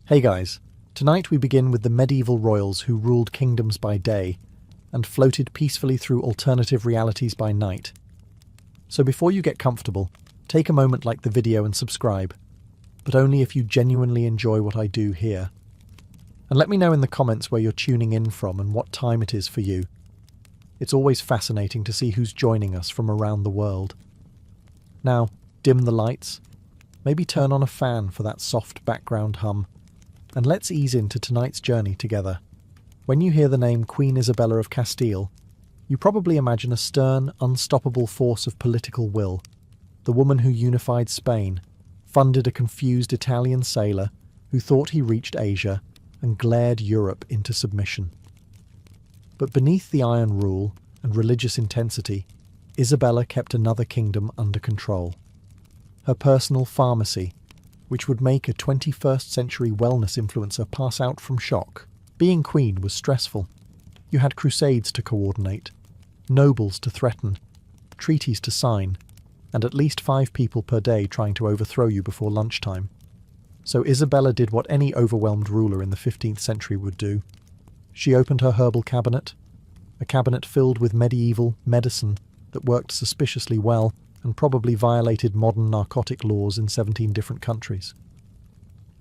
Hey guys, tonight we begin with the medieval royals who ruled kingdoms by day and floated peacefully through alternative realities by night. So before you get comfortable, take a moment, like the video and subscribe, but only if you genuinely enjoy what I do here. And let me know in the comments where you're tuning in from and what time it is for you. It's always fascinating to see who's joining us from around the world. Now, dim the lights, maybe turn on a fan for that soft background hum, and let's ease into tonight's journey together. When you hear the name Queen Isabella of Castile, you probably imagine a stern, unstoppable force of political will, the woman who unified Spain, funded a confused Italian sailor who thought he reached Asia, and glared Europe into submission. But beneath the iron rule and religious intensity, Isabella kept another kingdom under control. Her personal pharmacy, which would make a 21st century wellness influencer pass out from shock. Being queen was stressful. You had crusades to coordinate, nobles to threaten, treaties to sign, and at least 5 people per day trying to overthrow you before lunchtime. So Isabella did what any overwhelmed ruler in the 15th century would do. She opened her herbal cabinet, a cabinet filled with medieval medicine that worked suspiciously well and probably violated modern narcotic laws in 17 different countries.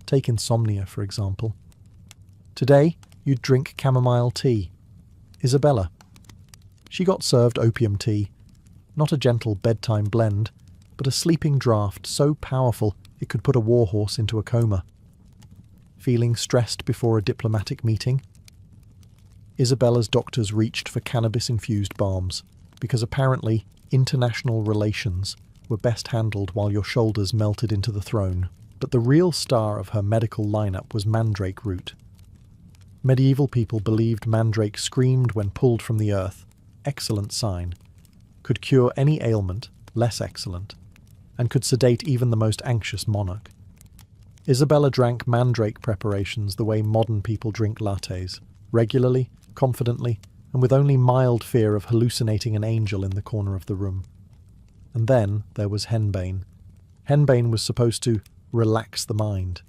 Take insomnia, for example. Today, you'd drink chamomile tea. Isabella. She got served opium tea, not a gentle bedtime blend, but a sleeping draught so powerful it could put a warhorse into a coma. Feeling stressed before a diplomatic meeting? Isabella's doctors reached for cannabis-infused balms, because apparently international relations were best handled while your shoulders melted into the throne. But the real star of her medical lineup was mandrake root. Medieval people believed mandrake screamed when pulled from the earth, excellent sign, could cure any ailment, less excellent, and could sedate even the most anxious monarch. Isabella drank mandrake preparations the way modern people drink lattes, regularly, confidently, and with only mild fear of hallucinating an angel in the corner of the room. And then there was henbane. Henbane was supposed to relax the mind.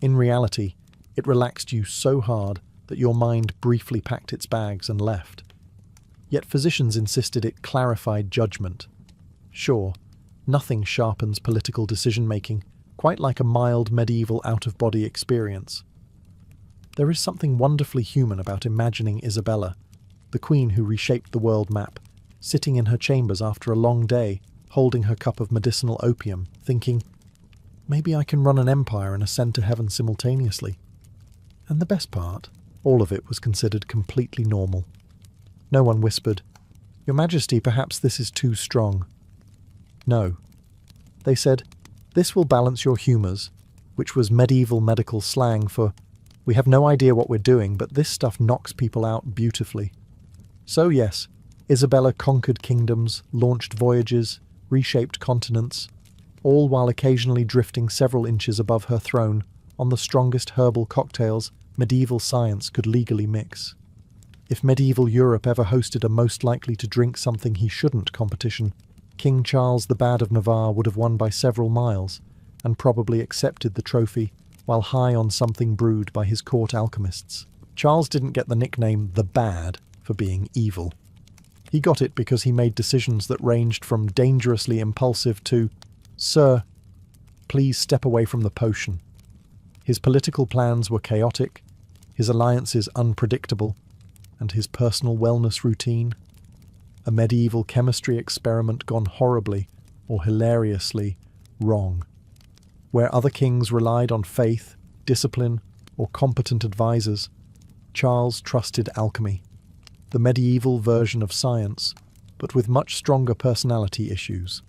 In reality, it relaxed you so hard that your mind briefly packed its bags and left. Yet physicians insisted it clarified judgment. Sure, nothing sharpens political decision-making quite like a mild medieval out-of-body experience. There is something wonderfully human about imagining Isabella, the queen who reshaped the world map, sitting in her chambers after a long day, holding her cup of medicinal opium, thinking, maybe I can run an empire and ascend to heaven simultaneously. And the best part, all of it was considered completely normal. No one whispered, "Your Majesty, perhaps this is too strong." No. They said, "This will balance your humours," which was medieval medical slang for, "We have no idea what we're doing, but this stuff knocks people out beautifully." So yes, Isabella conquered kingdoms, launched voyages, reshaped continents, all while occasionally drifting several inches above her throne on the strongest herbal cocktails medieval science could legally mix. If medieval Europe ever hosted a most likely to drink something he shouldn't competition, King Charles the Bad of Navarre would have won by several miles, and probably accepted the trophy while high on something brewed by his court alchemists. Charles didn't get the nickname the Bad for being evil. He got it because he made decisions that ranged from dangerously impulsive to, "Sir, please step away from the potion." His political plans were chaotic, his alliances unpredictable, and his personal wellness routine a medieval chemistry experiment gone horribly or hilariously wrong. Where other kings relied on faith, discipline, or competent advisors, Charles trusted alchemy, the medieval version of science, but with much stronger personality issues.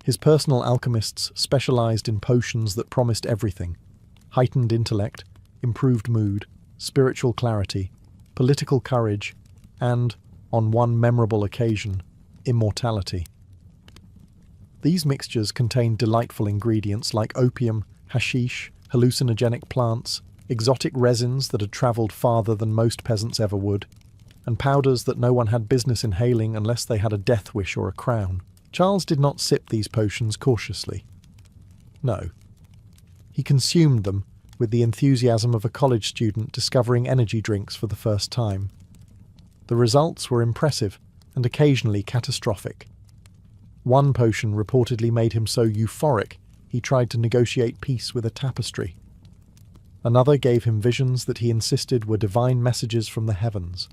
His personal alchemists specialized in potions that promised everything: heightened intellect, improved mood, spiritual clarity, political courage, and, on one memorable occasion, immortality. These mixtures contained delightful ingredients like opium, hashish, hallucinogenic plants, exotic resins that had travelled farther than most peasants ever would, and powders that no one had business inhaling unless they had a death wish or a crown. Charles did not sip these potions cautiously. No. He consumed them with the enthusiasm of a college student discovering energy drinks for the first time. The results were impressive and occasionally catastrophic. One potion reportedly made him so euphoric he tried to negotiate peace with a tapestry. Another gave him visions that he insisted were divine messages from the heavens.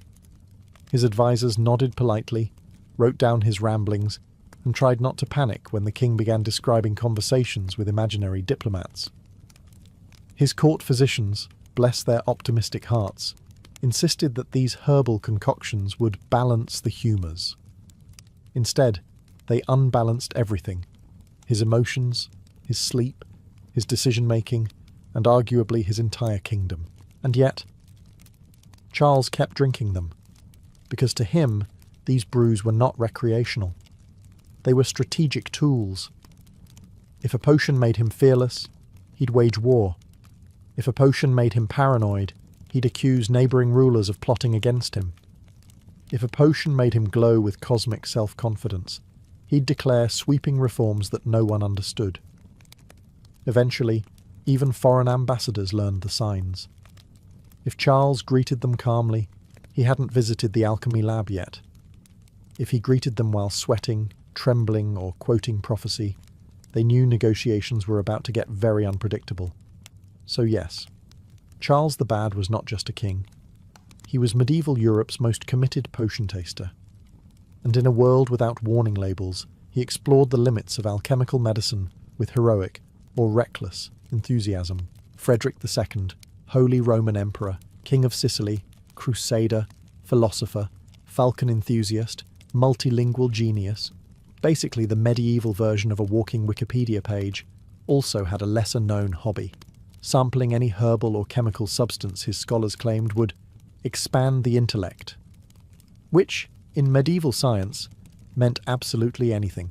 His advisors nodded politely, wrote down his ramblings, and tried not to panic when the king began describing conversations with imaginary diplomats. His court physicians, bless their optimistic hearts, insisted that these herbal concoctions would balance the humours. Instead, they unbalanced everything: his emotions, his sleep, his decision-making, and arguably his entire kingdom. And yet, Charles kept drinking them, because to him, these brews were not recreational. They were strategic tools. If a potion made him fearless, he'd wage war. If a potion made him paranoid, he'd accuse neighbouring rulers of plotting against him. If a potion made him glow with cosmic self-confidence, he'd declare sweeping reforms that no one understood. Eventually, even foreign ambassadors learned the signs. If Charles greeted them calmly, he hadn't visited the alchemy lab yet. If he greeted them while sweating, trembling, or quoting prophecy, they knew negotiations were about to get very unpredictable. So yes, Charles the Bad was not just a king. He was medieval Europe's most committed potion taster. And in a world without warning labels, he explored the limits of alchemical medicine with heroic, or reckless, enthusiasm. Frederick II, Holy Roman Emperor, King of Sicily, crusader, philosopher, falcon enthusiast, multilingual genius, basically the medieval version of a walking Wikipedia page, also had a lesser-known hobby. Sampling any herbal or chemical substance his scholars claimed would expand the intellect, which, in medieval science, meant absolutely anything.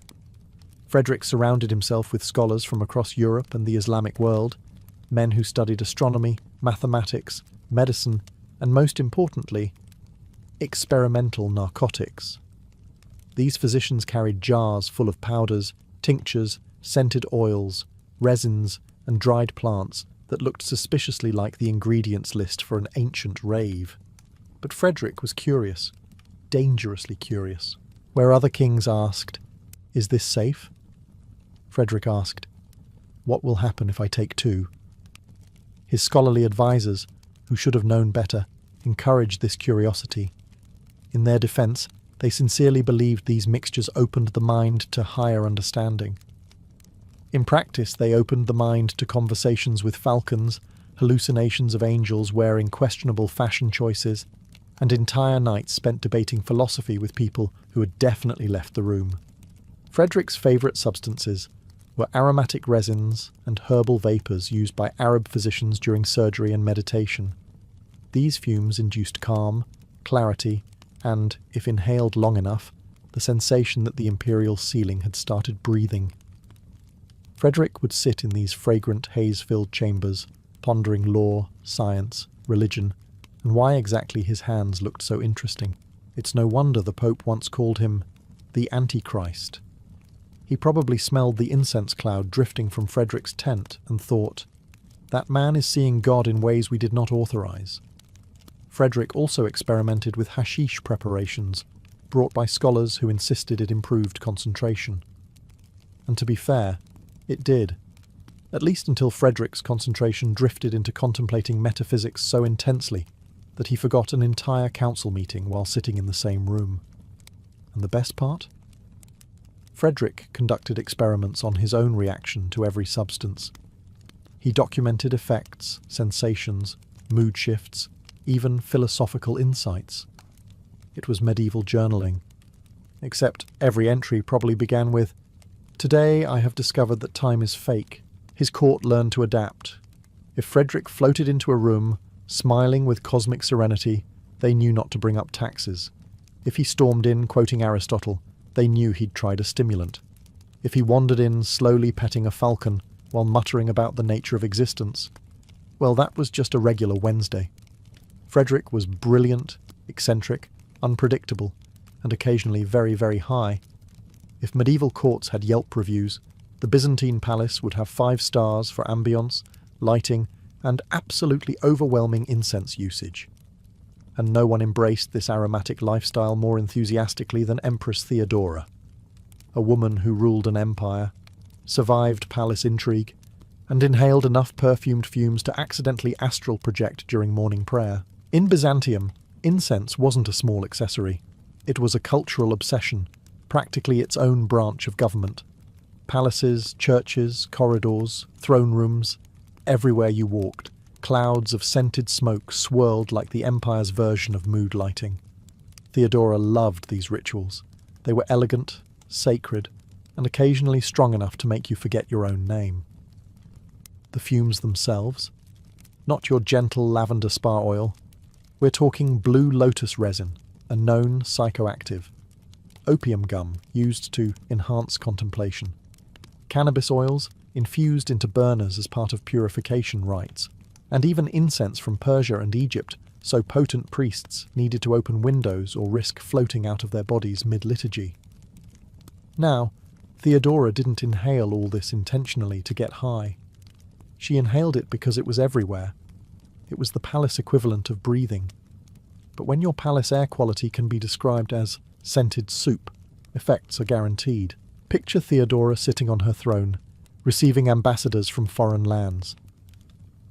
Frederick surrounded himself with scholars from across Europe and the Islamic world, men who studied astronomy, mathematics, medicine, and most importantly, experimental narcotics. These physicians carried jars full of powders, tinctures, scented oils, resins, and dried plants that looked suspiciously like the ingredients list for an ancient rave. But Frederick was curious, dangerously curious. Where other kings asked, "Is this safe?" Frederick asked, "What will happen if I take two?" His scholarly advisors, who should have known better, encouraged this curiosity. In their defense, they sincerely believed these mixtures opened the mind to higher understanding. In practice, they opened the mind to conversations with falcons, hallucinations of angels wearing questionable fashion choices, and entire nights spent debating philosophy with people who had definitely left the room. Frederick's favourite substances were aromatic resins and herbal vapours used by Arab physicians during surgery and meditation. These fumes induced calm, clarity, and, if inhaled long enough, the sensation that the imperial ceiling had started breathing. Frederick would sit in these fragrant, haze-filled chambers, pondering law, science, religion, and why exactly his hands looked so interesting. It's no wonder the Pope once called him the Antichrist. He probably smelled the incense cloud drifting from Frederick's tent and thought, "That man is seeing God in ways we did not authorize." Frederick also experimented with hashish preparations, brought by scholars who insisted it improved concentration. And to be fair, it did, at least until Frederick's concentration drifted into contemplating metaphysics so intensely that he forgot an entire council meeting while sitting in the same room. And the best part? Frederick conducted experiments on his own reaction to every substance. He documented effects, sensations, mood shifts, even philosophical insights. It was medieval journaling. Except every entry probably began with, "Today I have discovered that time is fake." His court learned to adapt. If Frederick floated into a room, smiling with cosmic serenity, they knew not to bring up taxes. If he stormed in quoting Aristotle, they knew he'd tried a stimulant. If he wandered in slowly petting a falcon while muttering about the nature of existence, well, that was just a regular Wednesday. Frederick was brilliant, eccentric, unpredictable, and occasionally very, very high. If medieval courts had Yelp reviews, the Byzantine palace would have 5 stars for ambience, lighting, and absolutely overwhelming incense usage. And no one embraced this aromatic lifestyle more enthusiastically than Empress Theodora, a woman who ruled an empire, survived palace intrigue, and inhaled enough perfumed fumes to accidentally astral project during morning prayer. In Byzantium, incense wasn't a small accessory. It was a cultural obsession, practically its own branch of government. Palaces, churches, corridors, throne rooms, everywhere you walked, clouds of scented smoke swirled like the empire's version of mood lighting. Theodora loved these rituals. They were elegant, sacred, and occasionally strong enough to make you forget your own name. The fumes themselves, not your gentle lavender spa oil. We're talking blue lotus resin, a known psychoactive. Opium gum, used to enhance contemplation. Cannabis oils, infused into burners as part of purification rites. And even incense from Persia and Egypt, so potent priests needed to open windows or risk floating out of their bodies mid-liturgy. Now, Theodora didn't inhale all this intentionally to get high. She inhaled it because it was everywhere. It was the palace equivalent of breathing. But when your palace air quality can be described as scented soup, effects are guaranteed. Picture Theodora sitting on her throne, receiving ambassadors from foreign lands.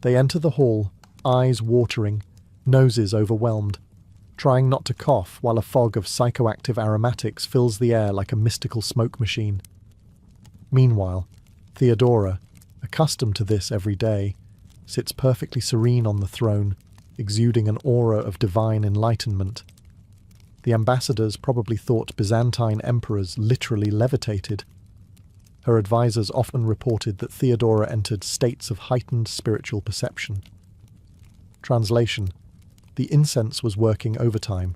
They enter the hall, eyes watering, noses overwhelmed, trying not to cough while a fog of psychoactive aromatics fills the air like a mystical smoke machine. Meanwhile, Theodora, accustomed to this every day, sits perfectly serene on the throne, exuding an aura of divine enlightenment. The ambassadors probably thought Byzantine emperors literally levitated. Her advisors often reported that Theodora entered states of heightened spiritual perception. Translation: the incense was working overtime,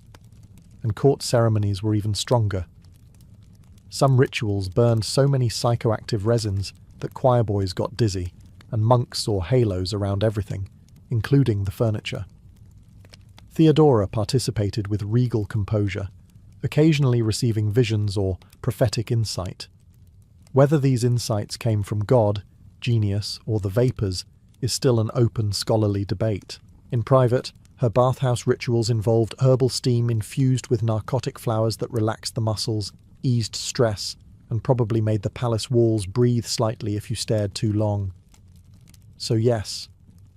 and court ceremonies were even stronger. Some rituals burned so many psychoactive resins that choir boys got dizzy, and monks saw halos around everything, including the furniture. Theodora participated with regal composure, occasionally receiving visions or prophetic insight. Whether these insights came from God, genius, or the vapors is still an open scholarly debate. In private, her bathhouse rituals involved herbal steam infused with narcotic flowers that relaxed the muscles, eased stress, and probably made the palace walls breathe slightly if you stared too long. So yes,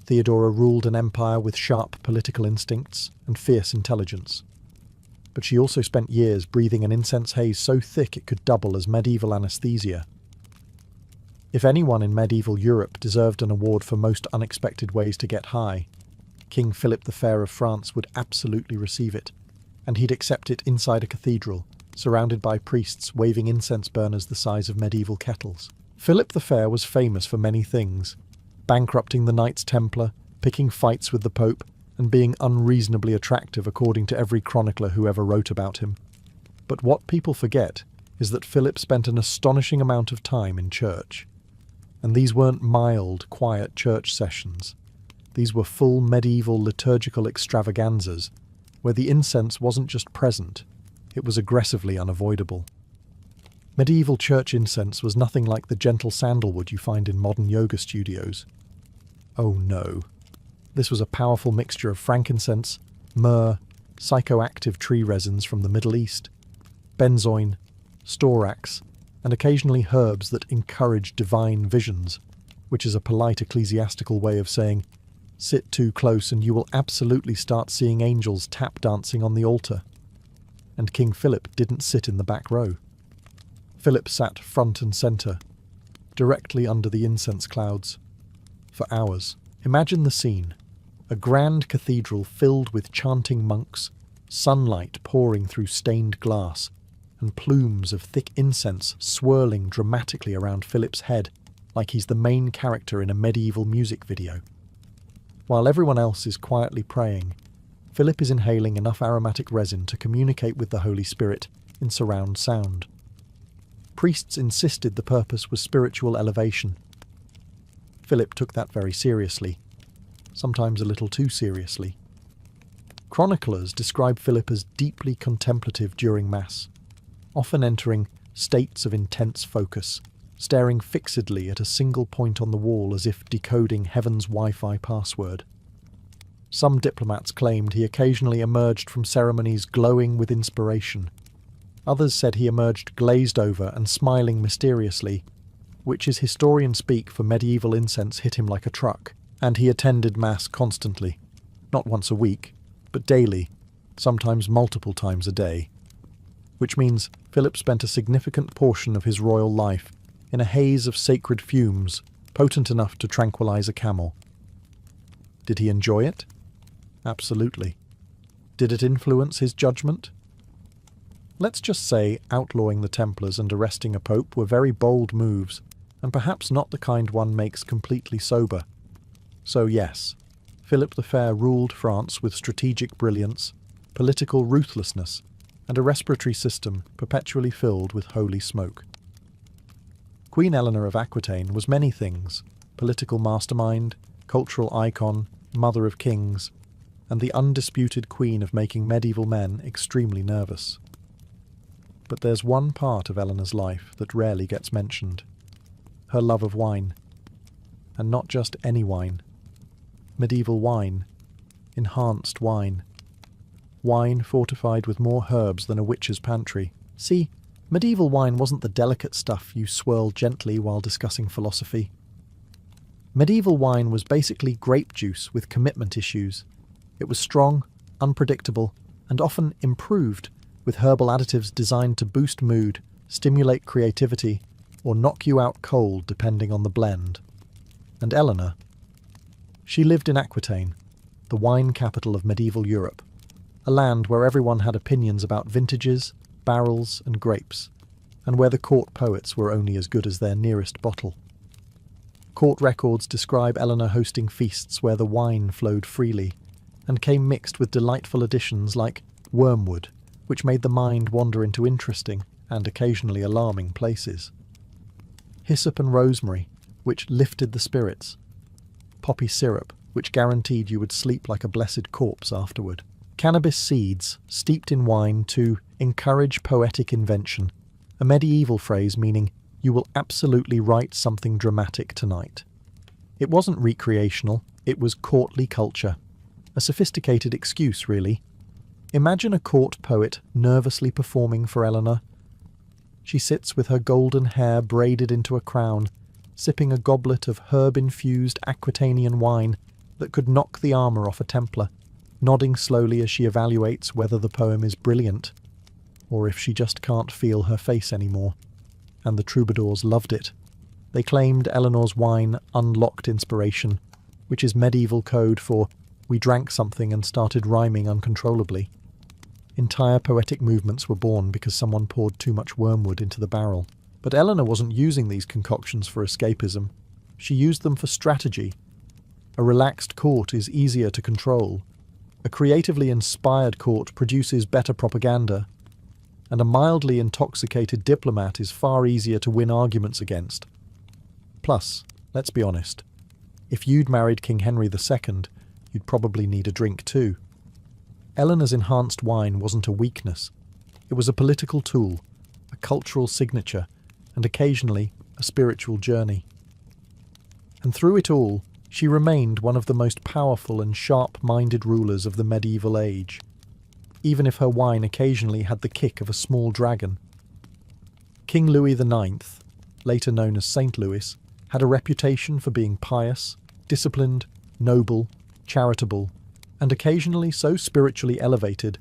Theodora ruled an empire with sharp political instincts and fierce intelligence. But she also spent years breathing an incense haze so thick it could double as medieval anesthesia. If anyone in medieval Europe deserved an award for most unexpected ways to get high, King Philip the Fair of France would absolutely receive it, and he'd accept it inside a cathedral, surrounded by priests waving incense burners the size of medieval kettles. Philip the Fair was famous for many things: bankrupting the Knights Templar, picking fights with the Pope, and being unreasonably attractive according to every chronicler who ever wrote about him. But what people forget is that Philip spent an astonishing amount of time in church. And these weren't mild, quiet church sessions. These were full medieval liturgical extravaganzas, where the incense wasn't just present, it was aggressively unavoidable. Medieval church incense was nothing like the gentle sandalwood you find in modern yoga studios. Oh no. This was a powerful mixture of frankincense, myrrh, psychoactive tree resins from the Middle East, benzoin, storax, and occasionally herbs that encourage divine visions, which is a polite ecclesiastical way of saying, sit too close and you will absolutely start seeing angels tap dancing on the altar. And King Philip didn't sit in the back row. Philip sat front and centre, directly under the incense clouds, for hours. Imagine the scene: a grand cathedral filled with chanting monks, sunlight pouring through stained glass, and plumes of thick incense swirling dramatically around Philip's head like he's the main character in a medieval music video. While everyone else is quietly praying, Philip is inhaling enough aromatic resin to communicate with the Holy Spirit in surround sound. Priests insisted the purpose was spiritual elevation. Philip took that very seriously, sometimes a little too seriously. Chroniclers describe Philip as deeply contemplative during Mass, often entering states of intense focus, staring fixedly at a single point on the wall as if decoding heaven's Wi-Fi password. Some diplomats claimed he occasionally emerged from ceremonies glowing with inspiration. Others said he emerged glazed over and smiling mysteriously, which is historian speak for medieval incense hit him like a truck, and he attended Mass constantly, not once a week, but daily, sometimes multiple times a day. Which means Philip spent a significant portion of his royal life in a haze of sacred fumes, potent enough to tranquilize a camel. Did he enjoy it? Absolutely. Did it influence his judgment? Let's just say outlawing the Templars and arresting a pope were very bold moves, and perhaps not the kind one makes completely sober. So yes, Philip the Fair ruled France with strategic brilliance, political ruthlessness, and a respiratory system perpetually filled with holy smoke. Queen Eleanor of Aquitaine was many things: political mastermind, cultural icon, mother of kings, and the undisputed queen of making medieval men extremely nervous. But there's one part of Eleanor's life that rarely gets mentioned: her love of wine. And not just any wine. Medieval wine. Enhanced wine. Wine fortified with more herbs than a witch's pantry. See, medieval wine wasn't the delicate stuff you swirl gently while discussing philosophy. Medieval wine was basically grape juice with commitment issues. It was strong, unpredictable, and often improved with herbal additives designed to boost mood, stimulate creativity, or knock you out cold depending on the blend. And Eleanor? She lived in Aquitaine, the wine capital of medieval Europe, a land where everyone had opinions about vintages, barrels, and grapes, and where the court poets were only as good as their nearest bottle. Court records describe Eleanor hosting feasts where the wine flowed freely, and came mixed with delightful additions like wormwood, which made the mind wander into interesting and occasionally alarming places. Hyssop and rosemary, which lifted the spirits. Poppy syrup, which guaranteed you would sleep like a blessed corpse afterward. Cannabis seeds, steeped in wine to encourage poetic invention, a medieval phrase meaning you will absolutely write something dramatic tonight. It wasn't recreational, it was courtly culture. A sophisticated excuse, really. Imagine a court poet nervously performing for Eleanor. She sits with her golden hair braided into a crown, sipping a goblet of herb-infused Aquitanian wine that could knock the armour off a Templar, nodding slowly as she evaluates whether the poem is brilliant, or if she just can't feel her face anymore. And the troubadours loved it. They claimed Eleanor's wine unlocked inspiration, which is medieval code for we drank something and started rhyming uncontrollably. Entire poetic movements were born because someone poured too much wormwood into the barrel. But Eleanor wasn't using these concoctions for escapism. She used them for strategy. A relaxed court is easier to control. A creatively inspired court produces better propaganda. And a mildly intoxicated diplomat is far easier to win arguments against. Plus, let's be honest, if you'd married King Henry II, you'd probably need a drink too. Eleanor's enhanced wine wasn't a weakness. It was a political tool, a cultural signature, and occasionally a spiritual journey. And through it all, she remained one of the most powerful and sharp-minded rulers of the medieval age, even if her wine occasionally had the kick of a small dragon. King Louis IX, later known as Saint Louis, had a reputation for being pious, disciplined, noble, charitable, and occasionally so spiritually elevated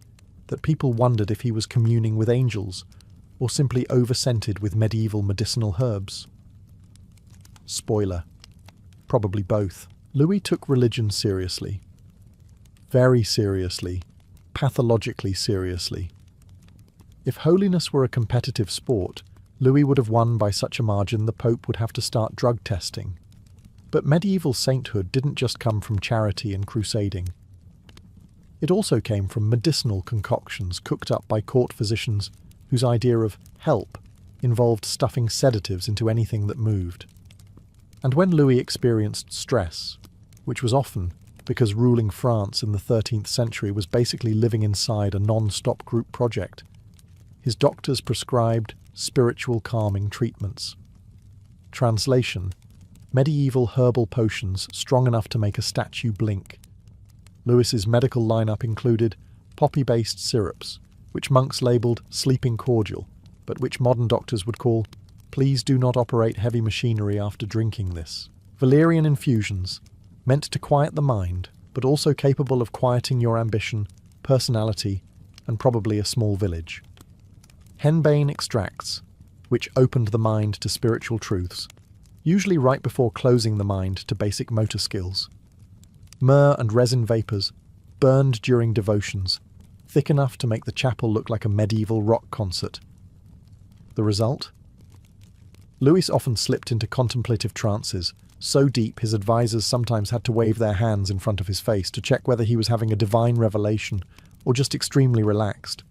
that people wondered if he was communing with angels or simply over-scented with medieval medicinal herbs. Spoiler. Probably both. Louis took religion seriously. Very seriously. Pathologically seriously. If holiness were a competitive sport, Louis would have won by such a margin the Pope would have to start drug testing. But medieval sainthood didn't just come from charity and crusading. It also came from medicinal concoctions cooked up by court physicians whose idea of help involved stuffing sedatives into anything that moved. And when Louis experienced stress, which was often because ruling France in the 13th century was basically living inside a non-stop group project, his doctors prescribed spiritual calming treatments. Translation: medieval herbal potions strong enough to make a statue blink. Lewis's medical lineup included poppy-based syrups, which monks labelled sleeping cordial, but which modern doctors would call "please do not operate heavy machinery after drinking this." Valerian infusions, meant to quiet the mind, but also capable of quieting your ambition, personality, and probably a small village. Henbane extracts, which opened the mind to spiritual truths, usually right before closing the mind to basic motor skills. Myrrh and resin vapours, burned during devotions, thick enough to make the chapel look like a medieval rock concert. The result? Lewis often slipped into contemplative trances, so deep his advisors sometimes had to wave their hands in front of his face to check whether he was having a divine revelation or just extremely relaxed.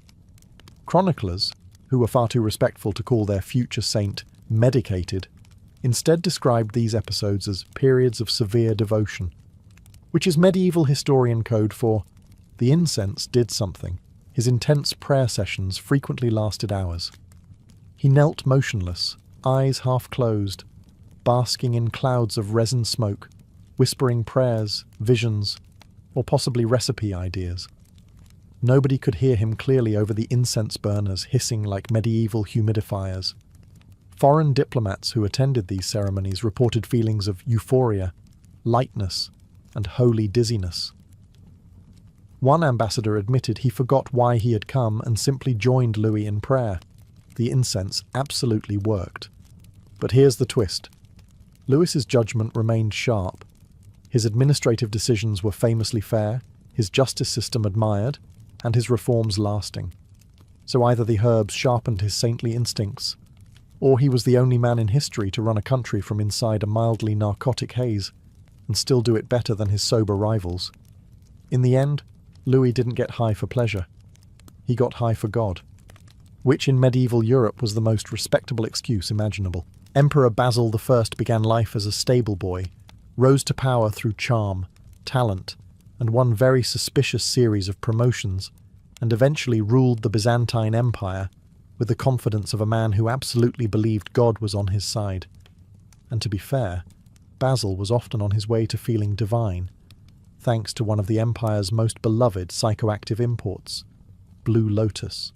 Chroniclers, who were far too respectful to call their future saint medicated, instead described these episodes as periods of severe devotion, which is medieval historian code for the incense did something. His intense prayer sessions frequently lasted hours. He knelt motionless, eyes half closed, basking in clouds of resin smoke, whispering prayers, visions, or possibly recipe ideas. Nobody could hear him clearly over the incense burners hissing like medieval humidifiers. Foreign diplomats who attended these ceremonies reported feelings of euphoria, lightness, and holy dizziness. One ambassador admitted he forgot why he had come and simply joined Louis in prayer. The incense absolutely worked. But here's the twist. Lewis's judgment remained sharp. His administrative decisions were famously fair, his justice system admired, and his reforms lasting. So either the herbs sharpened his saintly instincts, or he was the only man in history to run a country from inside a mildly narcotic haze, and still do it better than his sober rivals. In the end, Louis didn't get high for pleasure. He got high for God, which in medieval Europe was the most respectable excuse imaginable. Emperor Basil I began life as a stable boy, rose to power through charm, talent, and one very suspicious series of promotions, and eventually ruled the Byzantine Empire with the confidence of a man who absolutely believed God was on his side. And to be fair, Basil was often on his way to feeling divine, thanks to one of the empire's most beloved psychoactive imports, blue lotus.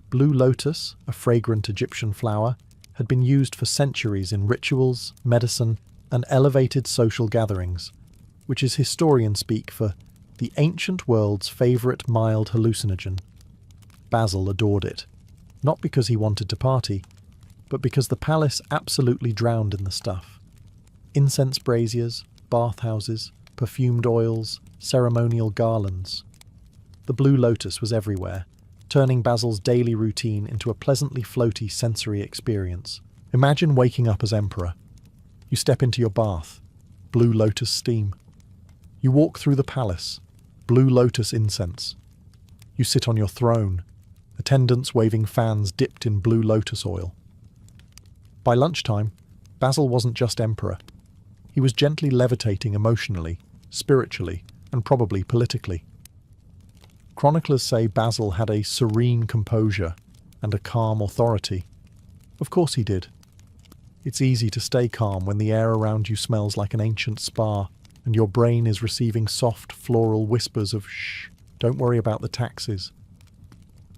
Blue lotus, a fragrant Egyptian flower, had been used for centuries in rituals, medicine, and elevated social gatherings, which is historian speak for the ancient world's favourite mild hallucinogen. Basil adored it, not because he wanted to party, but because the palace absolutely drowned in the stuff. Incense braziers, bathhouses, perfumed oils, ceremonial garlands. The blue lotus was everywhere, turning Basil's daily routine into a pleasantly floaty sensory experience. Imagine waking up as emperor. You step into your bath, blue lotus steam. You walk through the palace, blue lotus incense. You sit on your throne, attendants waving fans dipped in blue lotus oil. By lunchtime, Basil wasn't just emperor. He was gently levitating emotionally, spiritually, and probably politically. Chroniclers say Basil had a serene composure and a calm authority. Of course he did. It's easy to stay calm when the air around you smells like an ancient spa and your brain is receiving soft floral whispers of shh, don't worry about the taxes.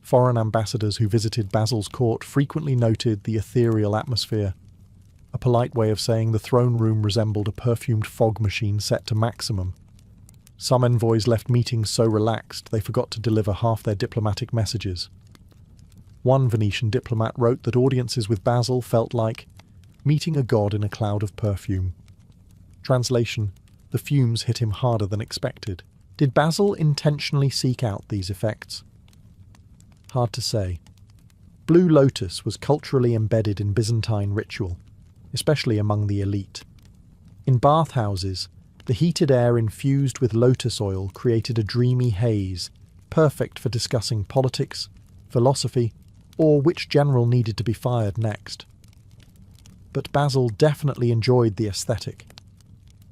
Foreign ambassadors who visited Basil's court frequently noted the ethereal atmosphere, a polite way of saying the throne room resembled a perfumed fog machine set to maximum. Some envoys left meetings so relaxed they forgot to deliver half their diplomatic messages. One Venetian diplomat wrote that audiences with Basil felt like meeting a god in a cloud of perfume. Translation: the fumes hit him harder than expected. Did Basil intentionally seek out these effects? Hard to say. Blue lotus was culturally embedded in Byzantine ritual, especially among the elite. In bathhouses, the heated air infused with lotus oil created a dreamy haze, perfect for discussing politics, philosophy, or which general needed to be fired next. But Basil definitely enjoyed the aesthetic.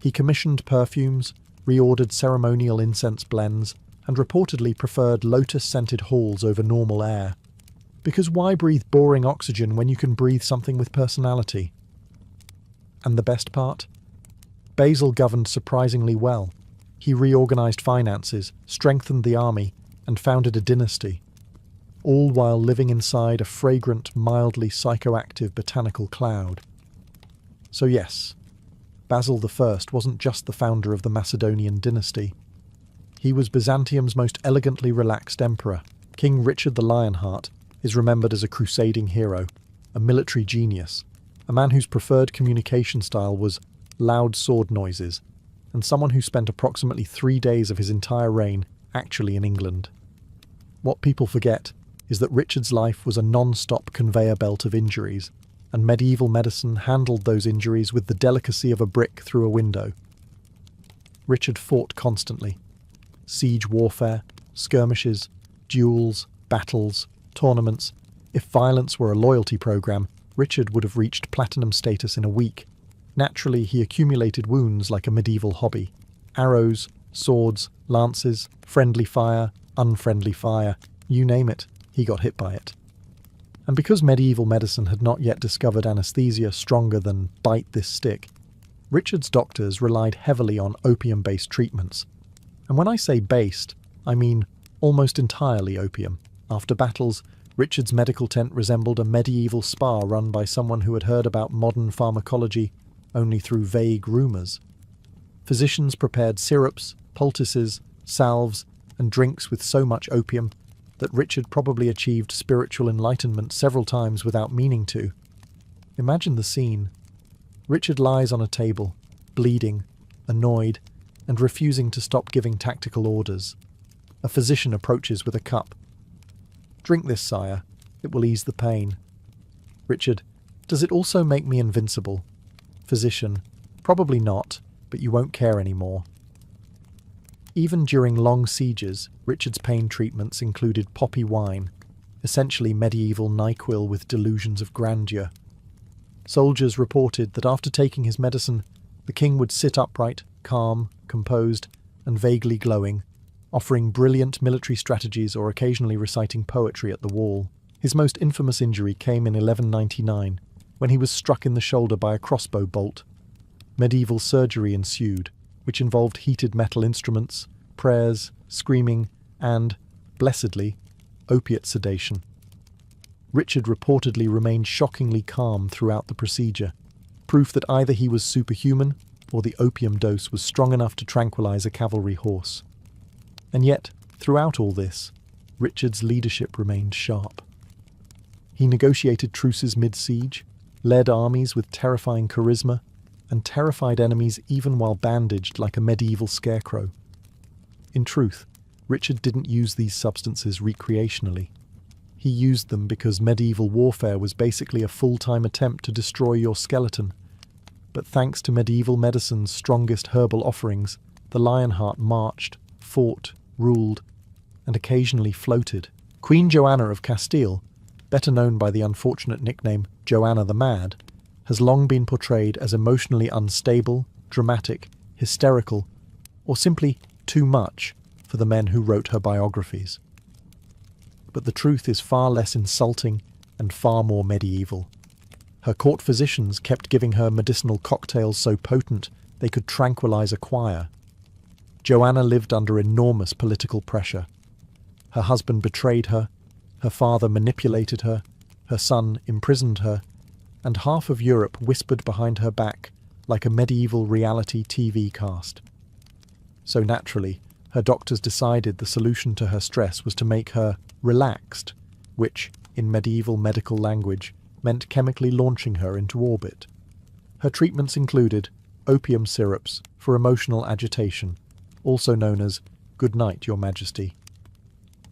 He commissioned perfumes, reordered ceremonial incense blends, and reportedly preferred lotus-scented halls over normal air. Because why breathe boring oxygen when you can breathe something with personality? And the best part? Basil governed surprisingly well. He reorganized finances, strengthened the army, and founded a dynasty, all while living inside a fragrant, mildly psychoactive botanical cloud. So yes, Basil I wasn't just the founder of the Macedonian dynasty. He was Byzantium's most elegantly relaxed emperor. King Richard the Lionheart is remembered as a crusading hero, a military genius, a man whose preferred communication style was loud sword noises, and someone who spent approximately 3 days of his entire reign actually in England. What people forget is that Richard's life was a non-stop conveyor belt of injuries, and medieval medicine handled those injuries with the delicacy of a brick through a window. Richard fought constantly. Siege warfare, skirmishes, duels, battles, tournaments. If violence were a loyalty program, Richard would have reached platinum status in a week. Naturally, he accumulated wounds like a medieval hobby. Arrows, swords, lances, friendly fire, unfriendly fire, you name it, he got hit by it. And because medieval medicine had not yet discovered anesthesia stronger than bite this stick, Richard's doctors relied heavily on opium-based treatments. And when I say based, I mean almost entirely opium. After battles, Richard's medical tent resembled a medieval spa run by someone who had heard about modern pharmacology only through vague rumours. Physicians prepared syrups, poultices, salves, and drinks with so much opium that Richard probably achieved spiritual enlightenment several times without meaning to. Imagine the scene. Richard lies on a table, bleeding, annoyed, and refusing to stop giving tactical orders. A physician approaches with a cup. "Drink this, sire. It will ease the pain." Richard, "Does it also make me invincible?" Physician, "Probably not, but you won't care anymore." Even during long sieges, Richard's pain treatments included poppy wine, essentially medieval NyQuil with delusions of grandeur. Soldiers reported that after taking his medicine, the king would sit upright, calm, composed, and vaguely glowing, offering brilliant military strategies or occasionally reciting poetry at the wall. His most infamous injury came in 1199, when he was struck in the shoulder by a crossbow bolt. Medieval surgery ensued, which involved heated metal instruments, prayers, screaming, and, blessedly, opiate sedation. Richard reportedly remained shockingly calm throughout the procedure, proof that either he was superhuman or the opium dose was strong enough to tranquilize a cavalry horse. And yet, throughout all this, Richard's leadership remained sharp. He negotiated truces mid-siege, led armies with terrifying charisma, and terrified enemies even while bandaged like a medieval scarecrow. In truth, Richard didn't use these substances recreationally. He used them because medieval warfare was basically a full-time attempt to destroy your skeleton. But thanks to medieval medicine's strongest herbal offerings, the Lionheart marched, fought, ruled, and occasionally floated. Queen Joanna of Castile, better known by the unfortunate nickname Joanna the Mad, has long been portrayed as emotionally unstable, dramatic, hysterical, or simply too much for the men who wrote her biographies. But the truth is far less insulting and far more medieval. Her court physicians kept giving her medicinal cocktails so potent they could tranquilize a choir. Joanna lived under enormous political pressure. Her husband betrayed her, her father manipulated her, her son imprisoned her, and half of Europe whispered behind her back like a medieval reality TV cast. So naturally, her doctors decided the solution to her stress was to make her relaxed, which, in medieval medical language, meant chemically launching her into orbit. Her treatments included opium syrups for emotional agitation, also known as "Good night, Your Majesty",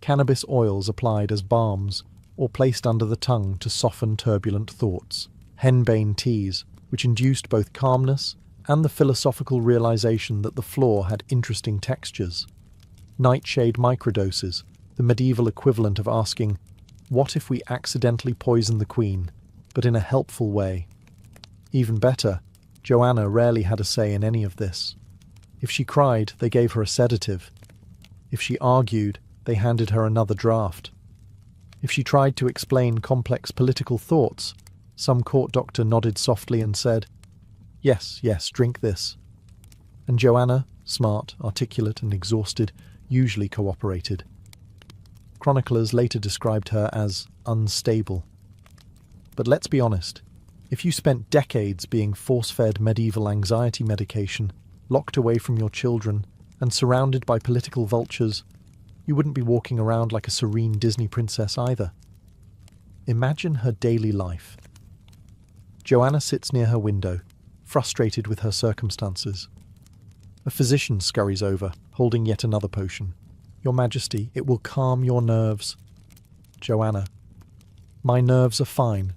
cannabis oils applied as balms or placed under the tongue to soften turbulent thoughts, henbane teas, which induced both calmness and the philosophical realization that the floor had interesting textures, nightshade microdoses, the medieval equivalent of asking, "What if we accidentally poison the Queen?" but in a helpful way. Even better, Joanna rarely had a say in any of this. If she cried, they gave her a sedative. If she argued, they handed her another draft. If she tried to explain complex political thoughts, some court doctor nodded softly and said, Yes, yes, drink this. And Joanna, smart, articulate, and exhausted, usually cooperated. Chroniclers later described her as unstable. But let's be honest, if you spent decades being force-fed medieval anxiety medication, locked away from your children, and surrounded by political vultures, you wouldn't be walking around like a serene Disney princess either. Imagine her daily life. Joanna sits near her window, frustrated with her circumstances. A physician scurries over, holding yet another potion. Your Majesty, it will calm your nerves. Joanna. My nerves are fine.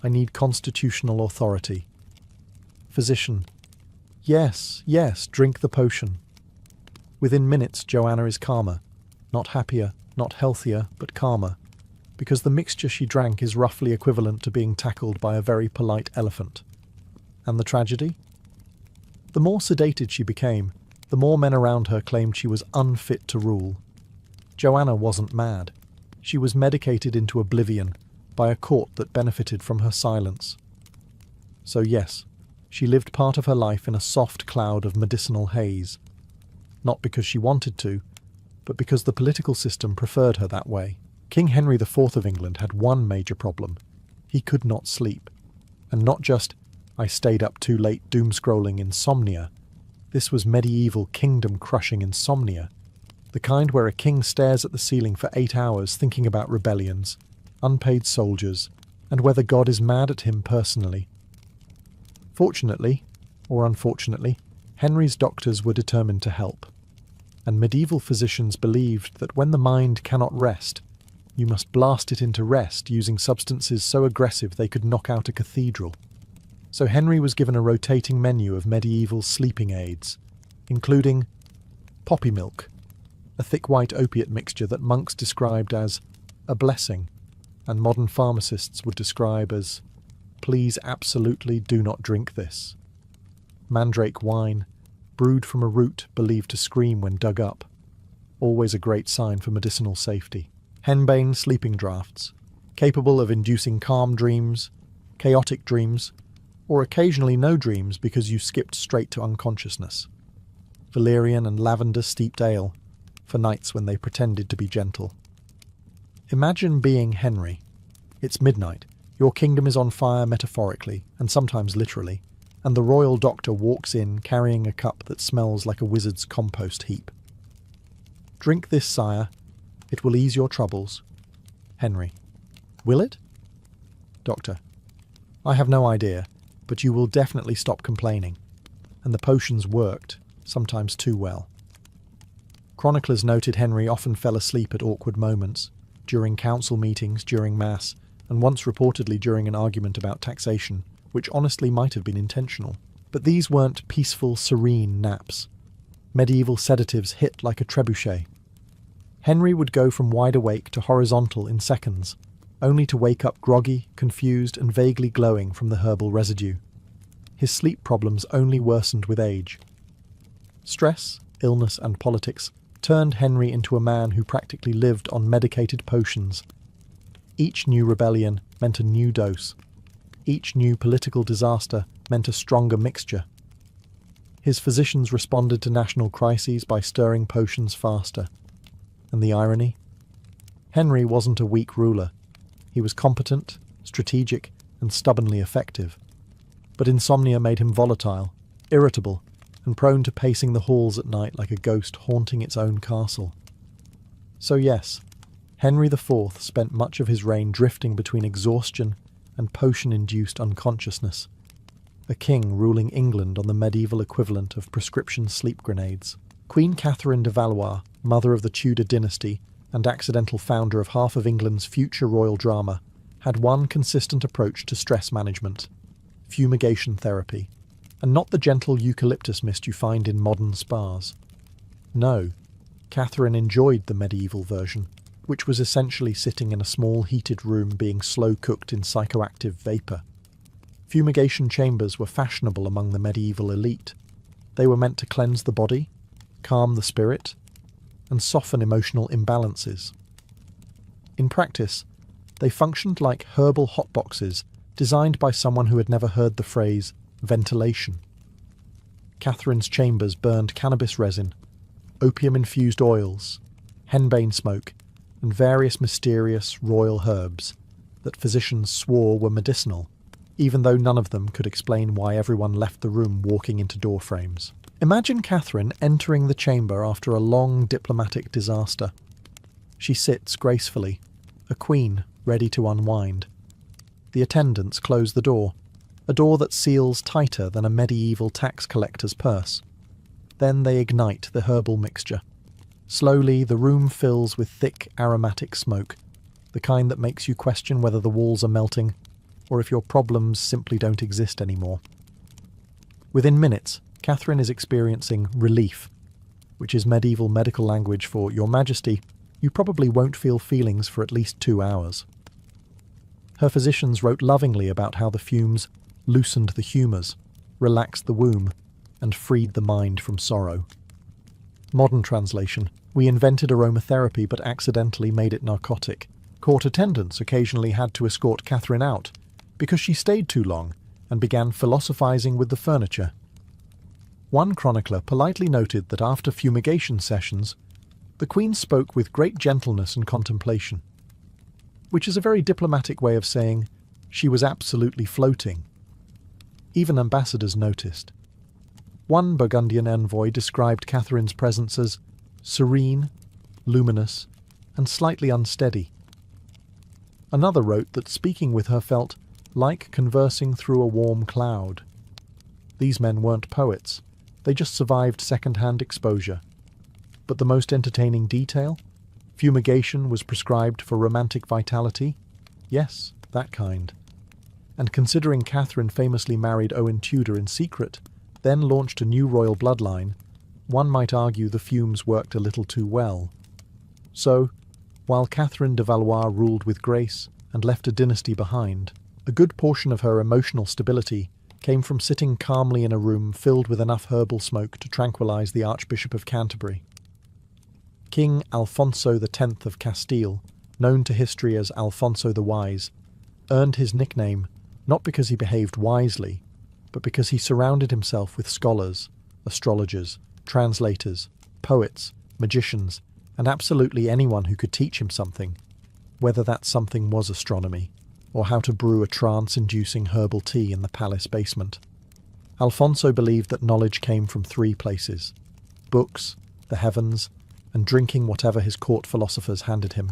I need constitutional authority. Physician. Yes, yes, drink the potion. Within minutes, Joanna is calmer. Not happier, not healthier, but calmer. Because the mixture she drank is roughly equivalent to being tackled by a very polite elephant. And the tragedy? The more sedated she became, the more men around her claimed she was unfit to rule. Joanna wasn't mad. She was medicated into oblivion by a court that benefited from her silence. So yes, she lived part of her life in a soft cloud of medicinal haze. Not because she wanted to, but because the political system preferred her that way. King Henry IV of England had one major problem. He could not sleep. And not just, I stayed up too late doom-scrolling insomnia. This was medieval kingdom-crushing insomnia. The kind where a king stares at the ceiling for 8 hours thinking about rebellions, unpaid soldiers, and whether God is mad at him personally. Fortunately, or unfortunately, Henry's doctors were determined to help. And medieval physicians believed that when the mind cannot rest, you must blast it into rest using substances so aggressive they could knock out a cathedral. So Henry was given a rotating menu of medieval sleeping aids, including poppy milk, a thick white opiate mixture that monks described as a blessing, and modern pharmacists would describe as, please absolutely do not drink this. Mandrake wine, brewed from a root believed to scream when dug up, always a great sign for medicinal safety. Henbane sleeping draughts, capable of inducing calm dreams, chaotic dreams, or occasionally no dreams because you skipped straight to unconsciousness. Valerian and lavender steeped ale, for nights when they pretended to be gentle. Imagine being Henry. It's midnight, your kingdom is on fire metaphorically, and sometimes literally, and the royal doctor walks in carrying a cup that smells like a wizard's compost heap. Drink this, sire. It will ease your troubles. Henry. Will it? Doctor. I have no idea, but you will definitely stop complaining. And the potions worked, sometimes too well. Chroniclers noted Henry often fell asleep at awkward moments, during council meetings, during mass, and once reportedly during an argument about taxation, which honestly might have been intentional. But these weren't peaceful, serene naps. Medieval sedatives hit like a trebuchet. Henry would go from wide awake to horizontal in seconds, only to wake up groggy, confused, and vaguely glowing from the herbal residue. His sleep problems only worsened with age. Stress, illness, and politics turned Henry into a man who practically lived on medicated potions. Each new rebellion meant a new dose. Each new political disaster meant a stronger mixture. His physicians responded to national crises by stirring potions faster. And the irony? Henry wasn't a weak ruler. He was competent, strategic, and stubbornly effective. But insomnia made him volatile, irritable, and prone to pacing the halls at night like a ghost haunting its own castle. So yes, Henry IV spent much of his reign drifting between exhaustion and potion-induced unconsciousness, a king ruling England on the medieval equivalent of prescription sleep grenades. Queen Catherine de Valois, mother of the Tudor dynasty and accidental founder of half of England's future royal drama, had one consistent approach to stress management: fumigation therapy, and not the gentle eucalyptus mist you find in modern spas. No, Catherine enjoyed the medieval version, which was essentially sitting in a small heated room being slow-cooked in psychoactive vapour. Fumigation chambers were fashionable among the medieval elite. They were meant to cleanse the body, calm the spirit, and soften emotional imbalances. In practice, they functioned like herbal hotboxes designed by someone who had never heard the phrase ventilation. Catherine's chambers burned cannabis resin, opium-infused oils, henbane smoke, and various mysterious royal herbs that physicians swore were medicinal, even though none of them could explain why everyone left the room walking into door frames. Imagine Catherine entering the chamber after a long diplomatic disaster. She sits gracefully, a queen ready to unwind. The attendants close the door, a door that seals tighter than a medieval tax collector's purse. Then they ignite the herbal mixture. Slowly, the room fills with thick, aromatic smoke, the kind that makes you question whether the walls are melting or if your problems simply don't exist anymore. Within minutes, Catherine is experiencing relief, which is medieval medical language for "Your Majesty, you probably won't feel feelings for at least 2 hours." Her physicians wrote lovingly about how the fumes loosened the humours, relaxed the womb, and freed the mind from sorrow. Modern translation: we invented aromatherapy but accidentally made it narcotic. Court attendants occasionally had to escort Catherine out because she stayed too long and began philosophizing with the furniture. One chronicler politely noted that after fumigation sessions, the Queen spoke with great gentleness and contemplation, which is a very diplomatic way of saying she was absolutely floating. Even ambassadors noticed. One Burgundian envoy described Catherine's presence as serene, luminous, and slightly unsteady. Another wrote that speaking with her felt like conversing through a warm cloud. These men weren't poets, they just survived second-hand exposure. But the most entertaining detail? Fumigation was prescribed for romantic vitality? Yes, that kind. And considering Catherine famously married Owen Tudor in secret, then launched a new royal bloodline, one might argue the fumes worked a little too well. So, while Catherine de Valois ruled with grace and left a dynasty behind, a good portion of her emotional stability came from sitting calmly in a room filled with enough herbal smoke to tranquilize the Archbishop of Canterbury. King Alfonso X of Castile, known to history as Alfonso the Wise, earned his nickname not because he behaved wisely, but because he surrounded himself with scholars, astrologers, translators, poets, magicians, and absolutely anyone who could teach him something, whether that something was astronomy, or how to brew a trance-inducing herbal tea in the palace basement. Alfonso believed that knowledge came from 3 places: books, the heavens, and drinking whatever his court philosophers handed him.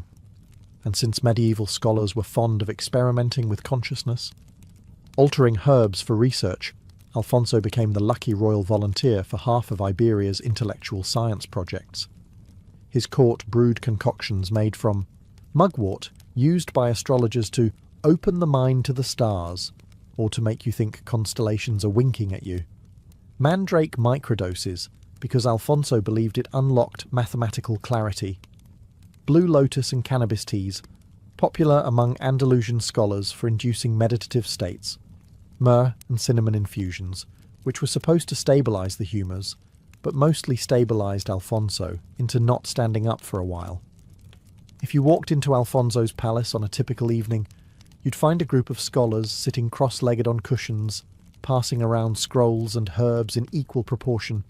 And since medieval scholars were fond of experimenting with consciousness, altering herbs for research, Alfonso became the lucky royal volunteer for half of Iberia's intellectual science projects. His court brewed concoctions made from mugwort, used by astrologers to open the mind to the stars, or to make you think constellations are winking at you. Mandrake microdoses, because Alfonso believed it unlocked mathematical clarity. Blue lotus and cannabis teas, popular among Andalusian scholars for inducing meditative states. Myrrh and cinnamon infusions, which were supposed to stabilize the humours, but mostly stabilized Alfonso into not standing up for a while. If you walked into Alfonso's palace on a typical evening, you'd find a group of scholars sitting cross-legged on cushions, passing around scrolls and herbs in equal proportion,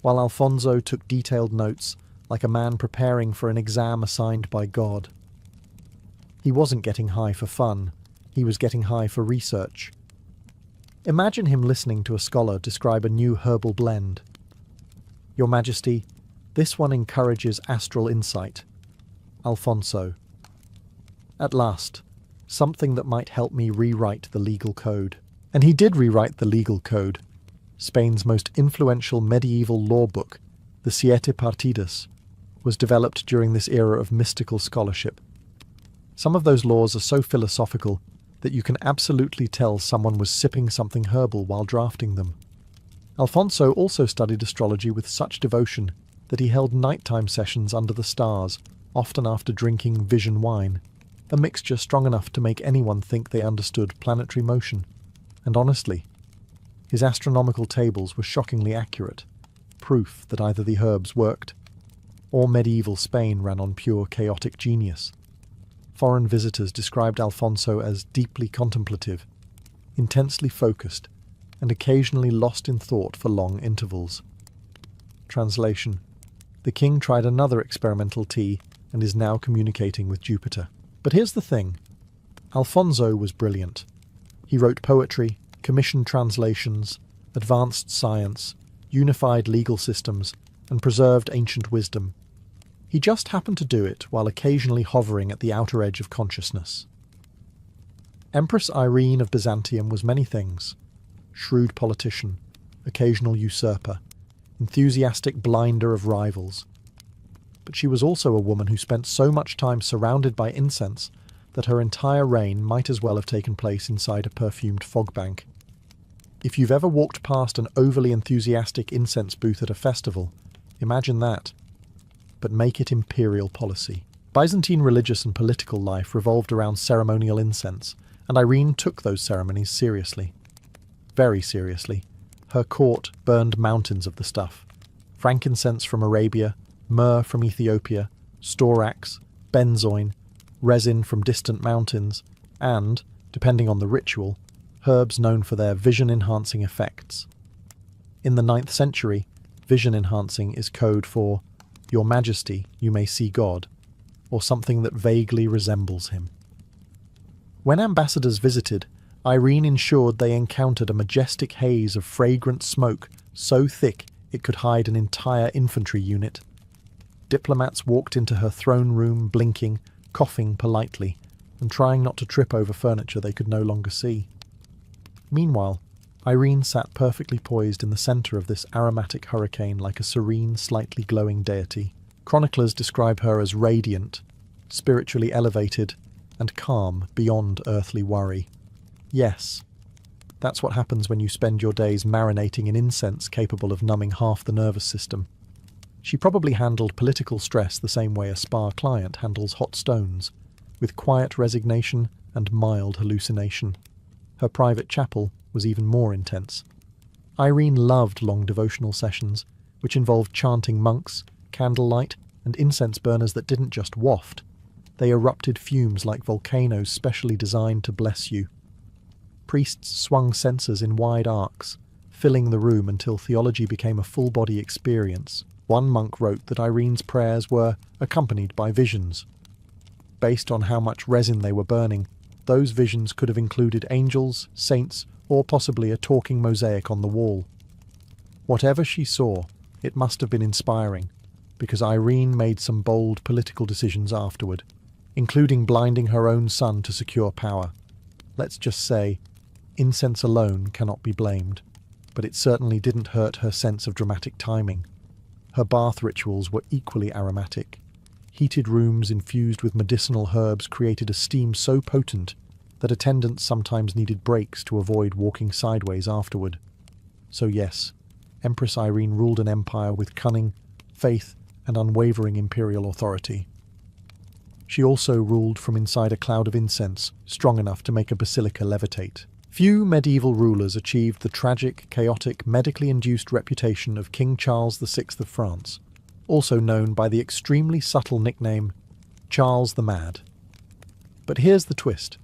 while Alfonso took detailed notes like a man preparing for an exam assigned by God. He wasn't getting high for fun, he was getting high for research. Imagine him listening to a scholar describe a new herbal blend. "Your Majesty, this one encourages astral insight." Alfonso: "At last, something that might help me rewrite the legal code." And he did rewrite the legal code. Spain's most influential medieval law book, the Siete Partidas, was developed during this era of mystical scholarship. Some of those laws are so philosophical that you can absolutely tell someone was sipping something herbal while drafting them. Alfonso also studied astrology with such devotion that he held nighttime sessions under the stars, often after drinking vision wine, a mixture strong enough to make anyone think they understood planetary motion. And honestly, his astronomical tables were shockingly accurate, proof that either the herbs worked, or medieval Spain ran on pure chaotic genius. Foreign visitors described Alfonso as deeply contemplative, intensely focused, and occasionally lost in thought for long intervals. Translation: the king tried another experimental tea and is now communicating with Jupiter. But here's the thing. Alfonso was brilliant. He wrote poetry, commissioned translations, advanced science, unified legal systems, and preserved ancient wisdom. He just happened to do it while occasionally hovering at the outer edge of consciousness. Empress Irene of Byzantium was many things: shrewd politician, occasional usurper, enthusiastic blinder of rivals. But she was also a woman who spent so much time surrounded by incense that her entire reign might as well have taken place inside a perfumed fog bank. If you've ever walked past an overly enthusiastic incense booth at a festival, imagine that. But make it imperial policy. Byzantine religious and political life revolved around ceremonial incense, and Irene took those ceremonies seriously. Very seriously. Her court burned mountains of the stuff. Frankincense from Arabia, myrrh from Ethiopia, storax, benzoin, resin from distant mountains, and, depending on the ritual, herbs known for their vision-enhancing effects. In the 9th century, vision-enhancing is code for "Your Majesty, you may see God," or something that vaguely resembles him. When ambassadors visited, Irene ensured they encountered a majestic haze of fragrant smoke so thick it could hide an entire infantry unit. Diplomats walked into her throne room blinking, coughing politely, and trying not to trip over furniture they could no longer see. Meanwhile, Irene sat perfectly poised in the centre of this aromatic hurricane like a serene, slightly glowing deity. Chroniclers describe her as radiant, spiritually elevated, and calm beyond earthly worry. Yes, that's what happens when you spend your days marinating in incense capable of numbing half the nervous system. She probably handled political stress the same way a spa client handles hot stones, with quiet resignation and mild hallucination. Her private chapel was even more intense. Irene loved long devotional sessions, which involved chanting monks, candlelight, and incense burners that didn't just waft. They erupted fumes like volcanoes specially designed to bless you. Priests swung censers in wide arcs, filling the room until theology became a full-body experience. One monk wrote that Irene's prayers were accompanied by visions. Based on how much resin they were burning, those visions could have included angels, saints, or possibly a talking mosaic on the wall. Whatever she saw, it must have been inspiring, because Irene made some bold political decisions afterward, including blinding her own son to secure power. Let's just say, incense alone cannot be blamed, but it certainly didn't hurt her sense of dramatic timing. Her bath rituals were equally aromatic. Heated rooms infused with medicinal herbs created a steam so potent that attendants sometimes needed breaks to avoid walking sideways afterward. So yes, Empress Irene ruled an empire with cunning, faith, and unwavering imperial authority. She also ruled from inside a cloud of incense, strong enough to make a basilica levitate. Few medieval rulers achieved the tragic, chaotic, medically induced reputation of King Charles VI of France, also known by the extremely subtle nickname Charles the Mad. But here's the twist.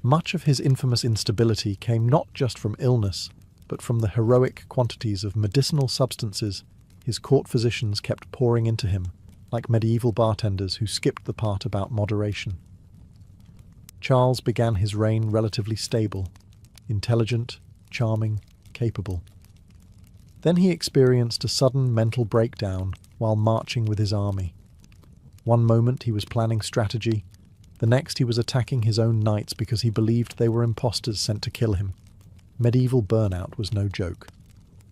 Much of his infamous instability came not just from illness, but from the heroic quantities of medicinal substances his court physicians kept pouring into him, like medieval bartenders who skipped the part about moderation. Charles began his reign relatively stable, intelligent, charming, capable. Then he experienced a sudden mental breakdown while marching with his army. One moment he was planning strategy, the next he was attacking his own knights because he believed they were imposters sent to kill him. Medieval burnout was no joke.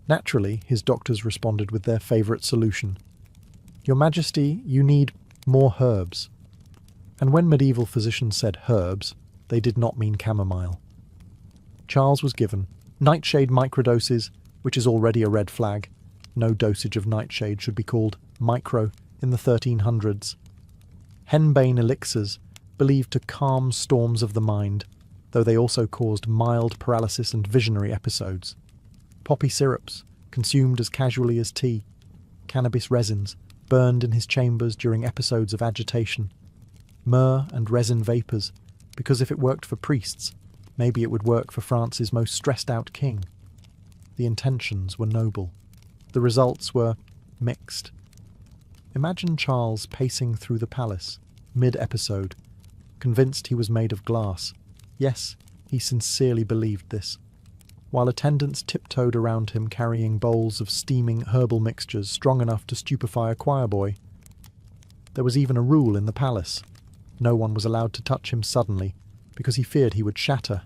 Naturally, his doctors responded with their favourite solution. "Your Majesty, you need more herbs." And when medieval physicians said herbs, they did not mean chamomile. Charles was given nightshade microdoses, which is already a red flag. No dosage of nightshade should be called micro in the 1300s. Henbane elixirs, believed to calm storms of the mind, though they also caused mild paralysis and visionary episodes. Poppy syrups, consumed as casually as tea. Cannabis resins, burned in his chambers during episodes of agitation. Myrrh and resin vapours, because if it worked for priests, maybe it would work for France's most stressed-out king. The intentions were noble. The results were mixed. Imagine Charles pacing through the palace, mid-episode, convinced he was made of glass. Yes, he sincerely believed this. While attendants tiptoed around him carrying bowls of steaming herbal mixtures strong enough to stupefy a choir boy. There was even a rule in the palace. No one was allowed to touch him suddenly, because he feared he would shatter.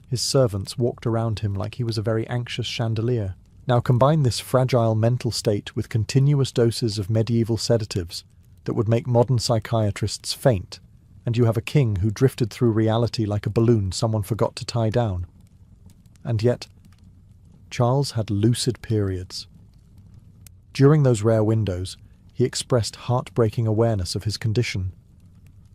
His servants walked around him like he was a very anxious chandelier. Now combine this fragile mental state with continuous doses of medieval sedatives that would make modern psychiatrists faint, and you have a king who drifted through reality like a balloon someone forgot to tie down. And yet, Charles had lucid periods. During those rare windows, he expressed heartbreaking awareness of his condition.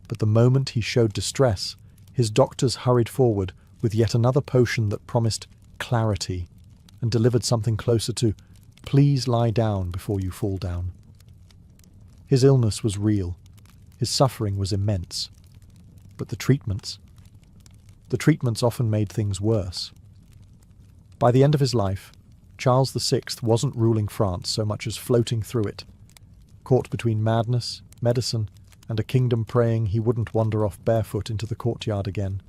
But the moment he showed distress, his doctors hurried forward with yet another potion that promised clarity and delivered something closer to, "Please lie down before you fall down." His illness was real. His suffering was immense. But the treatments often made things worse. By the end of his life, Charles VI wasn't ruling France so much as floating through it, caught between madness, medicine, and a kingdom praying he wouldn't wander off barefoot into the courtyard again.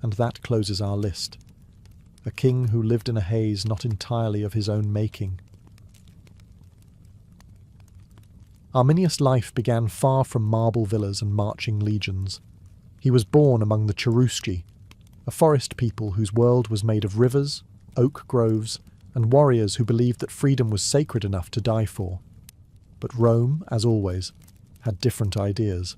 And that closes our list. A king who lived in a haze not entirely of his own making. Arminius' life began far from marble villas and marching legions. He was born among the Cherusci, a forest people whose world was made of rivers, oak groves, and warriors who believed that freedom was sacred enough to die for. But Rome, as always, had different ideas.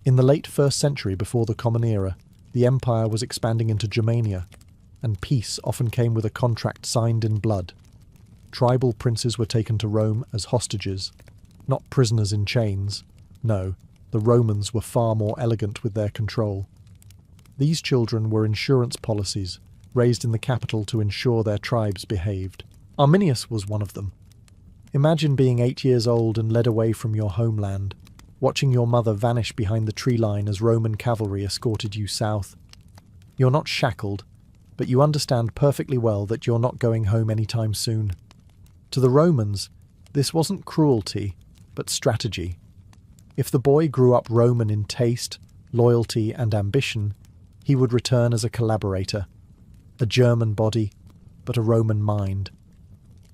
In the late 1st century before the Common Era, the empire was expanding into Germania, and peace often came with a contract signed in blood. Tribal princes were taken to Rome as hostages, not prisoners in chains. No, the Romans were far more elegant with their control. These children were insurance policies, raised in the capital to ensure their tribes behaved. Arminius was one of them. Imagine being 8 years old and led away from your homeland, watching your mother vanish behind the tree line as Roman cavalry escorted you south. You're not shackled, but you understand perfectly well that you're not going home anytime soon. To the Romans, this wasn't cruelty, but strategy. If the boy grew up Roman in taste, loyalty, and ambition, he would return as a collaborator. A German body, but a Roman mind.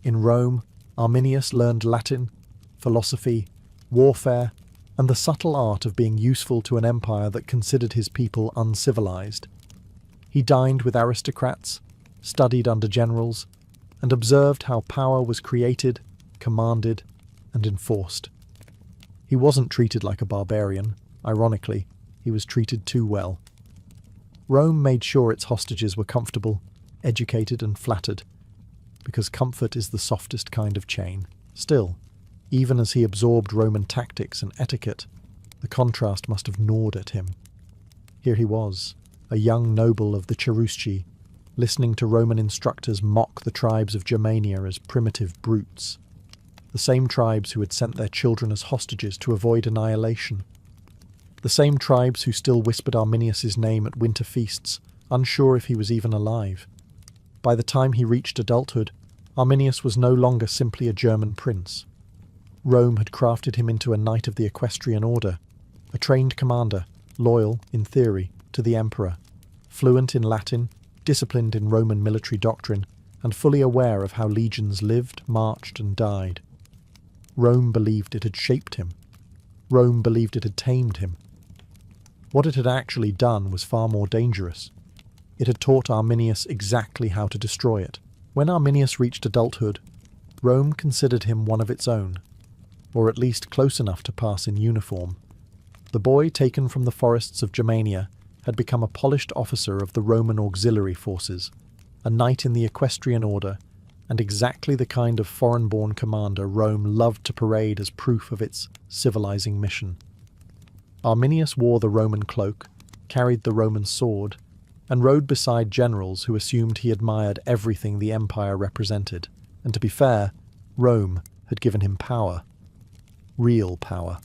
In Rome, Arminius learned Latin, philosophy, warfare, and the subtle art of being useful to an empire that considered his people uncivilized. He dined with aristocrats, studied under generals, and observed how power was created, commanded, and enforced. He wasn't treated like a barbarian. Ironically, he was treated too well. Rome made sure its hostages were comfortable, educated, and flattered, because comfort is the softest kind of chain. Still, even as he absorbed Roman tactics and etiquette, the contrast must have gnawed at him. Here he was, a young noble of the Cherusci, listening to Roman instructors mock the tribes of Germania as primitive brutes, the same tribes who had sent their children as hostages to avoid annihilation. The same tribes who still whispered Arminius's name at winter feasts, unsure if he was even alive. By the time he reached adulthood, Arminius was no longer simply a German prince. Rome had crafted him into a knight of the equestrian order, a trained commander, loyal, in theory, to the emperor, fluent in Latin, disciplined in Roman military doctrine, and fully aware of how legions lived, marched, and died. Rome believed it had shaped him. Rome believed it had tamed him. What it had actually done was far more dangerous. It had taught Arminius exactly how to destroy it. When Arminius reached adulthood, Rome considered him one of its own, or at least close enough to pass in uniform. The boy taken from the forests of Germania had become a polished officer of the Roman auxiliary forces, a knight in the equestrian order, and exactly the kind of foreign-born commander Rome loved to parade as proof of its civilizing mission. Arminius wore the Roman cloak, carried the Roman sword, and rode beside generals who assumed he admired everything the empire represented. And to be fair, Rome had given him power. Real power.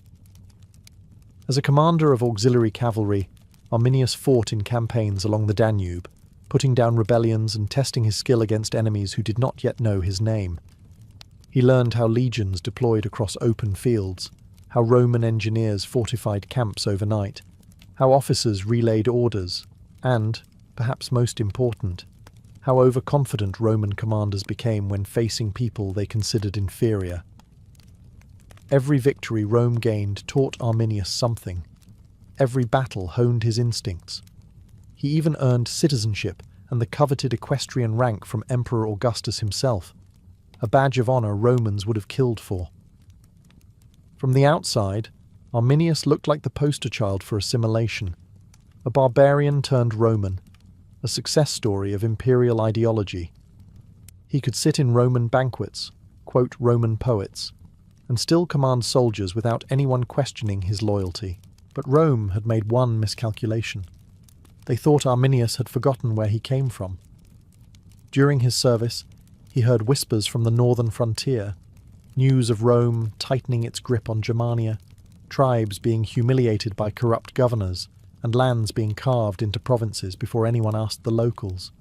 As a commander of auxiliary cavalry, Arminius fought in campaigns along the Danube, putting down rebellions and testing his skill against enemies who did not yet know his name. He learned how legions deployed across open fields, how Roman engineers fortified camps overnight, how officers relayed orders, and, perhaps most important, how overconfident Roman commanders became when facing people they considered inferior. Every victory Rome gained taught Arminius something. Every battle honed his instincts. He even earned citizenship and the coveted equestrian rank from Emperor Augustus himself, a badge of honor Romans would have killed for. From the outside, Arminius looked like the poster child for assimilation, a barbarian turned Roman, a success story of imperial ideology. He could sit in Roman banquets, quote Roman poets, and still command soldiers without anyone questioning his loyalty. But Rome had made one miscalculation. They thought Arminius had forgotten where he came from. During his service, he heard whispers from the northern frontier, news of Rome tightening its grip on Germania, tribes being humiliated by corrupt governors, and lands being carved into provinces before anyone asked the locals.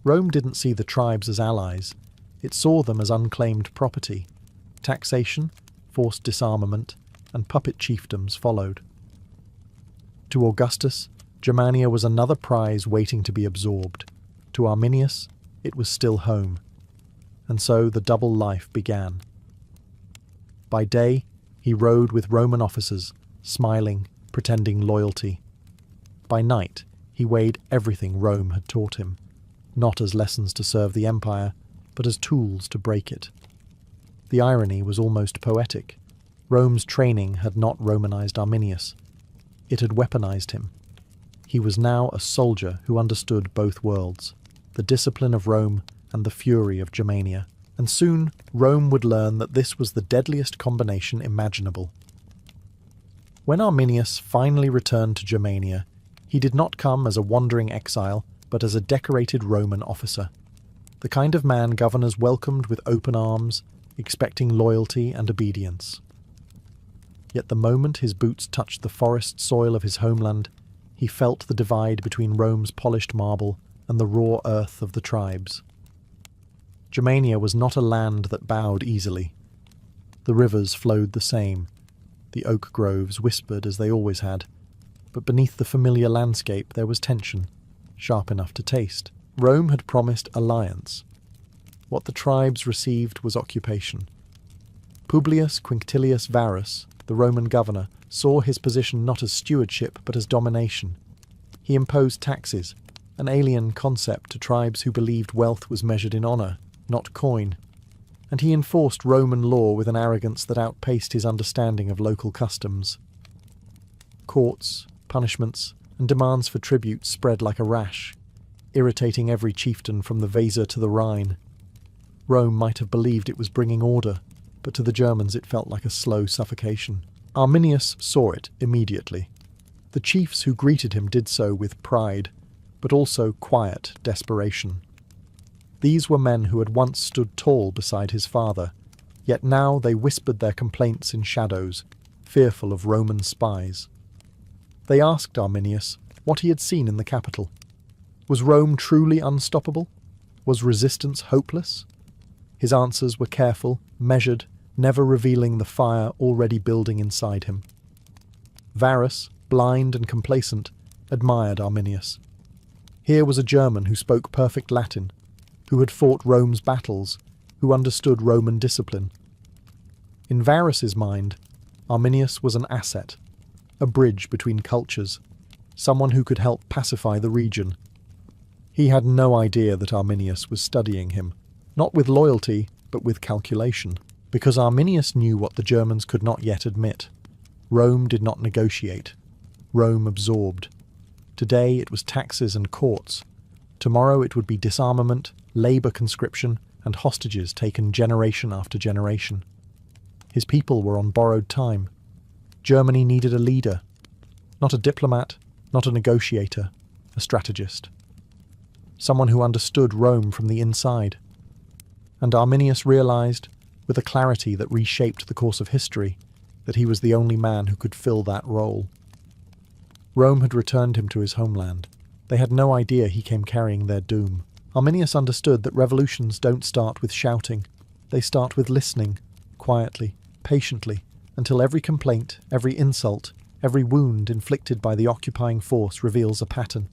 Rome didn't see the tribes as allies. It saw them as unclaimed property. Taxation, forced disarmament, and puppet chiefdoms followed. To Augustus, Germania was another prize waiting to be absorbed. To Arminius, it was still home. And so the double life began. By day, he rode with Roman officers, smiling, pretending loyalty. By night, he weighed everything Rome had taught him, not as lessons to serve the empire, but as tools to break it. The irony was almost poetic. Rome's training had not Romanized Arminius. It had weaponized him. He was now a soldier who understood both worlds, the discipline of Rome and the fury of Germania. And soon, Rome would learn that this was the deadliest combination imaginable. When Arminius finally returned to Germania, he did not come as a wandering exile, but as a decorated Roman officer. The kind of man governors welcomed with open arms, expecting loyalty and obedience. Yet the moment his boots touched the forest soil of his homeland, he felt the divide between Rome's polished marble and the raw earth of the tribes. Germania was not a land that bowed easily. The rivers flowed the same. The oak groves whispered as they always had. But beneath the familiar landscape there was tension, sharp enough to taste. Rome had promised alliance. What the tribes received was occupation. Publius Quinctilius Varus, the Roman governor, saw his position not as stewardship but as domination. He imposed taxes, an alien concept to tribes who believed wealth was measured in honor, not coin, and he enforced Roman law with an arrogance that outpaced his understanding of local customs. Courts, punishments, and demands for tribute spread like a rash, irritating every chieftain from the Weser to the Rhine. Rome might have believed it was bringing order, but to the Germans it felt like a slow suffocation. Arminius saw it immediately. The chiefs who greeted him did so with pride, but also quiet desperation. These were men who had once stood tall beside his father, yet now they whispered their complaints in shadows, fearful of Roman spies. They asked Arminius what he had seen in the capital. Was Rome truly unstoppable? Was resistance hopeless? His answers were careful, measured, never revealing the fire already building inside him. Varus, blind and complacent, admired Arminius. Here was a German who spoke perfect Latin, who had fought Rome's battles, who understood Roman discipline. In Varus's mind, Arminius was an asset, a bridge between cultures, someone who could help pacify the region. He had no idea that Arminius was studying him, not with loyalty, but with calculation, because Arminius knew what the Germans could not yet admit. Rome did not negotiate. Rome absorbed. Today it was taxes and courts. Tomorrow it would be disarmament, labour conscription, and hostages taken generation after generation. His people were on borrowed time. Germany needed a leader, not a diplomat, not a negotiator, a strategist. Someone who understood Rome from the inside. And Arminius realized, with a clarity that reshaped the course of history, that he was the only man who could fill that role. Rome had returned him to his homeland. They had no idea he came carrying their doom. Arminius understood that revolutions don't start with shouting. They start with listening, quietly, patiently, until every complaint, every insult, every wound inflicted by the occupying force reveals a pattern.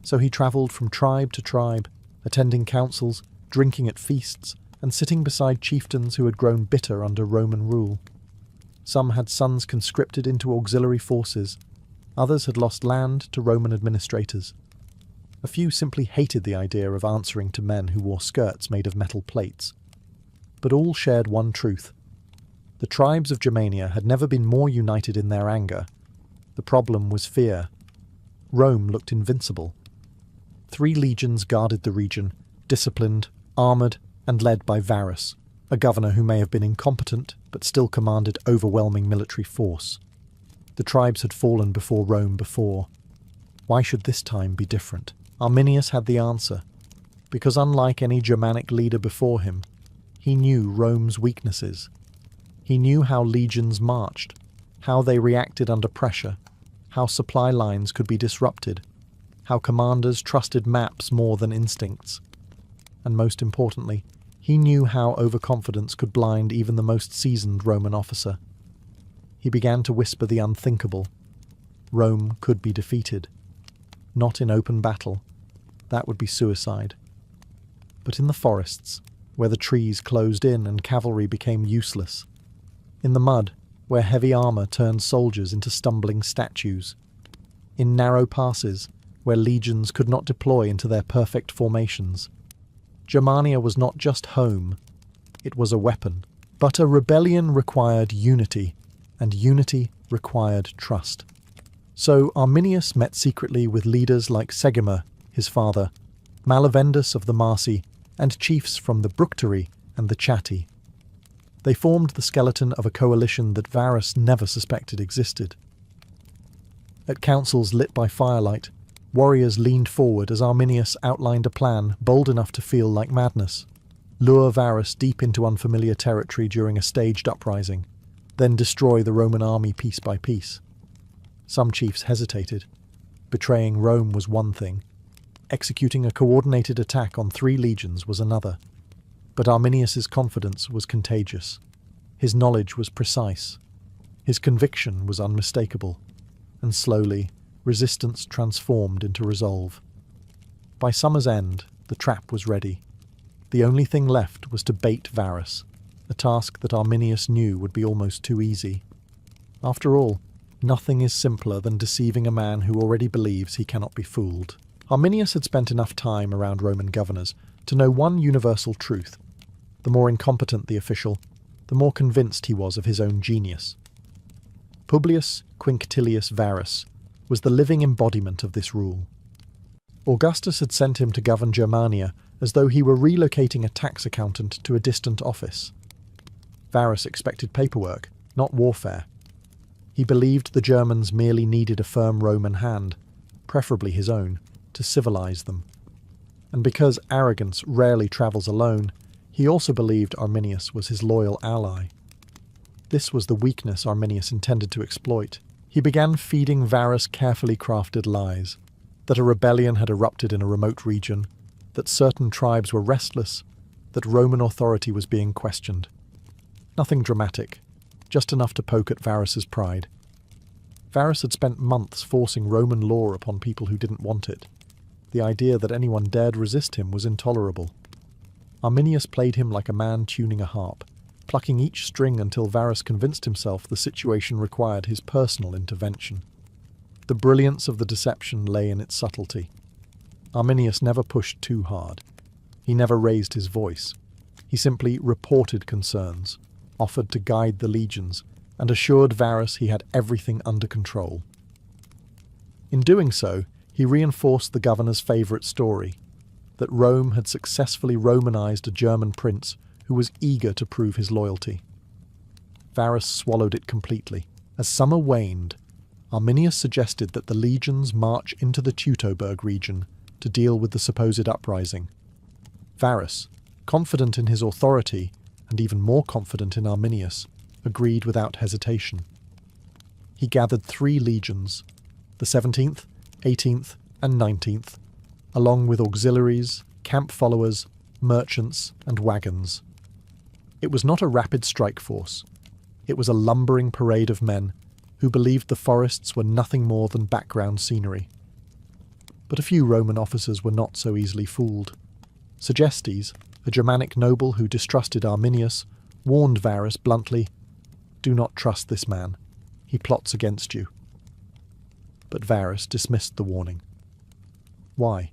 So he travelled from tribe to tribe, attending councils, drinking at feasts, and sitting beside chieftains who had grown bitter under Roman rule. Some had sons conscripted into auxiliary forces. Others had lost land to Roman administrators. A few simply hated the idea of answering to men who wore skirts made of metal plates. But all shared one truth. The tribes of Germania had never been more united in their anger. The problem was fear. Rome looked invincible. 3 legions guarded the region, disciplined, armoured, and led by Varus, a governor who may have been incompetent but still commanded overwhelming military force. The tribes had fallen before Rome before. Why should this time be different? Arminius had the answer. Because unlike any Germanic leader before him, he knew Rome's weaknesses. He knew how legions marched, how they reacted under pressure, how supply lines could be disrupted, how commanders trusted maps more than instincts. And most importantly, he knew how overconfidence could blind even the most seasoned Roman officer. He began to whisper the unthinkable. Rome could be defeated. Not in open battle. That would be suicide. But in the forests, where the trees closed in and cavalry became useless. In the mud, where heavy armour turned soldiers into stumbling statues. In narrow passes, where legions could not deploy into their perfect formations. Germania was not just home, it was a weapon. But a rebellion required unity, and unity required trust. So Arminius met secretly with leaders like Segimer, his father, Malavendus of the Marsi, and chiefs from the Bructeri and the Chatti. They formed the skeleton of a coalition that Varus never suspected existed. At councils lit by firelight, warriors leaned forward as Arminius outlined a plan bold enough to feel like madness. Lure Varus deep into unfamiliar territory during a staged uprising, then destroy the Roman army piece by piece. Some chiefs hesitated. Betraying Rome was one thing. Executing a coordinated attack on 3 legions was another. But Arminius's confidence was contagious. His knowledge was precise. His conviction was unmistakable. And slowly, resistance transformed into resolve. By summer's end, the trap was ready. The only thing left was to bait Varus, a task that Arminius knew would be almost too easy. After all, nothing is simpler than deceiving a man who already believes he cannot be fooled. Arminius had spent enough time around Roman governors to know one universal truth. The more incompetent the official, the more convinced he was of his own genius. Publius Quinctilius Varus was the living embodiment of this rule. Augustus had sent him to govern Germania as though he were relocating a tax accountant to a distant office. Varus expected paperwork, not warfare. He believed the Germans merely needed a firm Roman hand, preferably his own, to civilize them. And because arrogance rarely travels alone, he also believed Arminius was his loyal ally. This was the weakness Arminius intended to exploit. He began feeding Varus carefully crafted lies, that a rebellion had erupted in a remote region, that certain tribes were restless, that Roman authority was being questioned. Nothing dramatic, just enough to poke at Varus's pride. Varus had spent months forcing Roman law upon people who didn't want it. The idea that anyone dared resist him was intolerable. Arminius played him like a man tuning a harp, plucking each string until Varus convinced himself the situation required his personal intervention. The brilliance of the deception lay in its subtlety. Arminius never pushed too hard. He never raised his voice. He simply reported concerns, offered to guide the legions, and assured Varus he had everything under control. In doing so, he reinforced the governor's favourite story, that Rome had successfully Romanized a German prince who was eager to prove his loyalty. Varus swallowed it completely. As summer waned, Arminius suggested that the legions march into the Teutoburg region to deal with the supposed uprising. Varus, confident in his authority and even more confident in Arminius, agreed without hesitation. He gathered 3 legions, the 17th, 18th, and 19th, along with auxiliaries, camp followers, merchants, and wagons. It was not a rapid strike force. It was a lumbering parade of men who believed the forests were nothing more than background scenery. But a few Roman officers were not so easily fooled. Segestes, a Germanic noble who distrusted Arminius, warned Varus bluntly, "Do not trust this man. He plots against you." But Varus dismissed the warning. Why?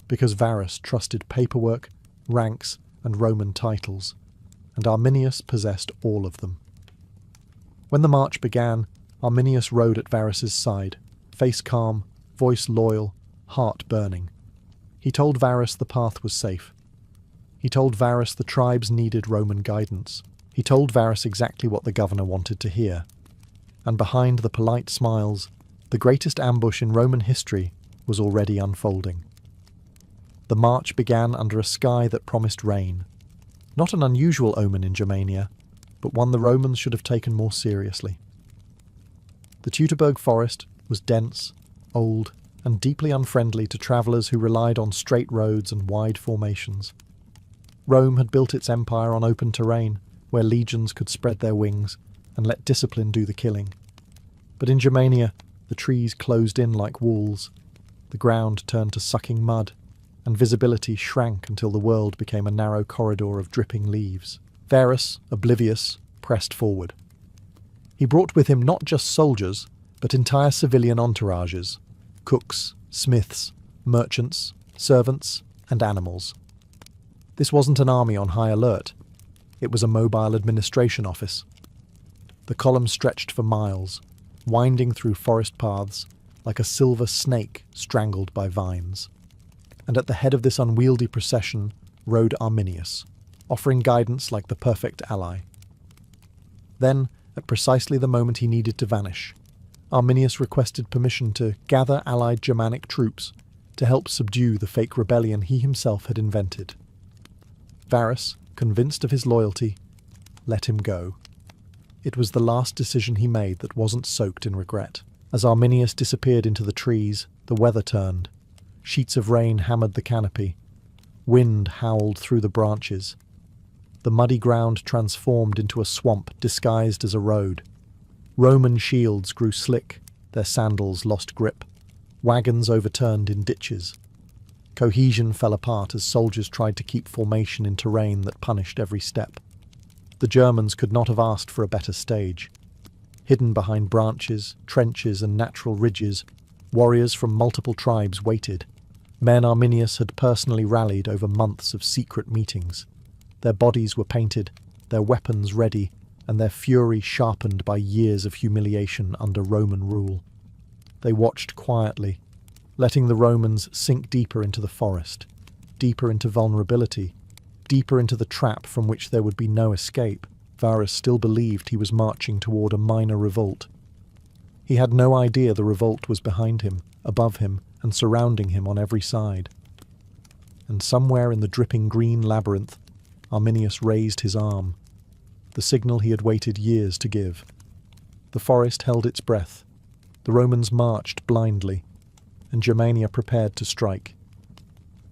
Because Varus trusted paperwork, ranks, and Roman titles, and Arminius possessed all of them. When the march began, Arminius rode at Varus's side, face calm, voice loyal, heart burning. He told Varus the path was safe. He told Varus the tribes needed Roman guidance. He told Varus exactly what the governor wanted to hear. And behind the polite smiles, the greatest ambush in Roman history was already unfolding. The march began under a sky that promised rain. Not an unusual omen in Germania, but one the Romans should have taken more seriously. The Teutoburg forest was dense, old, and deeply unfriendly to travellers who relied on straight roads and wide formations. Rome had built its empire on open terrain, where legions could spread their wings and let discipline do the killing. But in Germania, the trees closed in like walls, the ground turned to sucking mud, and visibility shrank until the world became a narrow corridor of dripping leaves. Varus, oblivious, pressed forward. He brought with him not just soldiers, but entire civilian entourages, cooks, smiths, merchants, servants, and animals. This wasn't an army on high alert. It was a mobile administration office. The column stretched for miles, winding through forest paths like a silver snake strangled by vines. And at the head of this unwieldy procession rode Arminius, offering guidance like the perfect ally. Then, at precisely the moment he needed to vanish, Arminius requested permission to gather allied Germanic troops to help subdue the fake rebellion he himself had invented. Varus, convinced of his loyalty, let him go. It was the last decision he made that wasn't soaked in regret. As Arminius disappeared into the trees, the weather turned. Sheets of rain hammered the canopy. Wind howled through the branches. The muddy ground transformed into a swamp disguised as a road. Roman shields grew slick, their sandals lost grip. Wagons overturned in ditches. Cohesion fell apart as soldiers tried to keep formation in terrain that punished every step. The Germans could not have asked for a better stage. Hidden behind branches, trenches, and natural ridges, warriors from multiple tribes waited. Men Arminius had personally rallied over months of secret meetings. Their bodies were painted, their weapons ready, and their fury sharpened by years of humiliation under Roman rule. They watched quietly, letting the Romans sink deeper into the forest, deeper into vulnerability, deeper into the trap from which there would be no escape. Varus still believed he was marching toward a minor revolt. He had no idea the revolt was behind him, above him, and surrounding him on every side. And somewhere in the dripping green labyrinth, Arminius raised his arm, the signal he had waited years to give. The forest held its breath. The Romans marched blindly, and Germania prepared to strike.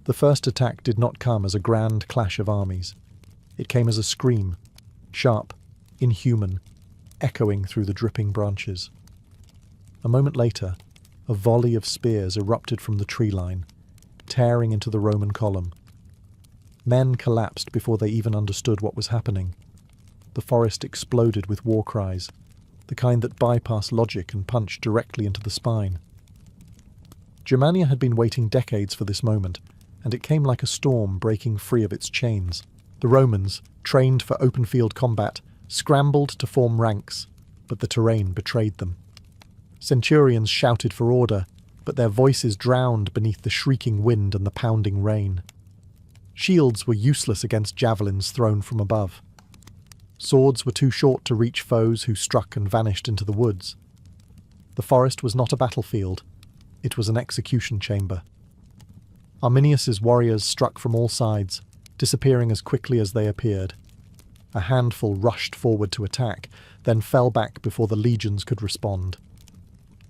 The first attack did not come as a grand clash of armies. It came as a scream, sharp, inhuman, echoing through the dripping branches. A moment later, a volley of spears erupted from the tree line, tearing into the Roman column. Men collapsed before they even understood what was happening. The forest exploded with war cries, the kind that bypass logic and punch directly into the spine. Germania had been waiting decades for this moment, and it came like a storm breaking free of its chains. The Romans, trained for open-field combat, scrambled to form ranks, but the terrain betrayed them. Centurions shouted for order, but their voices drowned beneath the shrieking wind and the pounding rain. Shields were useless against javelins thrown from above. Swords were too short to reach foes who struck and vanished into the woods. The forest was not a battlefield. It was an execution chamber. Arminius's warriors struck from all sides, disappearing as quickly as they appeared. A handful rushed forward to attack, then fell back before the legions could respond.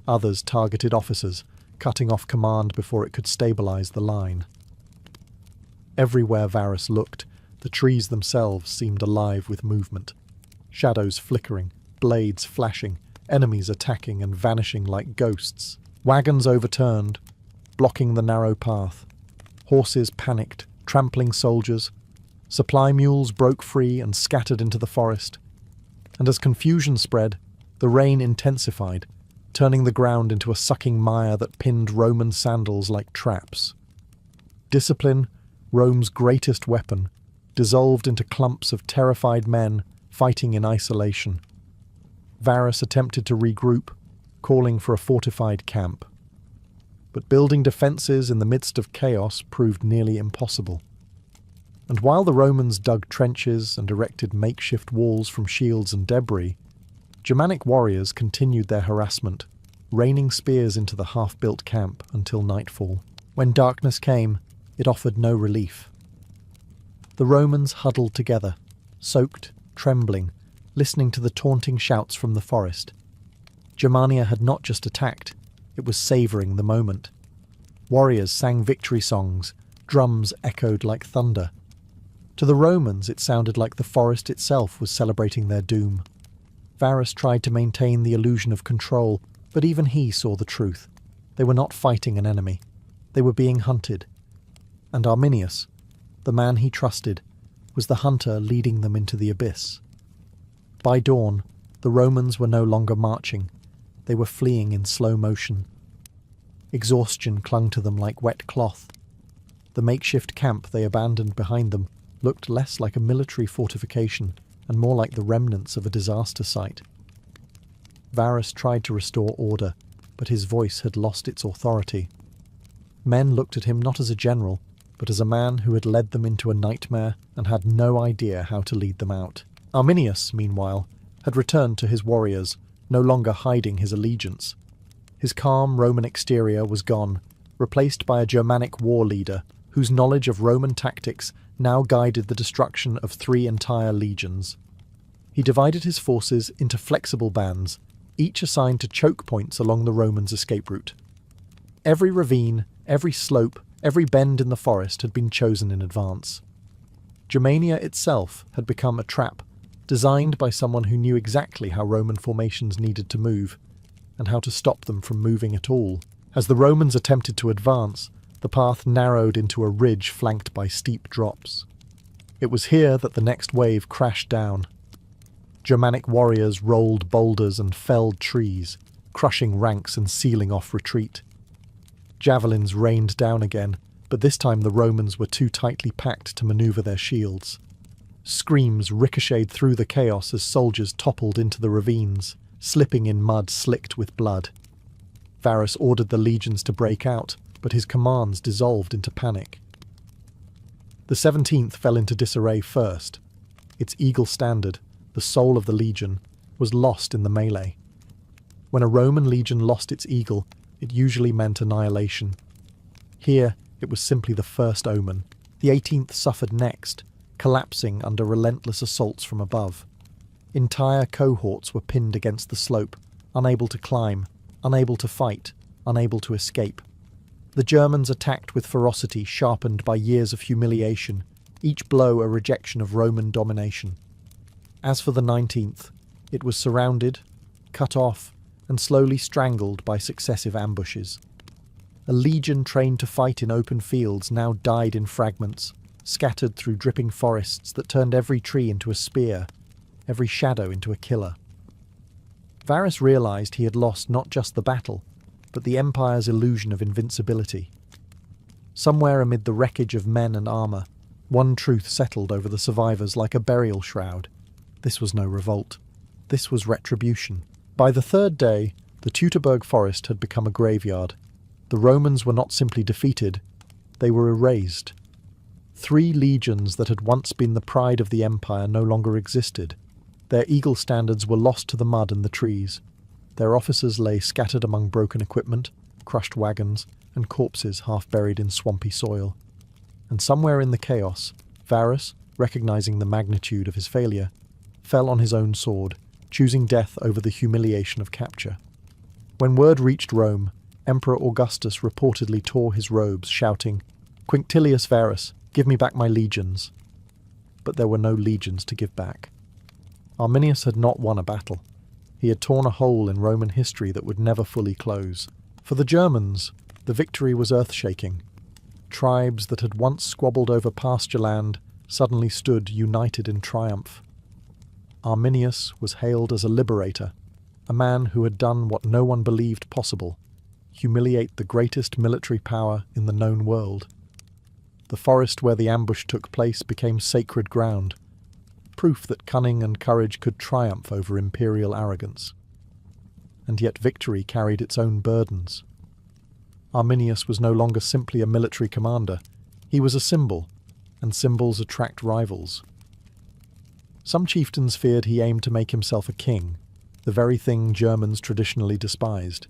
Others targeted officers, cutting off command before it could stabilize the line. Everywhere Varus looked, the trees themselves seemed alive with movement. Shadows flickering, blades flashing, enemies attacking and vanishing like ghosts. Wagons overturned, blocking the narrow path. Horses panicked, trampling soldiers. Supply mules broke free and scattered into the forest. And as confusion spread, the rain intensified, turning the ground into a sucking mire that pinned Roman sandals like traps. Discipline, Rome's greatest weapon, dissolved into clumps of terrified men fighting in isolation. Varus attempted to regroup, calling for a fortified camp. But building defences in the midst of chaos proved nearly impossible. And while the Romans dug trenches and erected makeshift walls from shields and debris, Germanic warriors continued their harassment, raining spears into the half-built camp until nightfall. When darkness came, it offered no relief. The Romans huddled together, soaked, trembling, listening to the taunting shouts from the forest. Germania had not just attacked, it was savouring the moment. Warriors sang victory songs, drums echoed like thunder. To the Romans it sounded like the forest itself was celebrating their doom. Varus tried to maintain the illusion of control, but even he saw the truth. They were not fighting an enemy. They were being hunted. And Arminius, the man he trusted, was the hunter leading them into the abyss. By dawn, the Romans were no longer marching. They were fleeing in slow motion. Exhaustion clung to them like wet cloth. The makeshift camp they abandoned behind them looked less like a military fortification and more like the remnants of a disaster site. Varus tried to restore order, but his voice had lost its authority. Men looked at him not as a general, but as a man who had led them into a nightmare and had no idea how to lead them out. Arminius, meanwhile, had returned to his warriors, no longer hiding his allegiance. His calm Roman exterior was gone, replaced by a Germanic war leader whose knowledge of Roman tactics now guided the destruction of 3 entire legions. He divided his forces into flexible bands, each assigned to choke points along the Romans' escape route. Every ravine, every slope, every bend in the forest had been chosen in advance. Germania itself had become a trap, designed by someone who knew exactly how Roman formations needed to move, and how to stop them from moving at all. As the Romans attempted to advance, the path narrowed into a ridge flanked by steep drops. It was here that the next wave crashed down. Germanic warriors rolled boulders and felled trees, crushing ranks and sealing off retreat. Javelins rained down again, but this time the Romans were too tightly packed to maneuver their shields. Screams ricocheted through the chaos as soldiers toppled into the ravines, slipping in mud slicked with blood. Varus ordered the legions to break out, but his commands dissolved into panic. The 17th fell into disarray first. Its eagle standard, the soul of the legion, was lost in the melee. When a Roman legion lost its eagle, it usually meant annihilation. Here, it was simply the first omen. The 18th suffered next, collapsing under relentless assaults from above. Entire cohorts were pinned against the slope, unable to climb, unable to fight, unable to escape. The Germans attacked with ferocity sharpened by years of humiliation, each blow a rejection of Roman domination. As for the 19th, it was surrounded, cut off, and slowly strangled by successive ambushes. A legion trained to fight in open fields now died in fragments, scattered through dripping forests that turned every tree into a spear, every shadow into a killer. Varus realized he had lost not just the battle, but the Empire's illusion of invincibility. Somewhere amid the wreckage of men and armour, one truth settled over the survivors like a burial shroud. This was no revolt. This was retribution. By the 3rd day, the Teutoburg forest had become a graveyard. The Romans were not simply defeated, they were erased. 3 legions that had once been the pride of the Empire no longer existed. Their eagle standards were lost to the mud and the trees. Their officers lay scattered among broken equipment, crushed wagons, and corpses half buried in swampy soil. And somewhere in the chaos, Varus, recognizing the magnitude of his failure, fell on his own sword, choosing death over the humiliation of capture. When word reached Rome, Emperor Augustus reportedly tore his robes, shouting, "Quinctilius Verus, give me back my legions." But there were no legions to give back. Arminius had not won a battle. He had torn a hole in Roman history that would never fully close. For the Germans, the victory was earth-shaking. Tribes that had once squabbled over pasture land suddenly stood united in triumph. Arminius was hailed as a liberator, a man who had done what no one believed possible: humiliate the greatest military power in the known world. The forest where the ambush took place became sacred ground, proof that cunning and courage could triumph over imperial arrogance. And yet victory carried its own burdens. Arminius was no longer simply a military commander. He was a symbol, and symbols attract rivals. Some chieftains feared he aimed to make himself a king, the very thing Germans traditionally despised.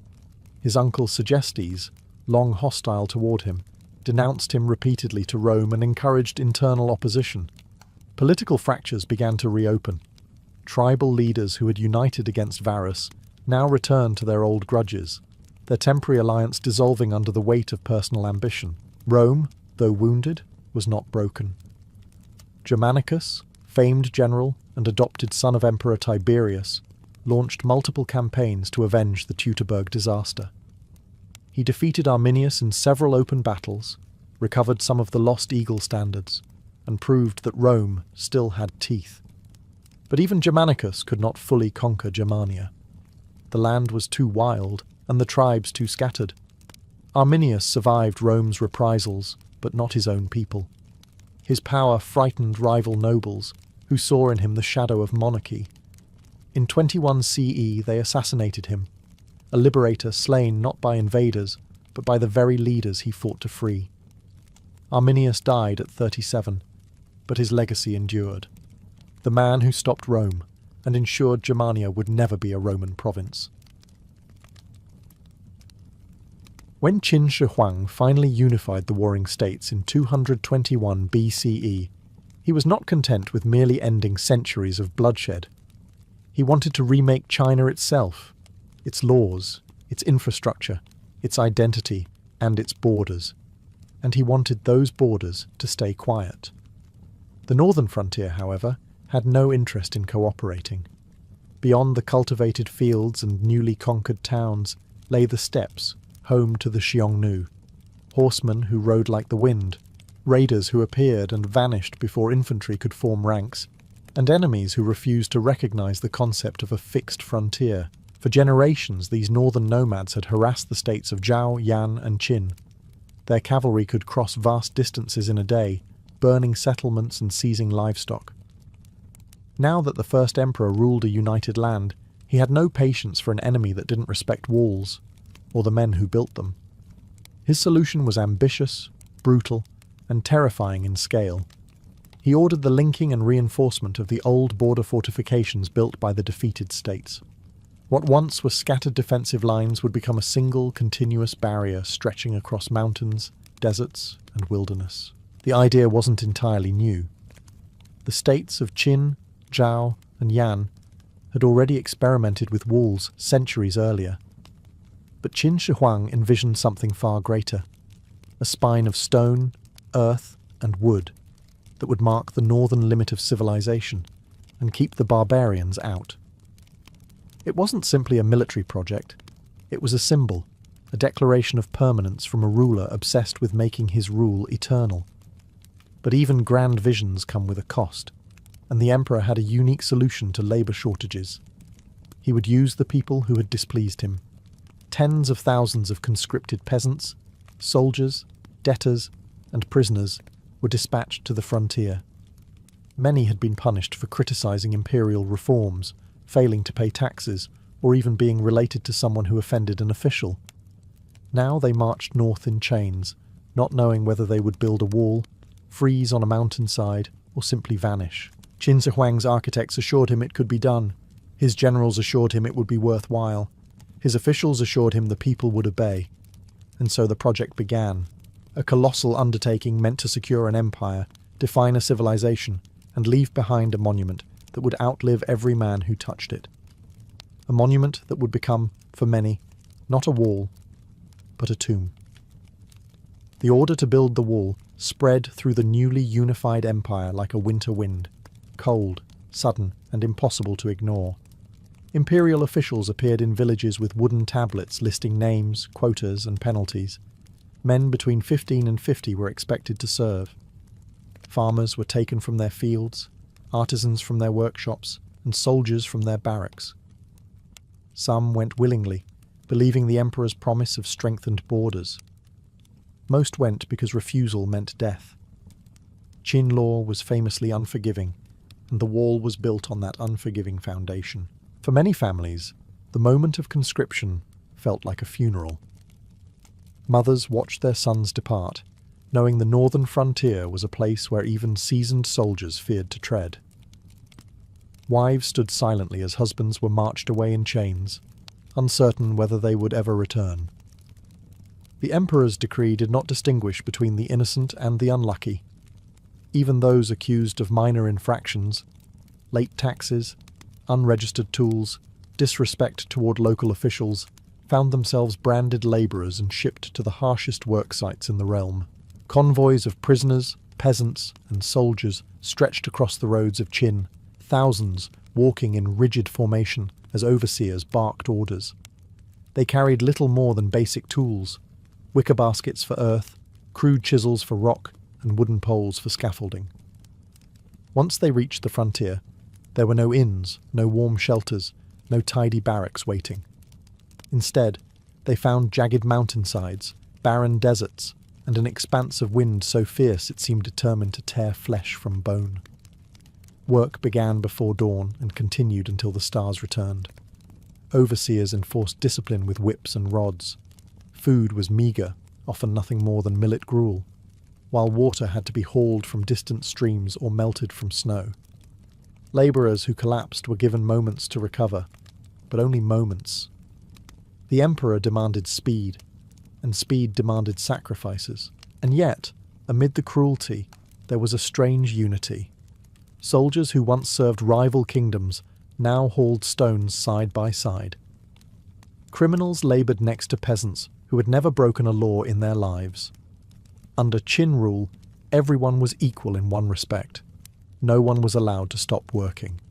His uncle Segestes, long hostile toward him, denounced him repeatedly to Rome and encouraged internal opposition. Political fractures began to reopen. Tribal leaders who had united against Varus now returned to their old grudges, their temporary alliance dissolving under the weight of personal ambition. Rome, though wounded, was not broken. Germanicus, famed general and adopted son of Emperor Tiberius, launched multiple campaigns to avenge the Teutoburg disaster. He defeated Arminius in several open battles, recovered some of the lost eagle standards, and proved that Rome still had teeth. But even Germanicus could not fully conquer Germania. The land was too wild, and the tribes too scattered. Arminius survived Rome's reprisals, but not his own people. His power frightened rival nobles, who saw in him the shadow of monarchy. In 21 CE they assassinated him, a liberator slain not by invaders, but by the very leaders he fought to free. Arminius died at 37, but his legacy endured. The man who stopped Rome and ensured Germania would never be a Roman province. When Qin Shi Huang finally unified the warring states in 221 BCE, he was not content with merely ending centuries of bloodshed. He wanted to remake China itself, its laws, its infrastructure, its identity, and its borders. And he wanted those borders to stay quiet. The northern frontier, however, had no interest in cooperating. Beyond the cultivated fields and newly conquered towns lay the steppes, home to the Xiongnu, horsemen who rode like the wind, raiders who appeared and vanished before infantry could form ranks, and enemies who refused to recognize the concept of a fixed frontier. For generations, these northern nomads had harassed the states of Zhao, Yan, and Qin. Their cavalry could cross vast distances in a day, burning settlements and seizing livestock. Now that the first emperor ruled a united land, he had no patience for an enemy that didn't respect walls, or the men who built them. His solution was ambitious, brutal, and terrifying in scale. He ordered the linking and reinforcement of the old border fortifications built by the defeated states. What once were scattered defensive lines would become a single, continuous barrier stretching across mountains, deserts, and wilderness. The idea wasn't entirely new. The states of Qin, Zhao, and Yan had already experimented with walls centuries earlier. But Qin Shi Huang envisioned something far greater, a spine of stone, earth, and wood that would mark the northern limit of civilization and keep the barbarians out. It wasn't simply a military project, it was a symbol, a declaration of permanence from a ruler obsessed with making his rule eternal. But even grand visions come with a cost, and the emperor had a unique solution to labor shortages. He would use the people who had displeased him. Tens of thousands of conscripted peasants, soldiers, debtors, and prisoners were dispatched to the frontier. Many had been punished for criticizing imperial reforms, failing to pay taxes, or even being related to someone who offended an official. Now they marched north in chains, not knowing whether they would build a wall, freeze on a mountainside, or simply vanish. Qin Shi Huang's architects assured him it could be done. His generals assured him it would be worthwhile. His officials assured him the people would obey. And so the project began. A colossal undertaking meant to secure an empire, define a civilization, and leave behind a monument that would outlive every man who touched it. A monument that would become, for many, not a wall, but a tomb. The order to build the wall spread through the newly unified empire like a winter wind, cold, sudden, and impossible to ignore. Imperial officials appeared in villages with wooden tablets listing names, quotas, and penalties. Men between 15 and 50 were expected to serve. Farmers were taken from their fields, artisans from their workshops, and soldiers from their barracks. Some went willingly, believing the emperor's promise of strengthened borders. Most went because refusal meant death. Qin law was famously unforgiving, and the wall was built on that unforgiving foundation. For many families, the moment of conscription felt like a funeral. Mothers watched their sons depart, knowing the northern frontier was a place where even seasoned soldiers feared to tread. Wives stood silently as husbands were marched away in chains, uncertain whether they would ever return. The emperor's decree did not distinguish between the innocent and the unlucky. Even those accused of minor infractions, late taxes, unregistered tools, disrespect toward local officials, found themselves branded labourers and shipped to the harshest work sites in the realm. Convoys of prisoners, peasants, and soldiers stretched across the roads of Qin, thousands walking in rigid formation as overseers barked orders. They carried little more than basic tools: wicker baskets for earth, crude chisels for rock, and wooden poles for scaffolding. Once they reached the frontier, there were no inns, no warm shelters, no tidy barracks waiting. Instead, they found jagged mountainsides, barren deserts, and an expanse of wind so fierce it seemed determined to tear flesh from bone. Work began before dawn and continued until the stars returned. Overseers enforced discipline with whips and rods. Food was meagre, often nothing more than millet gruel, while water had to be hauled from distant streams or melted from snow. Labourers who collapsed were given moments to recover, but only moments. The emperor demanded speed, and speed demanded sacrifices. And yet, amid the cruelty, there was a strange unity. Soldiers who once served rival kingdoms now hauled stones side by side. Criminals laboured next to peasants who had never broken a law in their lives. Under Qin rule, everyone was equal in one respect. No one was allowed to stop working.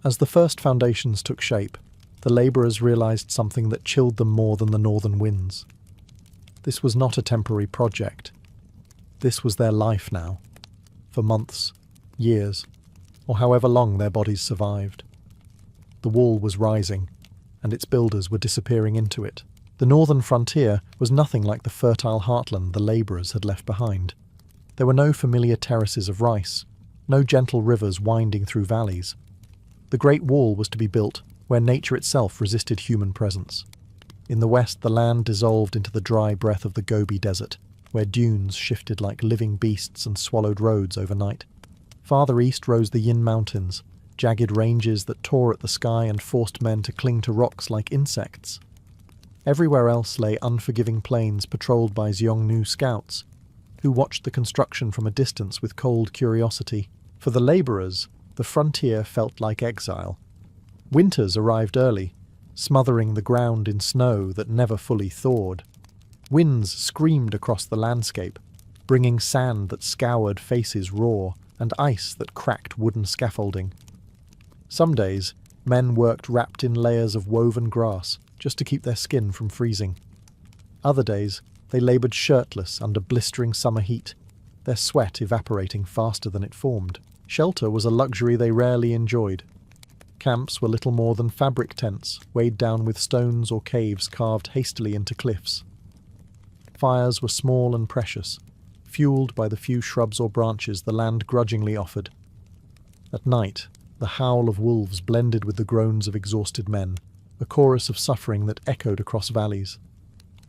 As the first foundations took shape, the labourers realised something that chilled them more than the northern winds. This was not a temporary project. This was their life now, for months, years, or however long their bodies survived. The wall was rising, and its builders were disappearing into it. The northern frontier was nothing like the fertile heartland the labourers had left behind. There were no familiar terraces of rice, no gentle rivers winding through valleys. The Great Wall was to be built where nature itself resisted human presence. In the west, the land dissolved into the dry breath of the Gobi Desert, where dunes shifted like living beasts and swallowed roads overnight. Farther east rose the Yin Mountains, jagged ranges that tore at the sky and forced men to cling to rocks like insects. Everywhere else lay unforgiving plains patrolled by Xiongnu scouts, who watched the construction from a distance with cold curiosity. For the labourers, the frontier felt like exile. Winters arrived early, smothering the ground in snow that never fully thawed. Winds screamed across the landscape, bringing sand that scoured faces raw and ice that cracked wooden scaffolding. Some days, men worked wrapped in layers of woven grass just to keep their skin from freezing. Other days, they laboured shirtless under blistering summer heat, their sweat evaporating faster than it formed. Shelter was a luxury they rarely enjoyed. Camps were little more than fabric tents, weighed down with stones or caves carved hastily into cliffs. Fires were small and precious, fueled by the few shrubs or branches the land grudgingly offered. At night, the howl of wolves blended with the groans of exhausted men, a chorus of suffering that echoed across valleys.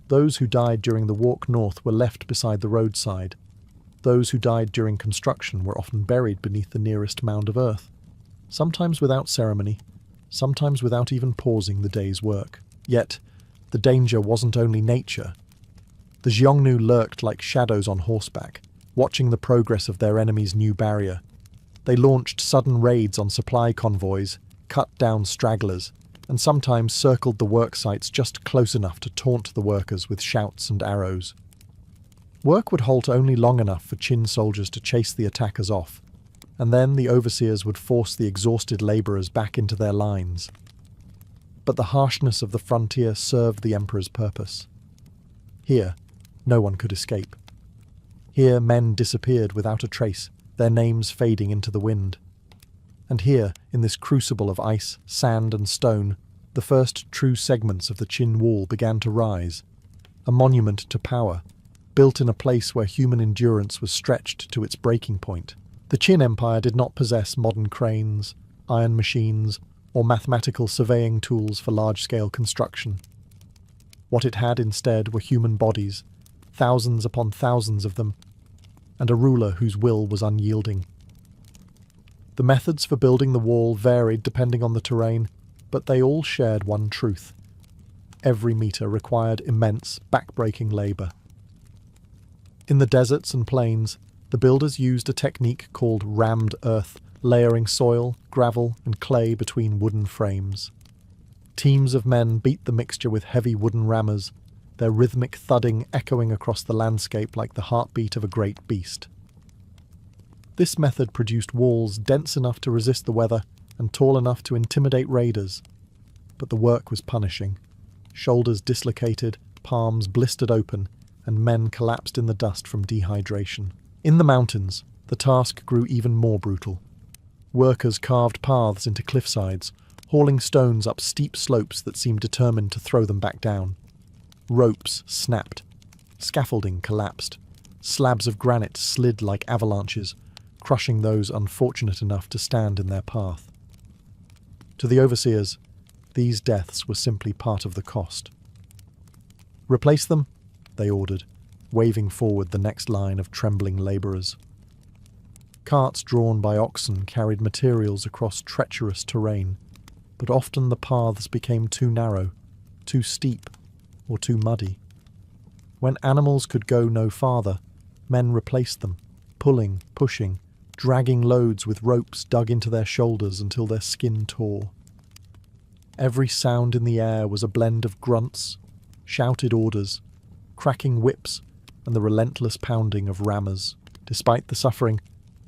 Those who died during the walk north were left beside the roadside. Those who died during construction were often buried beneath the nearest mound of earth, sometimes without ceremony, sometimes without even pausing the day's work. Yet, the danger wasn't only nature. The Xiongnu lurked like shadows on horseback, watching the progress of their enemy's new barrier. They launched sudden raids on supply convoys, cut down stragglers, and sometimes circled the work sites just close enough to taunt the workers with shouts and arrows. Work would halt only long enough for Qin soldiers to chase the attackers off, and then the overseers would force the exhausted labourers back into their lines. But the harshness of the frontier served the emperor's purpose. Here, no one could escape. Here men disappeared without a trace, their names fading into the wind. And here, in this crucible of ice, sand and stone, the first true segments of the Qin wall began to rise, a monument to power, built in a place where human endurance was stretched to its breaking point. The Qin Empire did not possess modern cranes, iron machines, or mathematical surveying tools for large-scale construction. What it had instead were human bodies, thousands upon thousands of them, and a ruler whose will was unyielding. The methods for building the wall varied depending on the terrain, but they all shared one truth. Every metre required immense, back-breaking labour. In the deserts and plains, the builders used a technique called rammed earth, layering soil, gravel, and clay between wooden frames. Teams of men beat the mixture with heavy wooden rammers, their rhythmic thudding echoing across the landscape like the heartbeat of a great beast. This method produced walls dense enough to resist the weather and tall enough to intimidate raiders. But the work was punishing. Shoulders dislocated, palms blistered open, and men collapsed in the dust from dehydration. In the mountains, the task grew even more brutal. Workers carved paths into cliffsides, hauling stones up steep slopes that seemed determined to throw them back down. Ropes snapped. Scaffolding collapsed. Slabs of granite slid like avalanches, crushing those unfortunate enough to stand in their path. To the overseers, these deaths were simply part of the cost. "Replace them," they ordered, waving forward the next line of trembling labourers. Carts drawn by oxen carried materials across treacherous terrain, but often the paths became too narrow, too steep, or too muddy. When animals could go no farther, men replaced them, pulling, pushing, dragging loads with ropes dug into their shoulders until their skin tore. Every sound in the air was a blend of grunts, shouted orders, cracking whips, and the relentless pounding of rammers. Despite the suffering,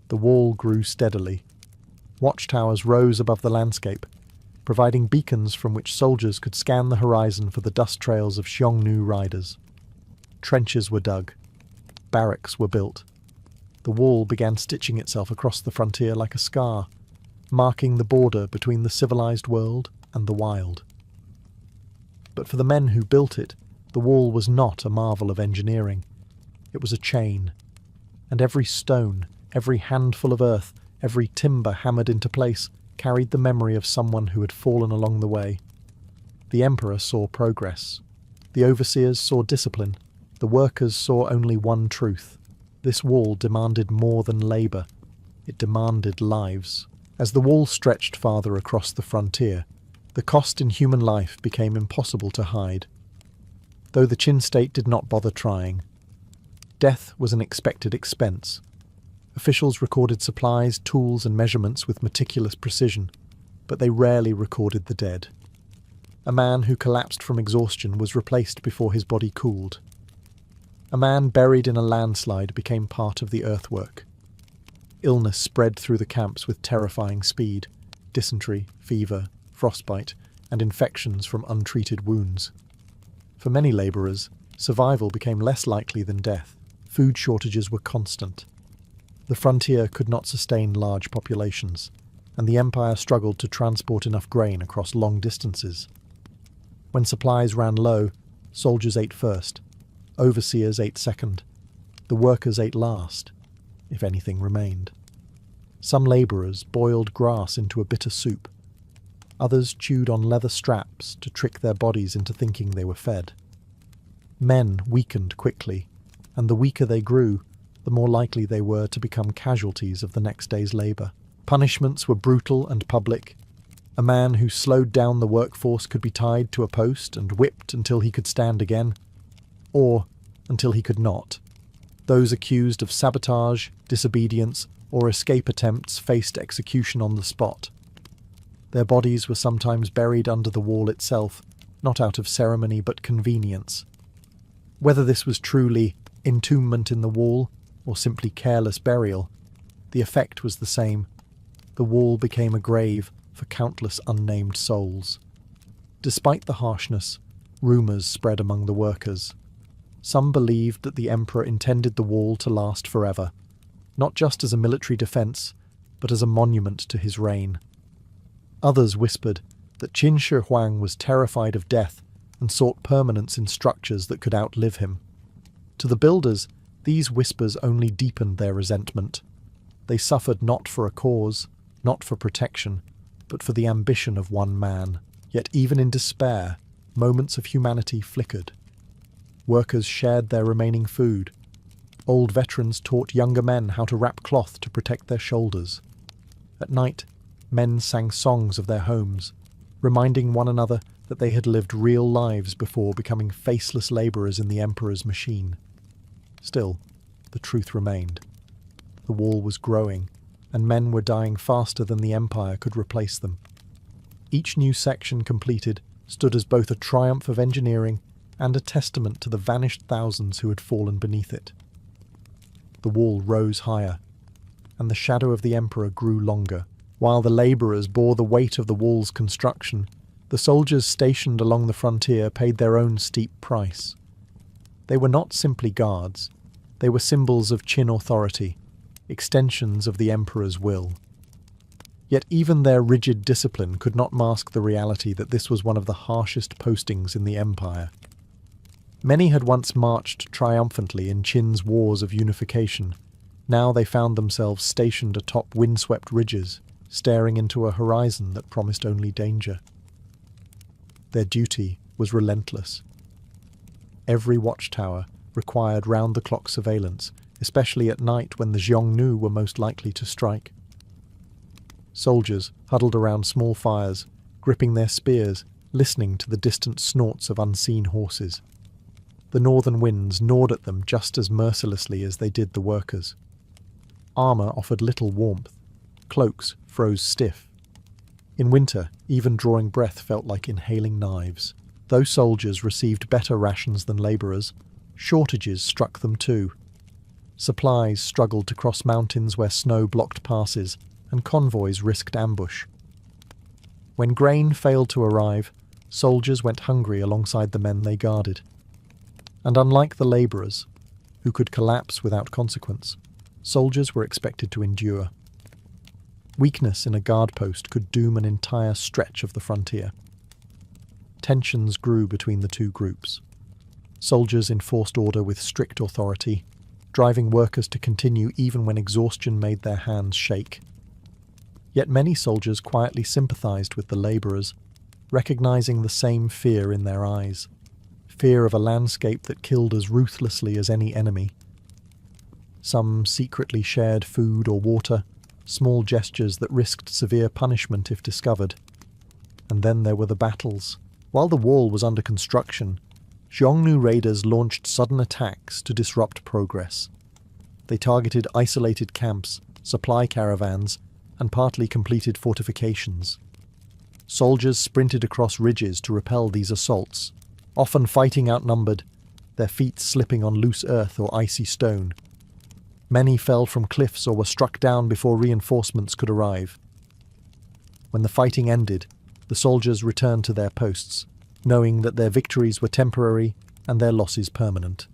the wall grew steadily. Watchtowers rose above the landscape, providing beacons from which soldiers could scan the horizon for the dust trails of Xiongnu riders. Trenches were dug. Barracks were built. The wall began stitching itself across the frontier like a scar, marking the border between the civilized world and the wild. But for the men who built it, the wall was not a marvel of engineering. It was a chain, and every stone, every handful of earth, every timber hammered into place carried the memory of someone who had fallen along the way. The emperor saw progress. The overseers saw discipline. The workers saw only one truth. This wall demanded more than labour. It demanded lives. As the wall stretched farther across the frontier, the cost in human life became impossible to hide. Though the Qin state did not bother trying. Death was an expected expense. Officials recorded supplies, tools, and measurements with meticulous precision, but they rarely recorded the dead. A man who collapsed from exhaustion was replaced before his body cooled. A man buried in a landslide became part of the earthwork. Illness spread through the camps with terrifying speed: dysentery, fever, frostbite, and infections from untreated wounds. For many labourers, survival became less likely than death. Food shortages were constant. The frontier could not sustain large populations, and the empire struggled to transport enough grain across long distances. When supplies ran low, soldiers ate first, overseers ate second, the workers ate last, if anything remained. Some labourers boiled grass into a bitter soup. Others chewed on leather straps to trick their bodies into thinking they were fed. Men weakened quickly, and the weaker they grew, the more likely they were to become casualties of the next day's labour. Punishments were brutal and public. A man who slowed down the workforce could be tied to a post and whipped until he could stand again, or until he could not. Those accused of sabotage, disobedience, or escape attempts faced execution on the spot. Their bodies were sometimes buried under the wall itself, not out of ceremony but convenience. Whether this was truly entombment in the wall or simply careless burial, the effect was the same. The wall became a grave for countless unnamed souls. Despite the harshness, rumours spread among the workers. Some believed that the emperor intended the wall to last forever, not just as a military defence, but as a monument to his reign. Others whispered that Qin Shi Huang was terrified of death and sought permanence in structures that could outlive him. To the builders, these whispers only deepened their resentment. They suffered not for a cause, not for protection, but for the ambition of one man. Yet even in despair, moments of humanity flickered. Workers shared their remaining food. Old veterans taught younger men how to wrap cloth to protect their shoulders. At night, men sang songs of their homes, reminding one another that they had lived real lives before becoming faceless labourers in the emperor's machine. Still, the truth remained. The wall was growing, and men were dying faster than the empire could replace them. Each new section completed stood as both a triumph of engineering and a testament to the vanished thousands who had fallen beneath it. The wall rose higher, and the shadow of the emperor grew longer. While the labourers bore the weight of the wall's construction, the soldiers stationed along the frontier paid their own steep price. They were not simply guards. They were symbols of Qin authority, extensions of the emperor's will. Yet even their rigid discipline could not mask the reality that this was one of the harshest postings in the empire. Many had once marched triumphantly in Qin's wars of unification. Now they found themselves stationed atop windswept ridges, staring into a horizon that promised only danger. Their duty was relentless. Every watchtower required round-the-clock surveillance, especially at night when the Xiongnu were most likely to strike. Soldiers huddled around small fires, gripping their spears, listening to the distant snorts of unseen horses. The northern winds gnawed at them just as mercilessly as they did the workers. Armour offered little warmth. Cloaks froze stiff. In winter, even drawing breath felt like inhaling knives. Though soldiers received better rations than labourers, shortages struck them too. Supplies struggled to cross mountains where snow blocked passes, and convoys risked ambush. When grain failed to arrive, soldiers went hungry alongside the men they guarded. And unlike the labourers, who could collapse without consequence, soldiers were expected to endure. Weakness in a guard post could doom an entire stretch of the frontier. Tensions grew between the two groups. Soldiers enforced order with strict authority, driving workers to continue even when exhaustion made their hands shake. Yet many soldiers quietly sympathised with the labourers, recognising the same fear in their eyes. Fear of a landscape that killed as ruthlessly as any enemy. Some secretly shared food or water, small gestures that risked severe punishment if discovered. And then there were the battles. While the wall was under construction, Xiongnu raiders launched sudden attacks to disrupt progress. They targeted isolated camps, supply caravans, and partly completed fortifications. Soldiers sprinted across ridges to repel these assaults, often fighting outnumbered, their feet slipping on loose earth or icy stone. Many fell from cliffs or were struck down before reinforcements could arrive. When the fighting ended, the soldiers returned to their posts, knowing that their victories were temporary and their losses permanent.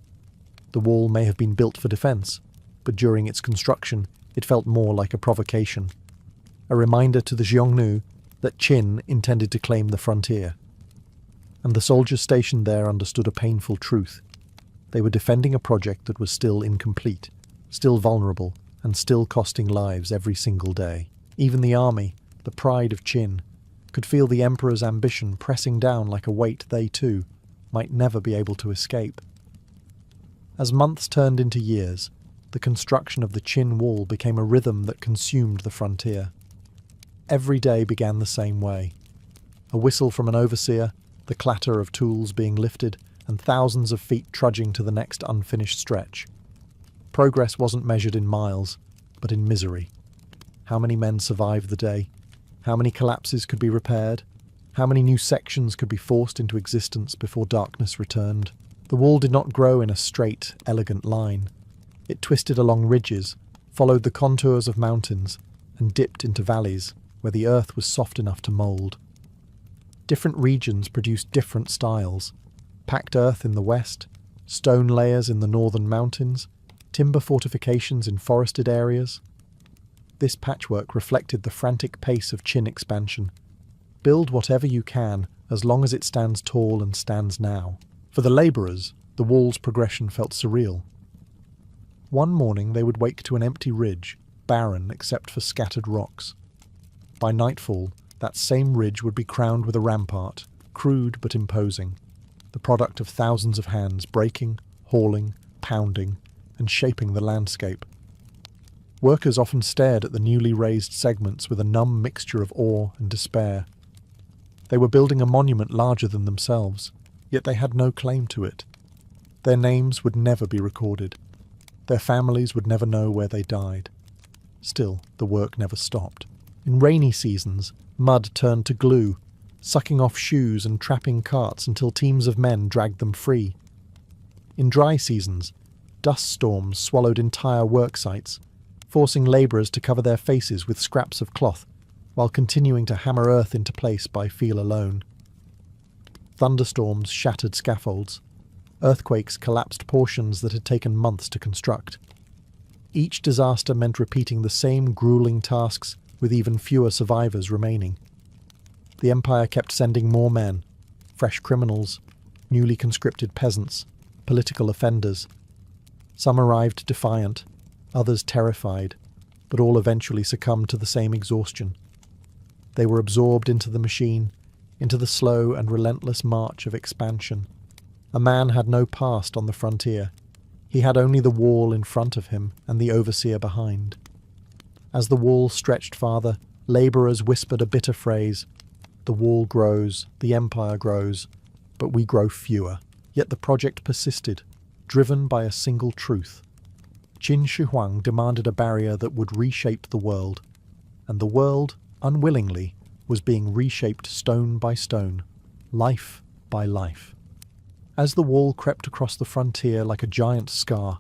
The wall may have been built for defence, but during its construction it felt more like a provocation, a reminder to the Xiongnu that Qin intended to claim the frontier. And the soldiers stationed there understood a painful truth. They were defending a project that was still incomplete, still vulnerable, and still costing lives every single day. Even the army, the pride of Qin, could feel the emperor's ambition pressing down like a weight they too might never be able to escape. As months turned into years, the construction of the Qin wall became a rhythm that consumed the frontier. Every day began the same way. A whistle from an overseer, the clatter of tools being lifted, and thousands of feet trudging to the next unfinished stretch. Progress wasn't measured in miles, but in misery. How many men survived the day? How many collapses could be repaired? How many new sections could be forced into existence before darkness returned? The wall did not grow in a straight, elegant line. It twisted along ridges, followed the contours of mountains, and dipped into valleys where the earth was soft enough to mould. Different regions produced different styles: packed earth in the west, stone layers in the northern mountains, timber fortifications in forested areas. This patchwork reflected the frantic pace of Qin expansion. Build whatever you can, as long as it stands tall and stands now. For the labourers, the wall's progression felt surreal. One morning they would wake to an empty ridge, barren except for scattered rocks. By nightfall, that same ridge would be crowned with a rampart, crude but imposing, the product of thousands of hands breaking, hauling, pounding, and shaping the landscape. Workers often stared at the newly raised segments with a numb mixture of awe and despair. They were building a monument larger than themselves, yet they had no claim to it. Their names would never be recorded. Their families would never know where they died. Still, the work never stopped. In rainy seasons, mud turned to glue, sucking off shoes and trapping carts until teams of men dragged them free. In dry seasons, dust storms swallowed entire work sites, forcing labourers to cover their faces with scraps of cloth, while continuing to hammer earth into place by feel alone. Thunderstorms shattered scaffolds. Earthquakes collapsed portions that had taken months to construct. Each disaster meant repeating the same grueling tasks with even fewer survivors remaining. The Empire kept sending more men, fresh criminals, newly conscripted peasants, political offenders. Some arrived defiant, others terrified, but all eventually succumbed to the same exhaustion. They were absorbed into the machine, into the slow and relentless march of expansion. A man had no past on the frontier. He had only the wall in front of him and the overseer behind. As the wall stretched farther, labourers whispered a bitter phrase: "The wall grows, the empire grows, but we grow fewer." Yet the project persisted, driven by a single truth. Qin Shi Huang demanded a barrier that would reshape the world, and the world, unwillingly, was being reshaped stone by stone, life by life. As the wall crept across the frontier like a giant scar,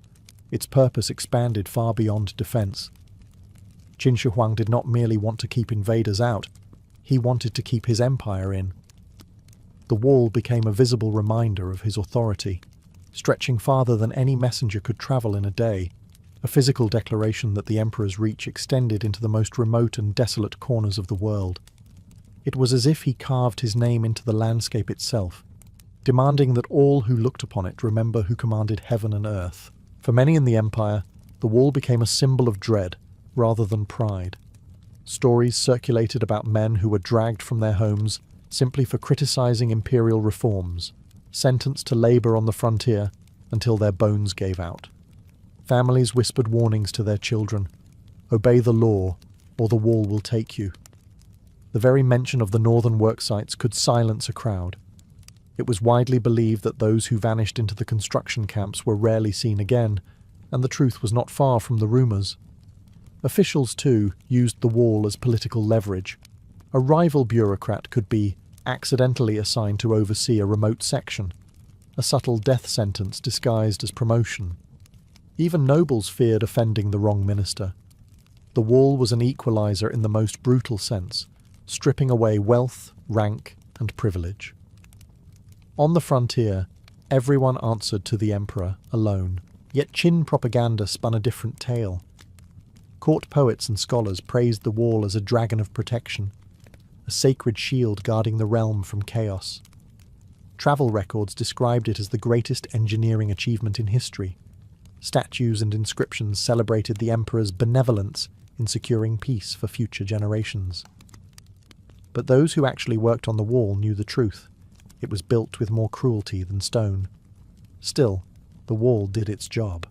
its purpose expanded far beyond defence. Qin Shi Huang did not merely want to keep invaders out, he wanted to keep his empire in. The wall became a visible reminder of his authority, stretching farther than any messenger could travel in a day, a physical declaration that the emperor's reach extended into the most remote and desolate corners of the world. It was as if he carved his name into the landscape itself, demanding that all who looked upon it remember who commanded heaven and earth. For many in the empire, the wall became a symbol of dread rather than pride. Stories circulated about men who were dragged from their homes simply for criticizing imperial reforms, sentenced to labor on the frontier until their bones gave out. Families whispered warnings to their children: "Obey the law, or the wall will take you." The very mention of the northern worksites could silence a crowd. It was widely believed that those who vanished into the construction camps were rarely seen again, and the truth was not far from the rumours. Officials, too, used the wall as political leverage. A rival bureaucrat could be accidentally assigned to oversee a remote section, a subtle death sentence disguised as promotion. Even nobles feared offending the wrong minister. The wall was an equalizer in the most brutal sense, stripping away wealth, rank, and privilege. On the frontier, everyone answered to the emperor alone, yet Qin propaganda spun a different tale. Court poets and scholars praised the wall as a dragon of protection, a sacred shield guarding the realm from chaos. Travel records described it as the greatest engineering achievement in history. Statues and inscriptions celebrated the emperor's benevolence in securing peace for future generations. But those who actually worked on the wall knew the truth. It was built with more cruelty than stone. Still, the wall did its job.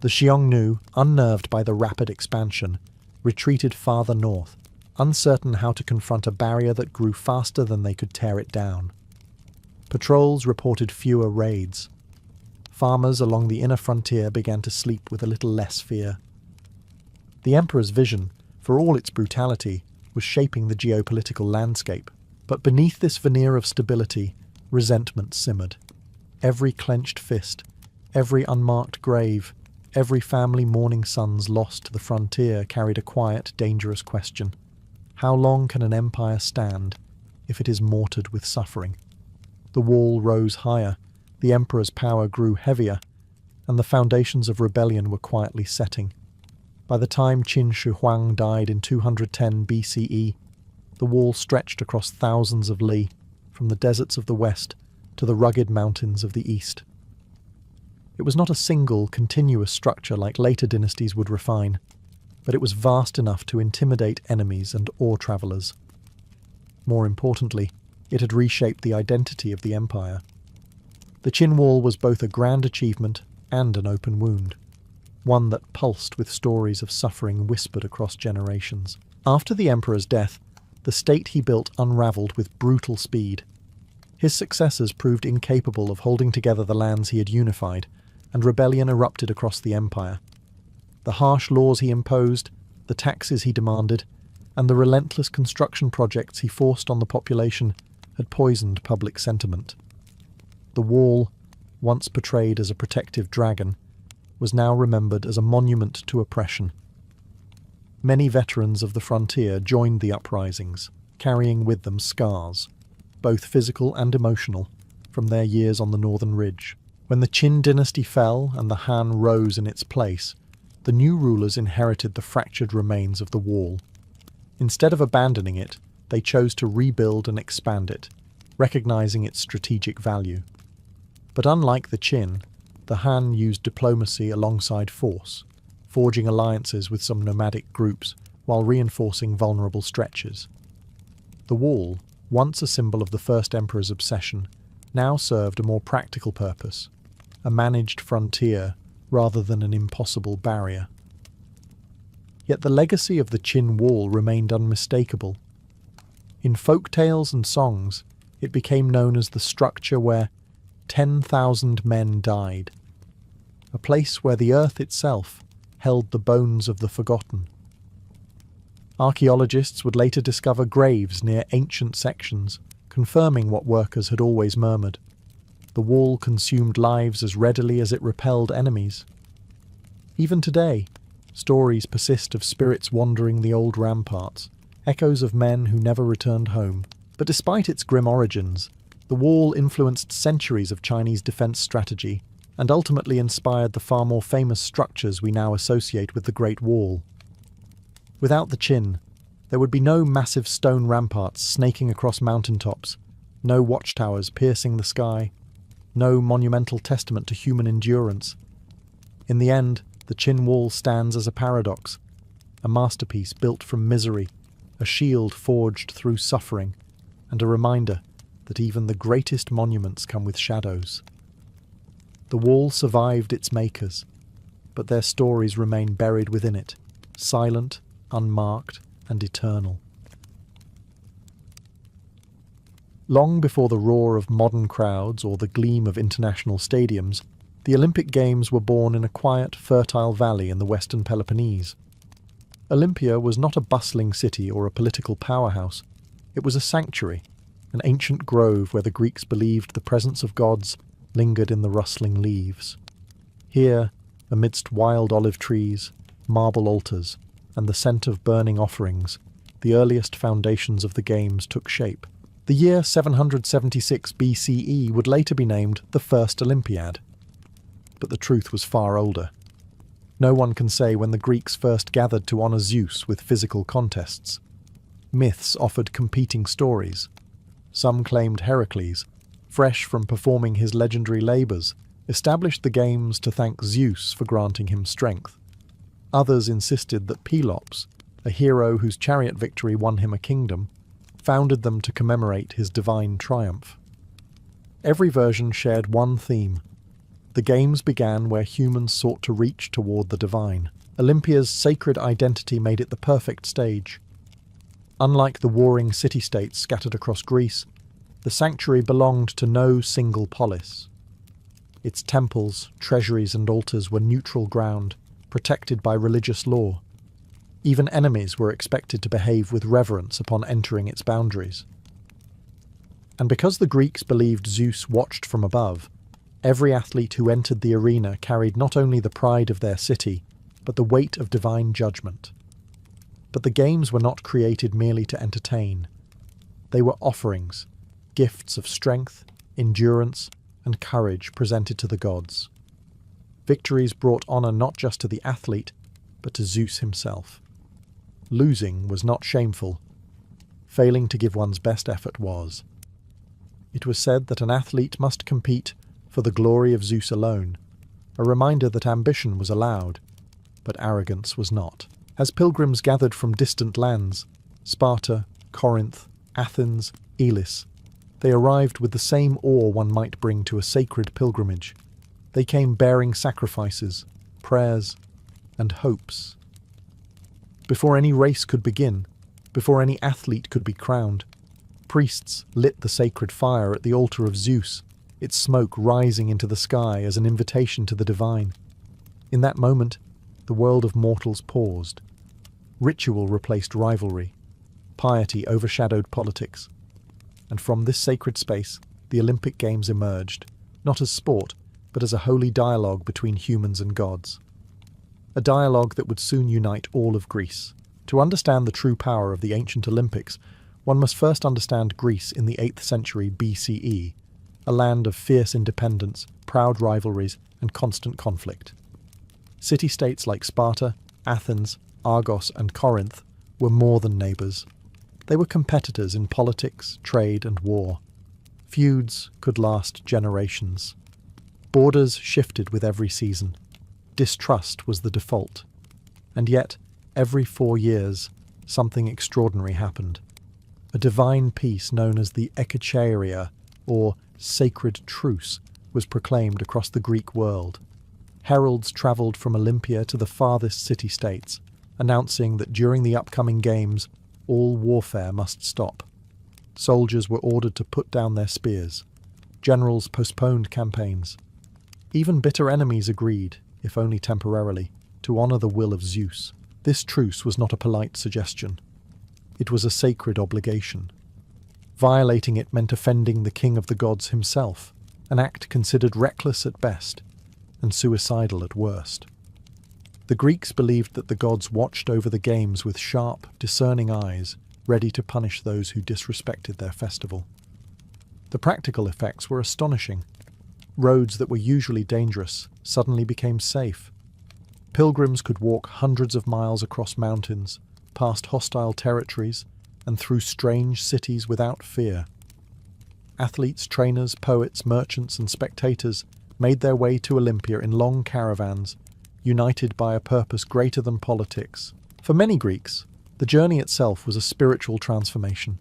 The Xiongnu, unnerved by the rapid expansion, retreated farther north, uncertain how to confront a barrier that grew faster than they could tear it down. Patrols reported fewer raids. Farmers along the inner frontier began to sleep with a little less fear. The emperor's vision, for all its brutality, was shaping the geopolitical landscape. But beneath this veneer of stability, resentment simmered. Every clenched fist, every unmarked grave, every family mourning sons lost to the frontier carried a quiet, dangerous question. How long can an empire stand if it is mortared with suffering? The wall rose higher, the emperor's power grew heavier, and the foundations of rebellion were quietly setting. By the time Qin Shi Huang died in 210 BCE, the wall stretched across thousands of li, from the deserts of the west to the rugged mountains of the east. It was not a single, continuous structure like later dynasties would refine, but it was vast enough to intimidate enemies and awe travellers. More importantly, it had reshaped the identity of the empire. The Qin Wall was both a grand achievement and an open wound, one that pulsed with stories of suffering whispered across generations. After the emperor's death, the state he built unravelled with brutal speed. His successors proved incapable of holding together the lands he had unified, and rebellion erupted across the empire. The harsh laws he imposed, the taxes he demanded, and the relentless construction projects he forced on the population had poisoned public sentiment. The wall, once portrayed as a protective dragon, was now remembered as a monument to oppression. Many veterans of the frontier joined the uprisings, carrying with them scars, both physical and emotional, from their years on the northern ridge. When the Qin dynasty fell and the Han rose in its place, the new rulers inherited the fractured remains of the wall. Instead of abandoning it, they chose to rebuild and expand it, recognizing its strategic value. But unlike the Qin, the Han used diplomacy alongside force, forging alliances with some nomadic groups while reinforcing vulnerable stretches. The wall, once a symbol of the first emperor's obsession, now served a more practical purpose, a managed frontier rather than an impossible barrier. Yet the legacy of the Qin Wall remained unmistakable. In folk tales and songs, it became known as the structure where 10,000 men died, a place where the earth itself held the bones of the forgotten. Archaeologists would later discover graves near ancient sections, confirming what workers had always murmured. The wall consumed lives as readily as it repelled enemies. Even today, stories persist of spirits wandering the old ramparts, echoes of men who never returned home. But despite its grim origins, the wall influenced centuries of Chinese defense strategy and ultimately inspired the far more famous structures we now associate with the Great Wall. Without the Qin, there would be no massive stone ramparts snaking across mountaintops, no watchtowers piercing the sky, no monumental testament to human endurance. In the end, the Qin Wall stands as a paradox, a masterpiece built from misery, a shield forged through suffering, and a reminder that even the greatest monuments come with shadows. The wall survived its makers, but their stories remain buried within it, silent, unmarked, and eternal. Long before the roar of modern crowds or the gleam of international stadiums, the Olympic Games were born in a quiet, fertile valley in the western Peloponnese. Olympia was not a bustling city or a political powerhouse. It was a sanctuary, an ancient grove where the Greeks believed the presence of gods lingered in the rustling leaves. Here, amidst wild olive trees, marble altars, and the scent of burning offerings, the earliest foundations of the games took shape. The year 776 BCE would later be named the First Olympiad. But the truth was far older. No one can say when the Greeks first gathered to honour Zeus with physical contests. Myths offered competing stories. Some claimed Heracles, fresh from performing his legendary labours, established the games to thank Zeus for granting him strength. Others insisted that Pelops, a hero whose chariot victory won him a kingdom, founded them to commemorate his divine triumph. Every version shared one theme. The games began where humans sought to reach toward the divine. Olympia's sacred identity made it the perfect stage. Unlike the warring city-states scattered across Greece, the sanctuary belonged to no single polis. Its temples, treasuries and altars were neutral ground, protected by religious law. Even enemies were expected to behave with reverence upon entering its boundaries. And because the Greeks believed Zeus watched from above, every athlete who entered the arena carried not only the pride of their city, but the weight of divine judgment. But the games were not created merely to entertain. They were offerings, gifts of strength, endurance, and courage presented to the gods. Victories brought honor not just to the athlete, but to Zeus himself. Losing was not shameful. Failing to give one's best effort was. It was said that an athlete must compete for the glory of Zeus alone, a reminder that ambition was allowed, but arrogance was not. As pilgrims gathered from distant lands, Sparta, Corinth, Athens, Elis, they arrived with the same awe one might bring to a sacred pilgrimage. They came bearing sacrifices, prayers, and hopes. Before any race could begin, before any athlete could be crowned, priests lit the sacred fire at the altar of Zeus, its smoke rising into the sky as an invitation to the divine. In that moment, the world of mortals paused. Ritual replaced rivalry. Piety overshadowed politics. And from this sacred space, the Olympic Games emerged, not as sport, but as a holy dialogue between humans and gods. A dialogue that would soon unite all of Greece. To understand the true power of the ancient Olympics, one must first understand Greece in the 8th century BCE, a land of fierce independence, proud rivalries, and constant conflict. City-states like Sparta, Athens, Argos, and Corinth were more than neighbours. They were competitors in politics, trade, and war. Feuds could last generations. Borders shifted with every season. Distrust was the default. And yet, every 4 years, something extraordinary happened. A divine peace known as the Ekacheria, or sacred truce, was proclaimed across the Greek world. Heralds travelled from Olympia to the farthest city-states, announcing that during the upcoming games, all warfare must stop. Soldiers were ordered to put down their spears. Generals postponed campaigns. Even bitter enemies agreed, if only temporarily, to honour the will of Zeus. This truce was not a polite suggestion. It was a sacred obligation. Violating it meant offending the king of the gods himself, an act considered reckless at best and suicidal at worst. The Greeks believed that the gods watched over the games with sharp, discerning eyes, ready to punish those who disrespected their festival. The practical effects were astonishing. Roads that were usually dangerous suddenly became safe. Pilgrims could walk hundreds of miles across mountains, past hostile territories, and through strange cities without fear. Athletes, trainers, poets, merchants, and spectators made their way to Olympia in long caravans, united by a purpose greater than politics. For many Greeks, the journey itself was a spiritual transformation.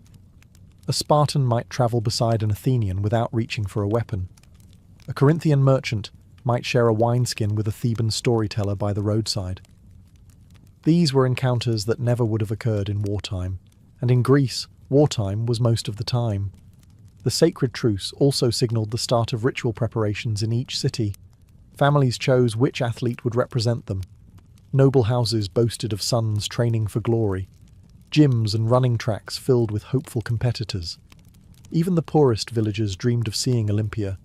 A Spartan might travel beside an Athenian without reaching for a weapon. A Corinthian merchant might share a wineskin with a Theban storyteller by the roadside. These were encounters that never would have occurred in wartime, and in Greece, wartime was most of the time. The sacred truce also signalled the start of ritual preparations in each city. Families chose which athlete would represent them. Noble houses boasted of sons training for glory. Gyms and running tracks filled with hopeful competitors. Even the poorest villagers dreamed of seeing Olympia,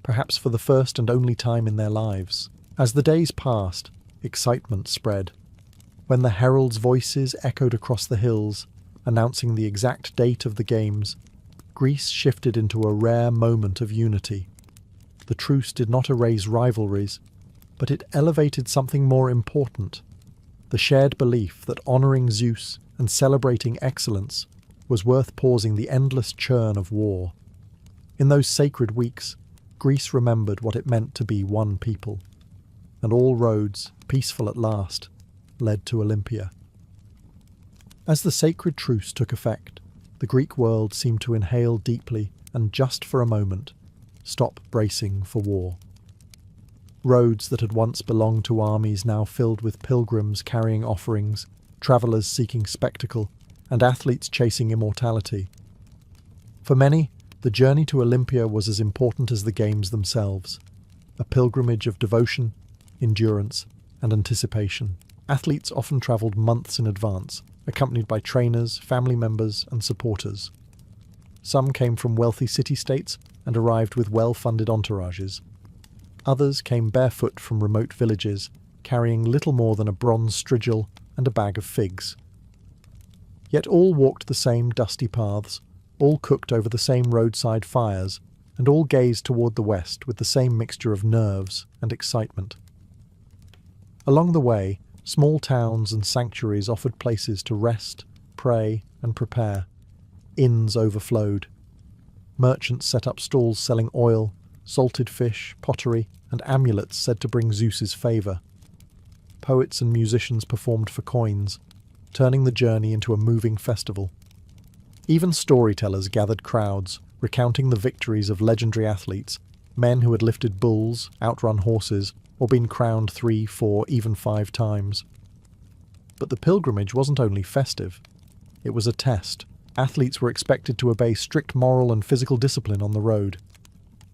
perhaps for the first and only time in their lives. As the days passed, excitement spread. When the heralds' voices echoed across the hills, announcing the exact date of the games, Greece shifted into a rare moment of unity. The truce did not erase rivalries, but it elevated something more important: the shared belief that honouring Zeus and celebrating excellence was worth pausing the endless churn of war. In those sacred weeks, Greece remembered what it meant to be one people, and all roads, peaceful at last, led to Olympia. As the sacred truce took effect, the Greek world seemed to inhale deeply and, just for a moment, stop bracing for war. Roads that had once belonged to armies now filled with pilgrims carrying offerings, travellers seeking spectacle, and athletes chasing immortality. For many, the journey to Olympia was as important as the games themselves, a pilgrimage of devotion, endurance, and anticipation. Athletes often travelled months in advance, accompanied by trainers, family members, and supporters. Some came from wealthy city-states and arrived with well-funded entourages. Others came barefoot from remote villages, carrying little more than a bronze strigil and a bag of figs. Yet all walked the same dusty paths, all cooked over the same roadside fires, and all gazed toward the west with the same mixture of nerves and excitement. Along the way, small towns and sanctuaries offered places to rest, pray, and prepare. Inns overflowed. Merchants set up stalls selling oil, salted fish, pottery, and amulets said to bring Zeus's favour. Poets and musicians performed for coins, turning the journey into a moving festival. Even storytellers gathered crowds, recounting the victories of legendary athletes, men who had lifted bulls, outrun horses, or been crowned 3, 4, even 5 times. But the pilgrimage wasn't only festive. It was a test. Athletes were expected to obey strict moral and physical discipline on the road.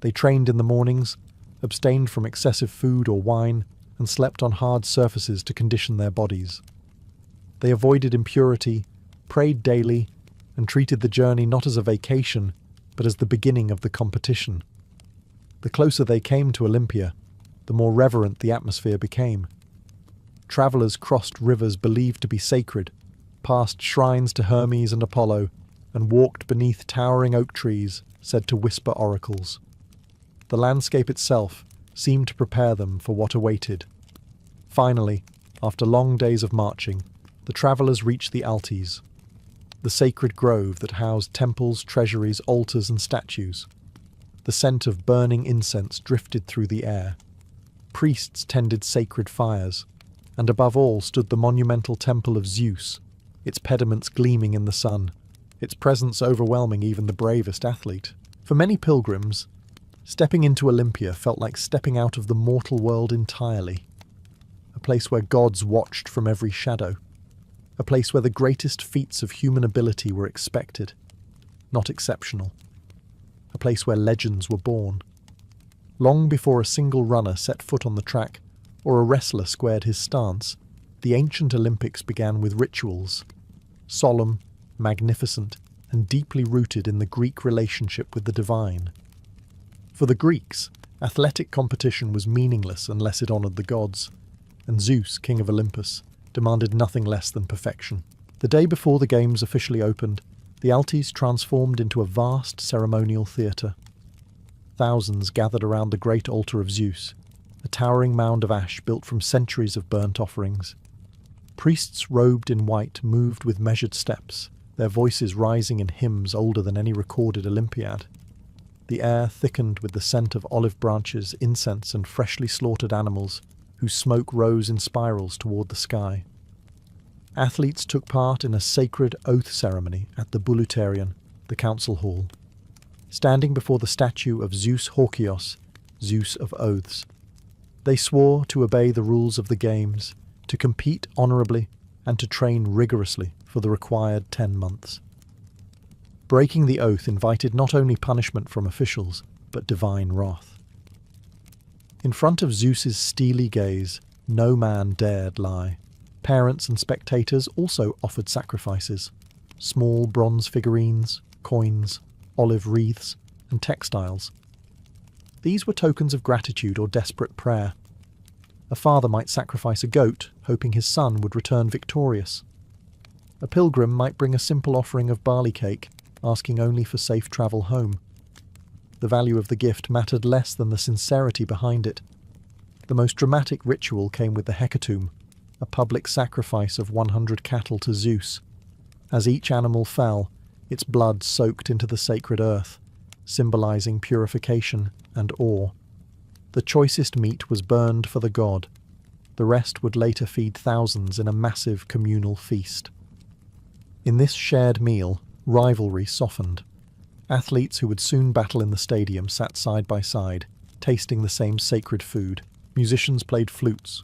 They trained in the mornings, abstained from excessive food or wine, and slept on hard surfaces to condition their bodies. They avoided impurity, prayed daily, and treated the journey not as a vacation, but as the beginning of the competition. The closer they came to Olympia, the more reverent the atmosphere became. Travellers crossed rivers believed to be sacred, passed shrines to Hermes and Apollo, and walked beneath towering oak trees said to whisper oracles. The landscape itself seemed to prepare them for what awaited. Finally, after long days of marching, the travellers reached the Altes, the sacred grove that housed temples, treasuries, altars, and statues. The scent of burning incense drifted through the air. Priests tended sacred fires, and above all stood the monumental temple of Zeus, its pediments gleaming in the sun, its presence overwhelming even the bravest athlete. For many pilgrims, stepping into Olympia felt like stepping out of the mortal world entirely, a place where gods watched from every shadow, a place where the greatest feats of human ability were expected, not exceptional, a place where legends were born. Long before a single runner set foot on the track or a wrestler squared his stance, the ancient Olympics began with rituals, solemn, magnificent, and deeply rooted in the Greek relationship with the divine. For the Greeks, athletic competition was meaningless unless it honoured the gods, and Zeus, king of Olympus, demanded nothing less than perfection. The day before the games officially opened, the Altes transformed into a vast ceremonial theatre. Thousands gathered around the great altar of Zeus, a towering mound of ash built from centuries of burnt offerings. Priests robed in white moved with measured steps, their voices rising in hymns older than any recorded Olympiad. The air thickened with the scent of olive branches, incense, and freshly slaughtered animals, whose smoke rose in spirals toward the sky. Athletes took part in a sacred oath ceremony at the Bouleuterion, the council hall, standing before the statue of Zeus Horkios, Zeus of Oaths. They swore to obey the rules of the games, to compete honourably, and to train rigorously for the required 10 months. Breaking the oath invited not only punishment from officials, but divine wrath. In front of Zeus's steely gaze, no man dared lie. Parents and spectators also offered sacrifices: small bronze figurines, coins, olive wreaths, and textiles. These were tokens of gratitude or desperate prayer. A father might sacrifice a goat, hoping his son would return victorious. A pilgrim might bring a simple offering of barley cake, asking only for safe travel home. The value of the gift mattered less than the sincerity behind it. The most dramatic ritual came with the hecatomb, a public sacrifice of 100 cattle to Zeus. As each animal fell, its blood soaked into the sacred earth, symbolizing purification and awe. The choicest meat was burned for the god. The rest would later feed thousands in a massive communal feast. In this shared meal, rivalry softened. Athletes who would soon battle in the stadium sat side by side, tasting the same sacred food. Musicians played flutes.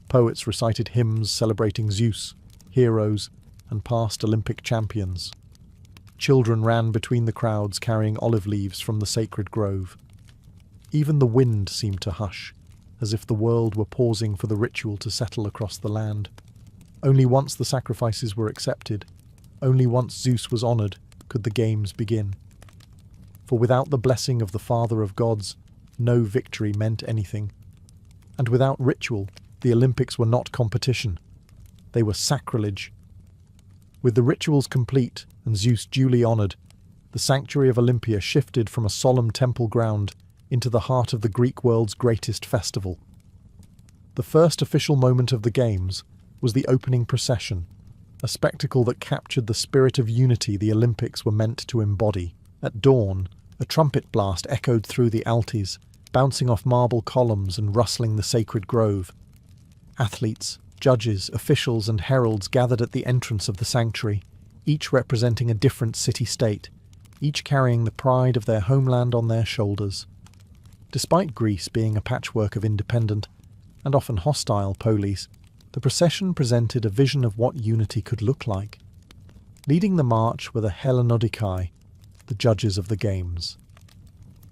Poets recited hymns celebrating Zeus, heroes, and past Olympic champions. Children ran between the crowds carrying olive leaves from the sacred grove. Even the wind seemed to hush, as if the world were pausing for the ritual to settle across the land. Only once the sacrifices were accepted, only once Zeus was honoured, could the games begin. For without the blessing of the Father of Gods, no victory meant anything. And without ritual, the Olympics were not competition. They were sacrilege. With the rituals complete and Zeus duly honoured, the sanctuary of Olympia shifted from a solemn temple ground into the heart of the Greek world's greatest festival. The first official moment of the Games was the opening procession, a spectacle that captured the spirit of unity the Olympics were meant to embody. At dawn, a trumpet blast echoed through the Altes, bouncing off marble columns and rustling the sacred grove. Athletes, judges, officials and heralds gathered at the entrance of the sanctuary, each representing a different city-state, each carrying the pride of their homeland on their shoulders. Despite Greece being a patchwork of independent, and often hostile polis, the procession presented a vision of what unity could look like. Leading the march were the Hellenodikai, the judges of the Games.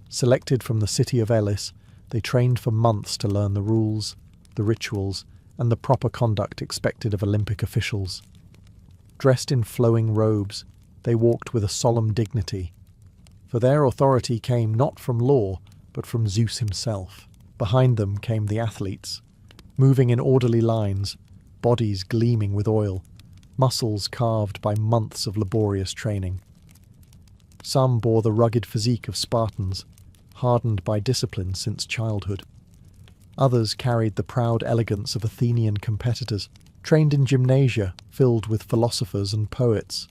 Selected from the city of Elis, they trained for months to learn the rules, the rituals, and the proper conduct expected of Olympic officials. Dressed in flowing robes, they walked with a solemn dignity, for their authority came not from law, but from Zeus himself. Behind them came the athletes, moving in orderly lines, bodies gleaming with oil, muscles carved by months of laborious training. Some bore the rugged physique of Spartans, hardened by discipline since childhood. Others carried the proud elegance of Athenian competitors, trained in gymnasia filled with philosophers and poets.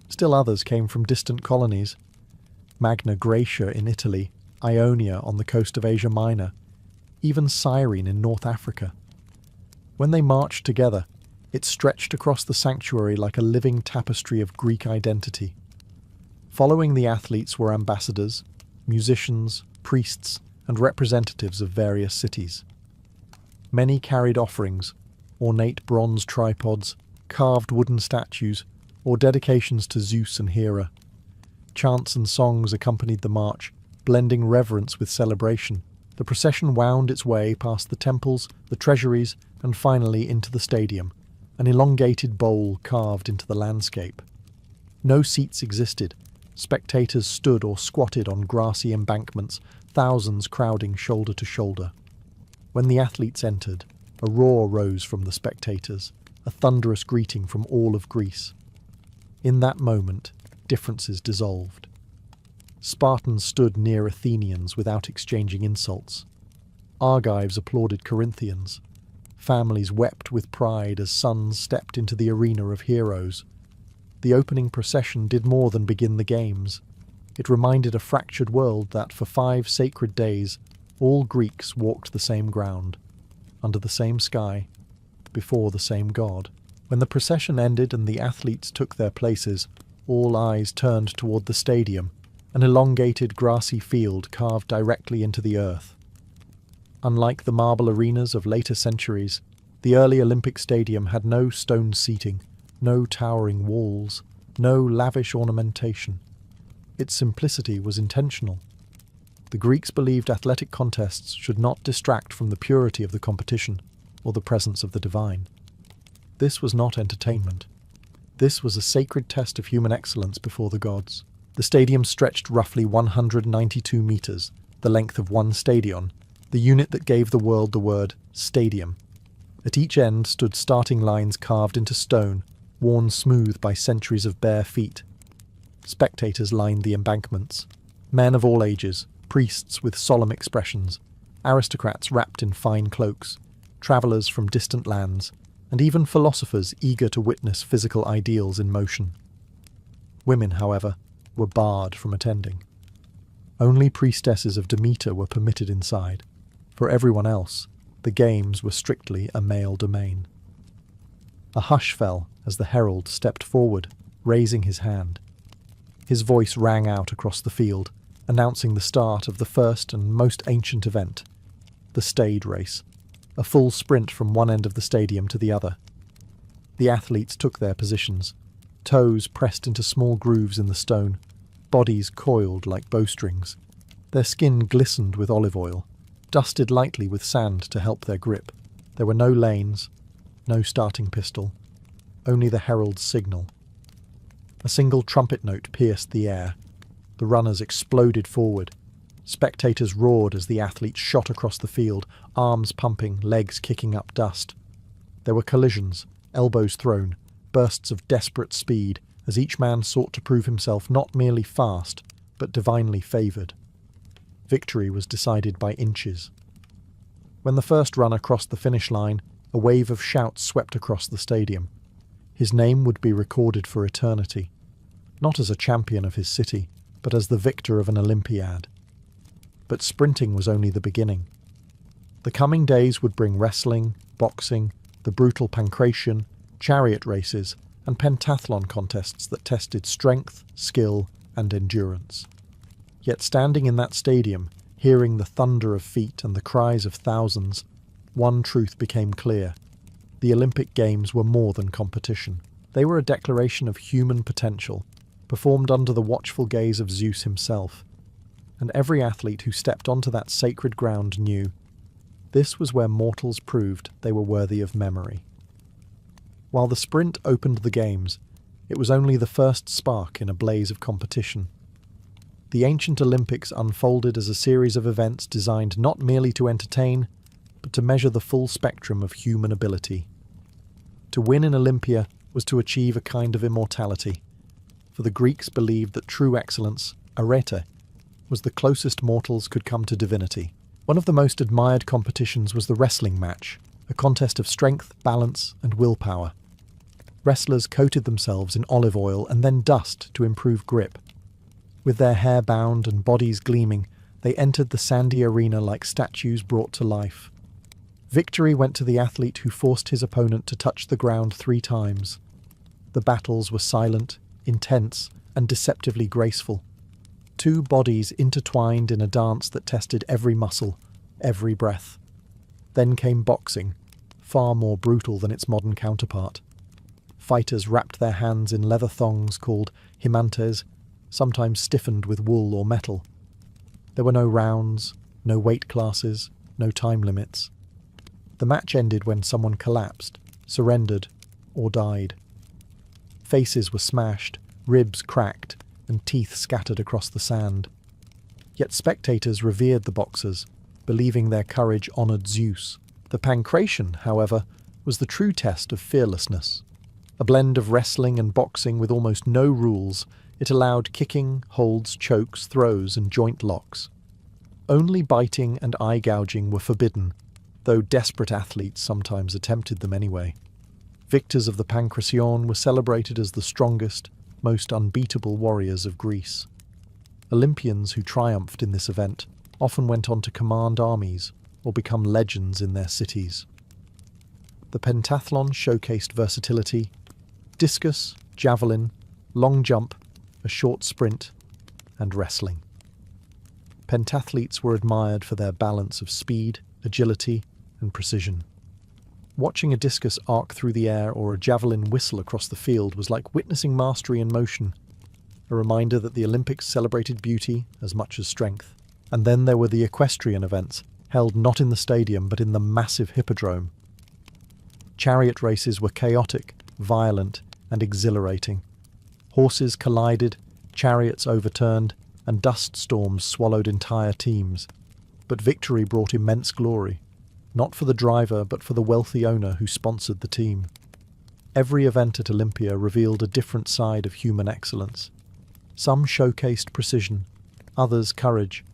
Still others came from distant colonies, Magna Graecia in Italy, Ionia on the coast of Asia Minor, even Cyrene in North Africa. When they marched together, it stretched across the sanctuary like a living tapestry of Greek identity. Following the athletes were ambassadors, musicians, priests, and representatives of various cities. Many carried offerings, ornate bronze tripods, carved wooden statues, or dedications to Zeus and Hera. Chants and songs accompanied the march, blending reverence with celebration. The procession wound its way past the temples, the treasuries, and finally into the stadium, an elongated bowl carved into the landscape. No seats existed. Spectators stood or squatted on grassy embankments, thousands crowding shoulder to shoulder. When the athletes entered, a roar rose from the spectators, a thunderous greeting from all of Greece. In that moment, differences dissolved. Spartans stood near Athenians without exchanging insults. Argives applauded Corinthians. Families wept with pride as sons stepped into the arena of heroes. The opening procession did more than begin the games. It reminded a fractured world that for 5 sacred days, all Greeks walked the same ground, under the same sky, before the same god. When the procession ended and the athletes took their places, all eyes turned toward the stadium, an elongated grassy field carved directly into the earth. Unlike the marble arenas of later centuries, the early Olympic Stadium had no stone seating, no towering walls, no lavish ornamentation. Its simplicity was intentional. The Greeks believed athletic contests should not distract from the purity of the competition or the presence of the divine. This was not entertainment. This was a sacred test of human excellence before the gods. The stadium stretched roughly 192 meters, the length of one stadion, the unit that gave the world the word stadium. At each end stood starting lines carved into stone, worn smooth by centuries of bare feet. Spectators lined the embankments. Men of all ages, priests with solemn expressions, aristocrats wrapped in fine cloaks, travellers from distant lands, and even philosophers eager to witness physical ideals in motion. Women, however, were barred from attending. Only priestesses of Demeter were permitted inside. For everyone else, the games were strictly a male domain. A hush fell as the herald stepped forward, raising his hand. His voice rang out across the field, announcing the start of the first and most ancient event, the stade race, a full sprint from one end of the stadium to the other. The athletes took their positions, toes pressed into small grooves in the stone, bodies coiled like bowstrings. Their skin glistened with olive oil, dusted lightly with sand to help their grip. There were no lanes, no starting pistol, only the herald's signal. A single trumpet note pierced the air. The runners exploded forward. Spectators roared as the athletes shot across the field, arms pumping, legs kicking up dust. There were collisions, elbows thrown, bursts of desperate speed, as each man sought to prove himself not merely fast, but divinely favoured. Victory was decided by inches. When the first runner crossed the finish line, a wave of shouts swept across the stadium. His name would be recorded for eternity, not as a champion of his city, but as the victor of an Olympiad. But sprinting was only the beginning. The coming days would bring wrestling, boxing, the brutal pancration, chariot races, and pentathlon contests that tested strength, skill, and endurance. Yet standing in that stadium, hearing the thunder of feet and the cries of thousands, one truth became clear. The Olympic Games were more than competition. They were a declaration of human potential, performed under the watchful gaze of Zeus himself. And every athlete who stepped onto that sacred ground knew this was where mortals proved they were worthy of memory. While the sprint opened the Games, it was only the first spark in a blaze of competition. The ancient Olympics unfolded as a series of events designed not merely to entertain, but to measure the full spectrum of human ability. To win in Olympia was to achieve a kind of immortality, for the Greeks believed that true excellence, arete, was the closest mortals could come to divinity. One of the most admired competitions was the wrestling match, a contest of strength, balance, and willpower. Wrestlers coated themselves in olive oil and then dust to improve grip. With their hair bound and bodies gleaming, they entered the sandy arena like statues brought to life. Victory went to the athlete who forced his opponent to touch the ground 3 times. The battles were silent, intense, and deceptively graceful. 2 bodies intertwined in a dance that tested every muscle, every breath. Then came boxing, far more brutal than its modern counterpart. Fighters wrapped their hands in leather thongs called himantes, sometimes stiffened with wool or metal. There were no rounds, no weight classes, no time limits. The match ended when someone collapsed, surrendered, or died. Faces were smashed, ribs cracked, and teeth scattered across the sand. Yet spectators revered the boxers, believing their courage honoured Zeus. The pancration, however, was the true test of fearlessness. A blend of wrestling and boxing with almost no rules, it allowed kicking, holds, chokes, throws, and joint locks. Only biting and eye gouging were forbidden, though desperate athletes sometimes attempted them anyway. Victors of the pancration were celebrated as the strongest, most unbeatable warriors of Greece. Olympians who triumphed in this event often went on to command armies or become legends in their cities. The pentathlon showcased versatility: discus, javelin, long jump, a short sprint, and wrestling. Pentathletes were admired for their balance of speed, agility, and precision. Watching a discus arc through the air or a javelin whistle across the field was like witnessing mastery in motion, a reminder that the Olympics celebrated beauty as much as strength. And then there were the equestrian events, held not in the stadium but in the massive hippodrome. Chariot races were chaotic, violent, and exhilarating. Horses collided, chariots overturned, and dust storms swallowed entire teams. But victory brought immense glory, not for the driver but for the wealthy owner who sponsored the team. Every event at Olympia revealed a different side of human excellence. Some showcased precision, others courage,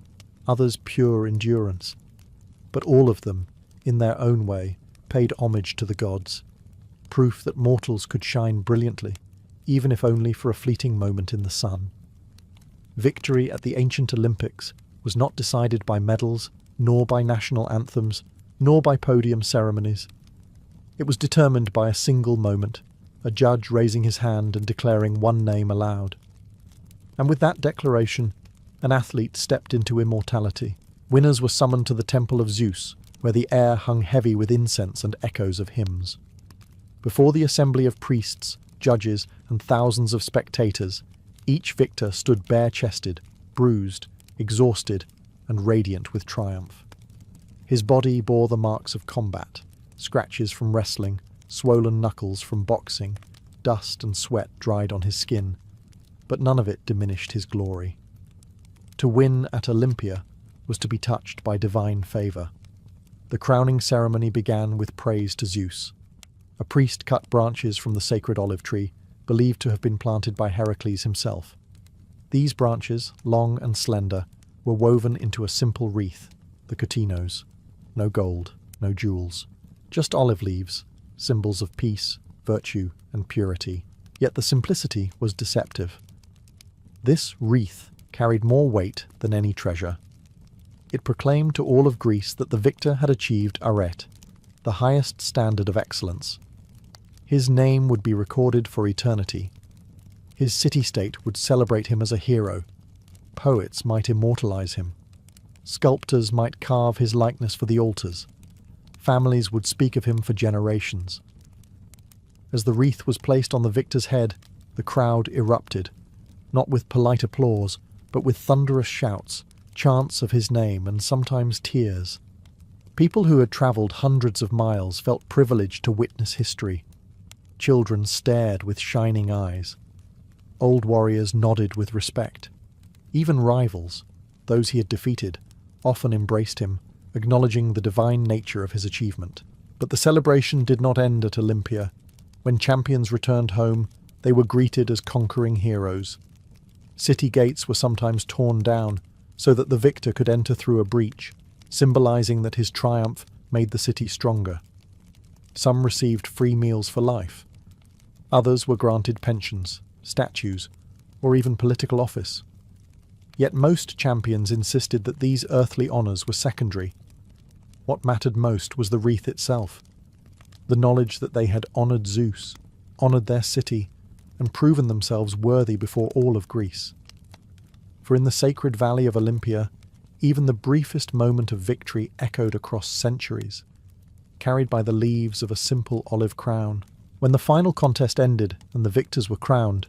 others pure endurance. But all of them, in their own way, paid homage to the gods, proof that mortals could shine brilliantly, even if only for a fleeting moment in the sun. Victory at the ancient Olympics was not decided by medals, nor by national anthems, nor by podium ceremonies. It was determined by a single moment, a judge raising his hand and declaring one name aloud. And with that declaration, an athlete stepped into immortality. Winners were summoned to the temple of Zeus, where the air hung heavy with incense and echoes of hymns. Before the assembly of priests, judges, and thousands of spectators, each victor stood bare-chested, bruised, exhausted, and radiant with triumph. His body bore the marks of combat, scratches from wrestling, swollen knuckles from boxing, dust and sweat dried on his skin, but none of it diminished his glory. To win at Olympia was to be touched by divine favour. The crowning ceremony began with praise to Zeus. A priest cut branches from the sacred olive tree, believed to have been planted by Heracles himself. These branches, long and slender, were woven into a simple wreath, the katinos. No gold, no jewels, just olive leaves, symbols of peace, virtue, and purity. Yet the simplicity was deceptive. This wreath carried more weight than any treasure. It proclaimed to all of Greece that the victor had achieved arete, the highest standard of excellence. His name would be recorded for eternity. His city-state would celebrate him as a hero. Poets might immortalize him. Sculptors might carve his likeness for the altars. Families would speak of him for generations. As the wreath was placed on the victor's head, the crowd erupted, not with polite applause, but with thunderous shouts, chants of his name, and sometimes tears. People who had travelled hundreds of miles felt privileged to witness history. Children stared with shining eyes. Old warriors nodded with respect. Even rivals, those he had defeated, often embraced him, acknowledging the divine nature of his achievement. But the celebration did not end at Olympia. When champions returned home, they were greeted as conquering heroes. City gates were sometimes torn down so that the victor could enter through a breach, symbolizing that his triumph made the city stronger. Some received free meals for life. Others were granted pensions, statues, or even political office. Yet most champions insisted that these earthly honours were secondary. What mattered most was the wreath itself, the knowledge that they had honoured Zeus, honoured their city, and proven themselves worthy before all of Greece. For in the sacred valley of Olympia, even the briefest moment of victory echoed across centuries, carried by the leaves of a simple olive crown. When the final contest ended and the victors were crowned,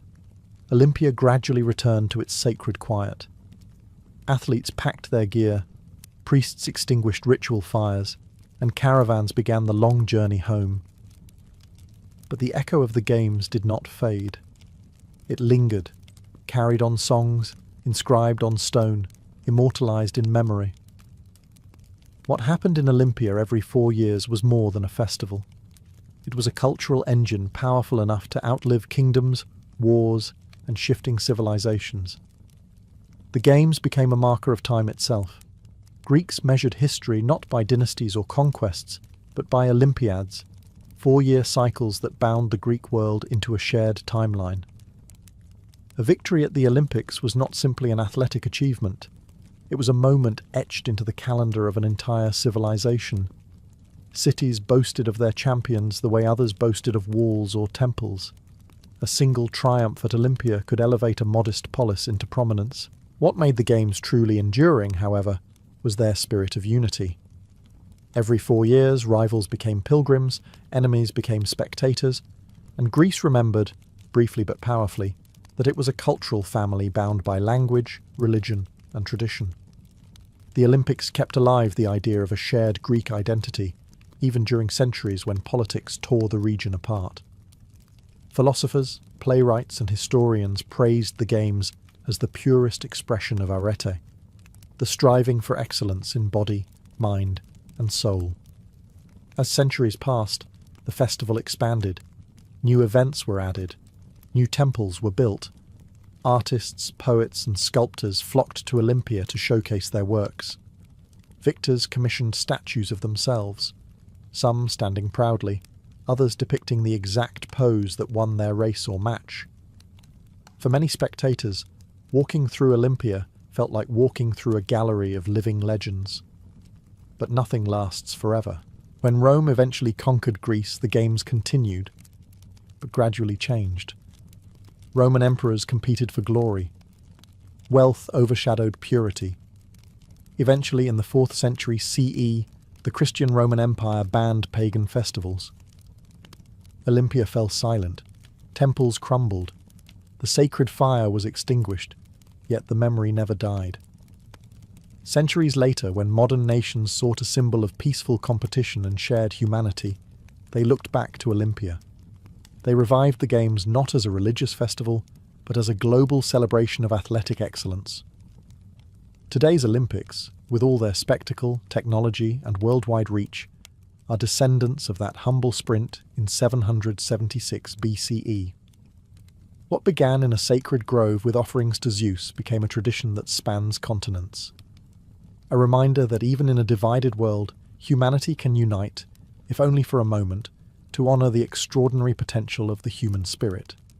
Olympia gradually returned to its sacred quiet. Athletes packed their gear, priests extinguished ritual fires, and caravans began the long journey home. But the echo of the games did not fade. It lingered, carried on songs, inscribed on stone, immortalized in memory. What happened in Olympia every 4 years was more than a festival. It was a cultural engine powerful enough to outlive kingdoms, wars, and shifting civilizations. The games became a marker of time itself. Greeks measured history not by dynasties or conquests, but by Olympiads, 4-year cycles that bound the Greek world into a shared timeline. A victory at the Olympics was not simply an athletic achievement. It was a moment etched into the calendar of an entire civilization. Cities boasted of their champions the way others boasted of walls or temples. A single triumph at Olympia could elevate a modest polis into prominence. What made the games truly enduring, however, was their spirit of unity. Every 4 years, rivals became pilgrims, enemies became spectators, and Greece remembered, briefly but powerfully, that it was a cultural family bound by language, religion, and tradition. The Olympics kept alive the idea of a shared Greek identity, even during centuries when politics tore the region apart. Philosophers, playwrights, and historians praised the games as the purest expression of arete, the striving for excellence in body, mind, and soul. As centuries passed, the festival expanded. New events were added. New temples were built. Artists, poets, and sculptors flocked to Olympia to showcase their works. Victors commissioned statues of themselves, some standing proudly, others depicting the exact pose that won their race or match. For many spectators, walking through Olympia felt like walking through a gallery of living legends. But nothing lasts forever. When Rome eventually conquered Greece, the games continued, but gradually changed. Roman emperors competed for glory. Wealth overshadowed purity. Eventually, in the 4th century CE, the Christian Roman Empire banned pagan festivals. Olympia fell silent. Temples crumbled. The sacred fire was extinguished, yet the memory never died. Centuries later, when modern nations sought a symbol of peaceful competition and shared humanity, they looked back to Olympia. They revived the Games not as a religious festival, but as a global celebration of athletic excellence. Today's Olympics, with all their spectacle, technology, and worldwide reach, are descendants of that humble sprint in 776 BCE. What began in a sacred grove with offerings to Zeus became a tradition that spans continents. A reminder that even in a divided world, humanity can unite, if only for a moment, to honour the extraordinary potential of the human spirit.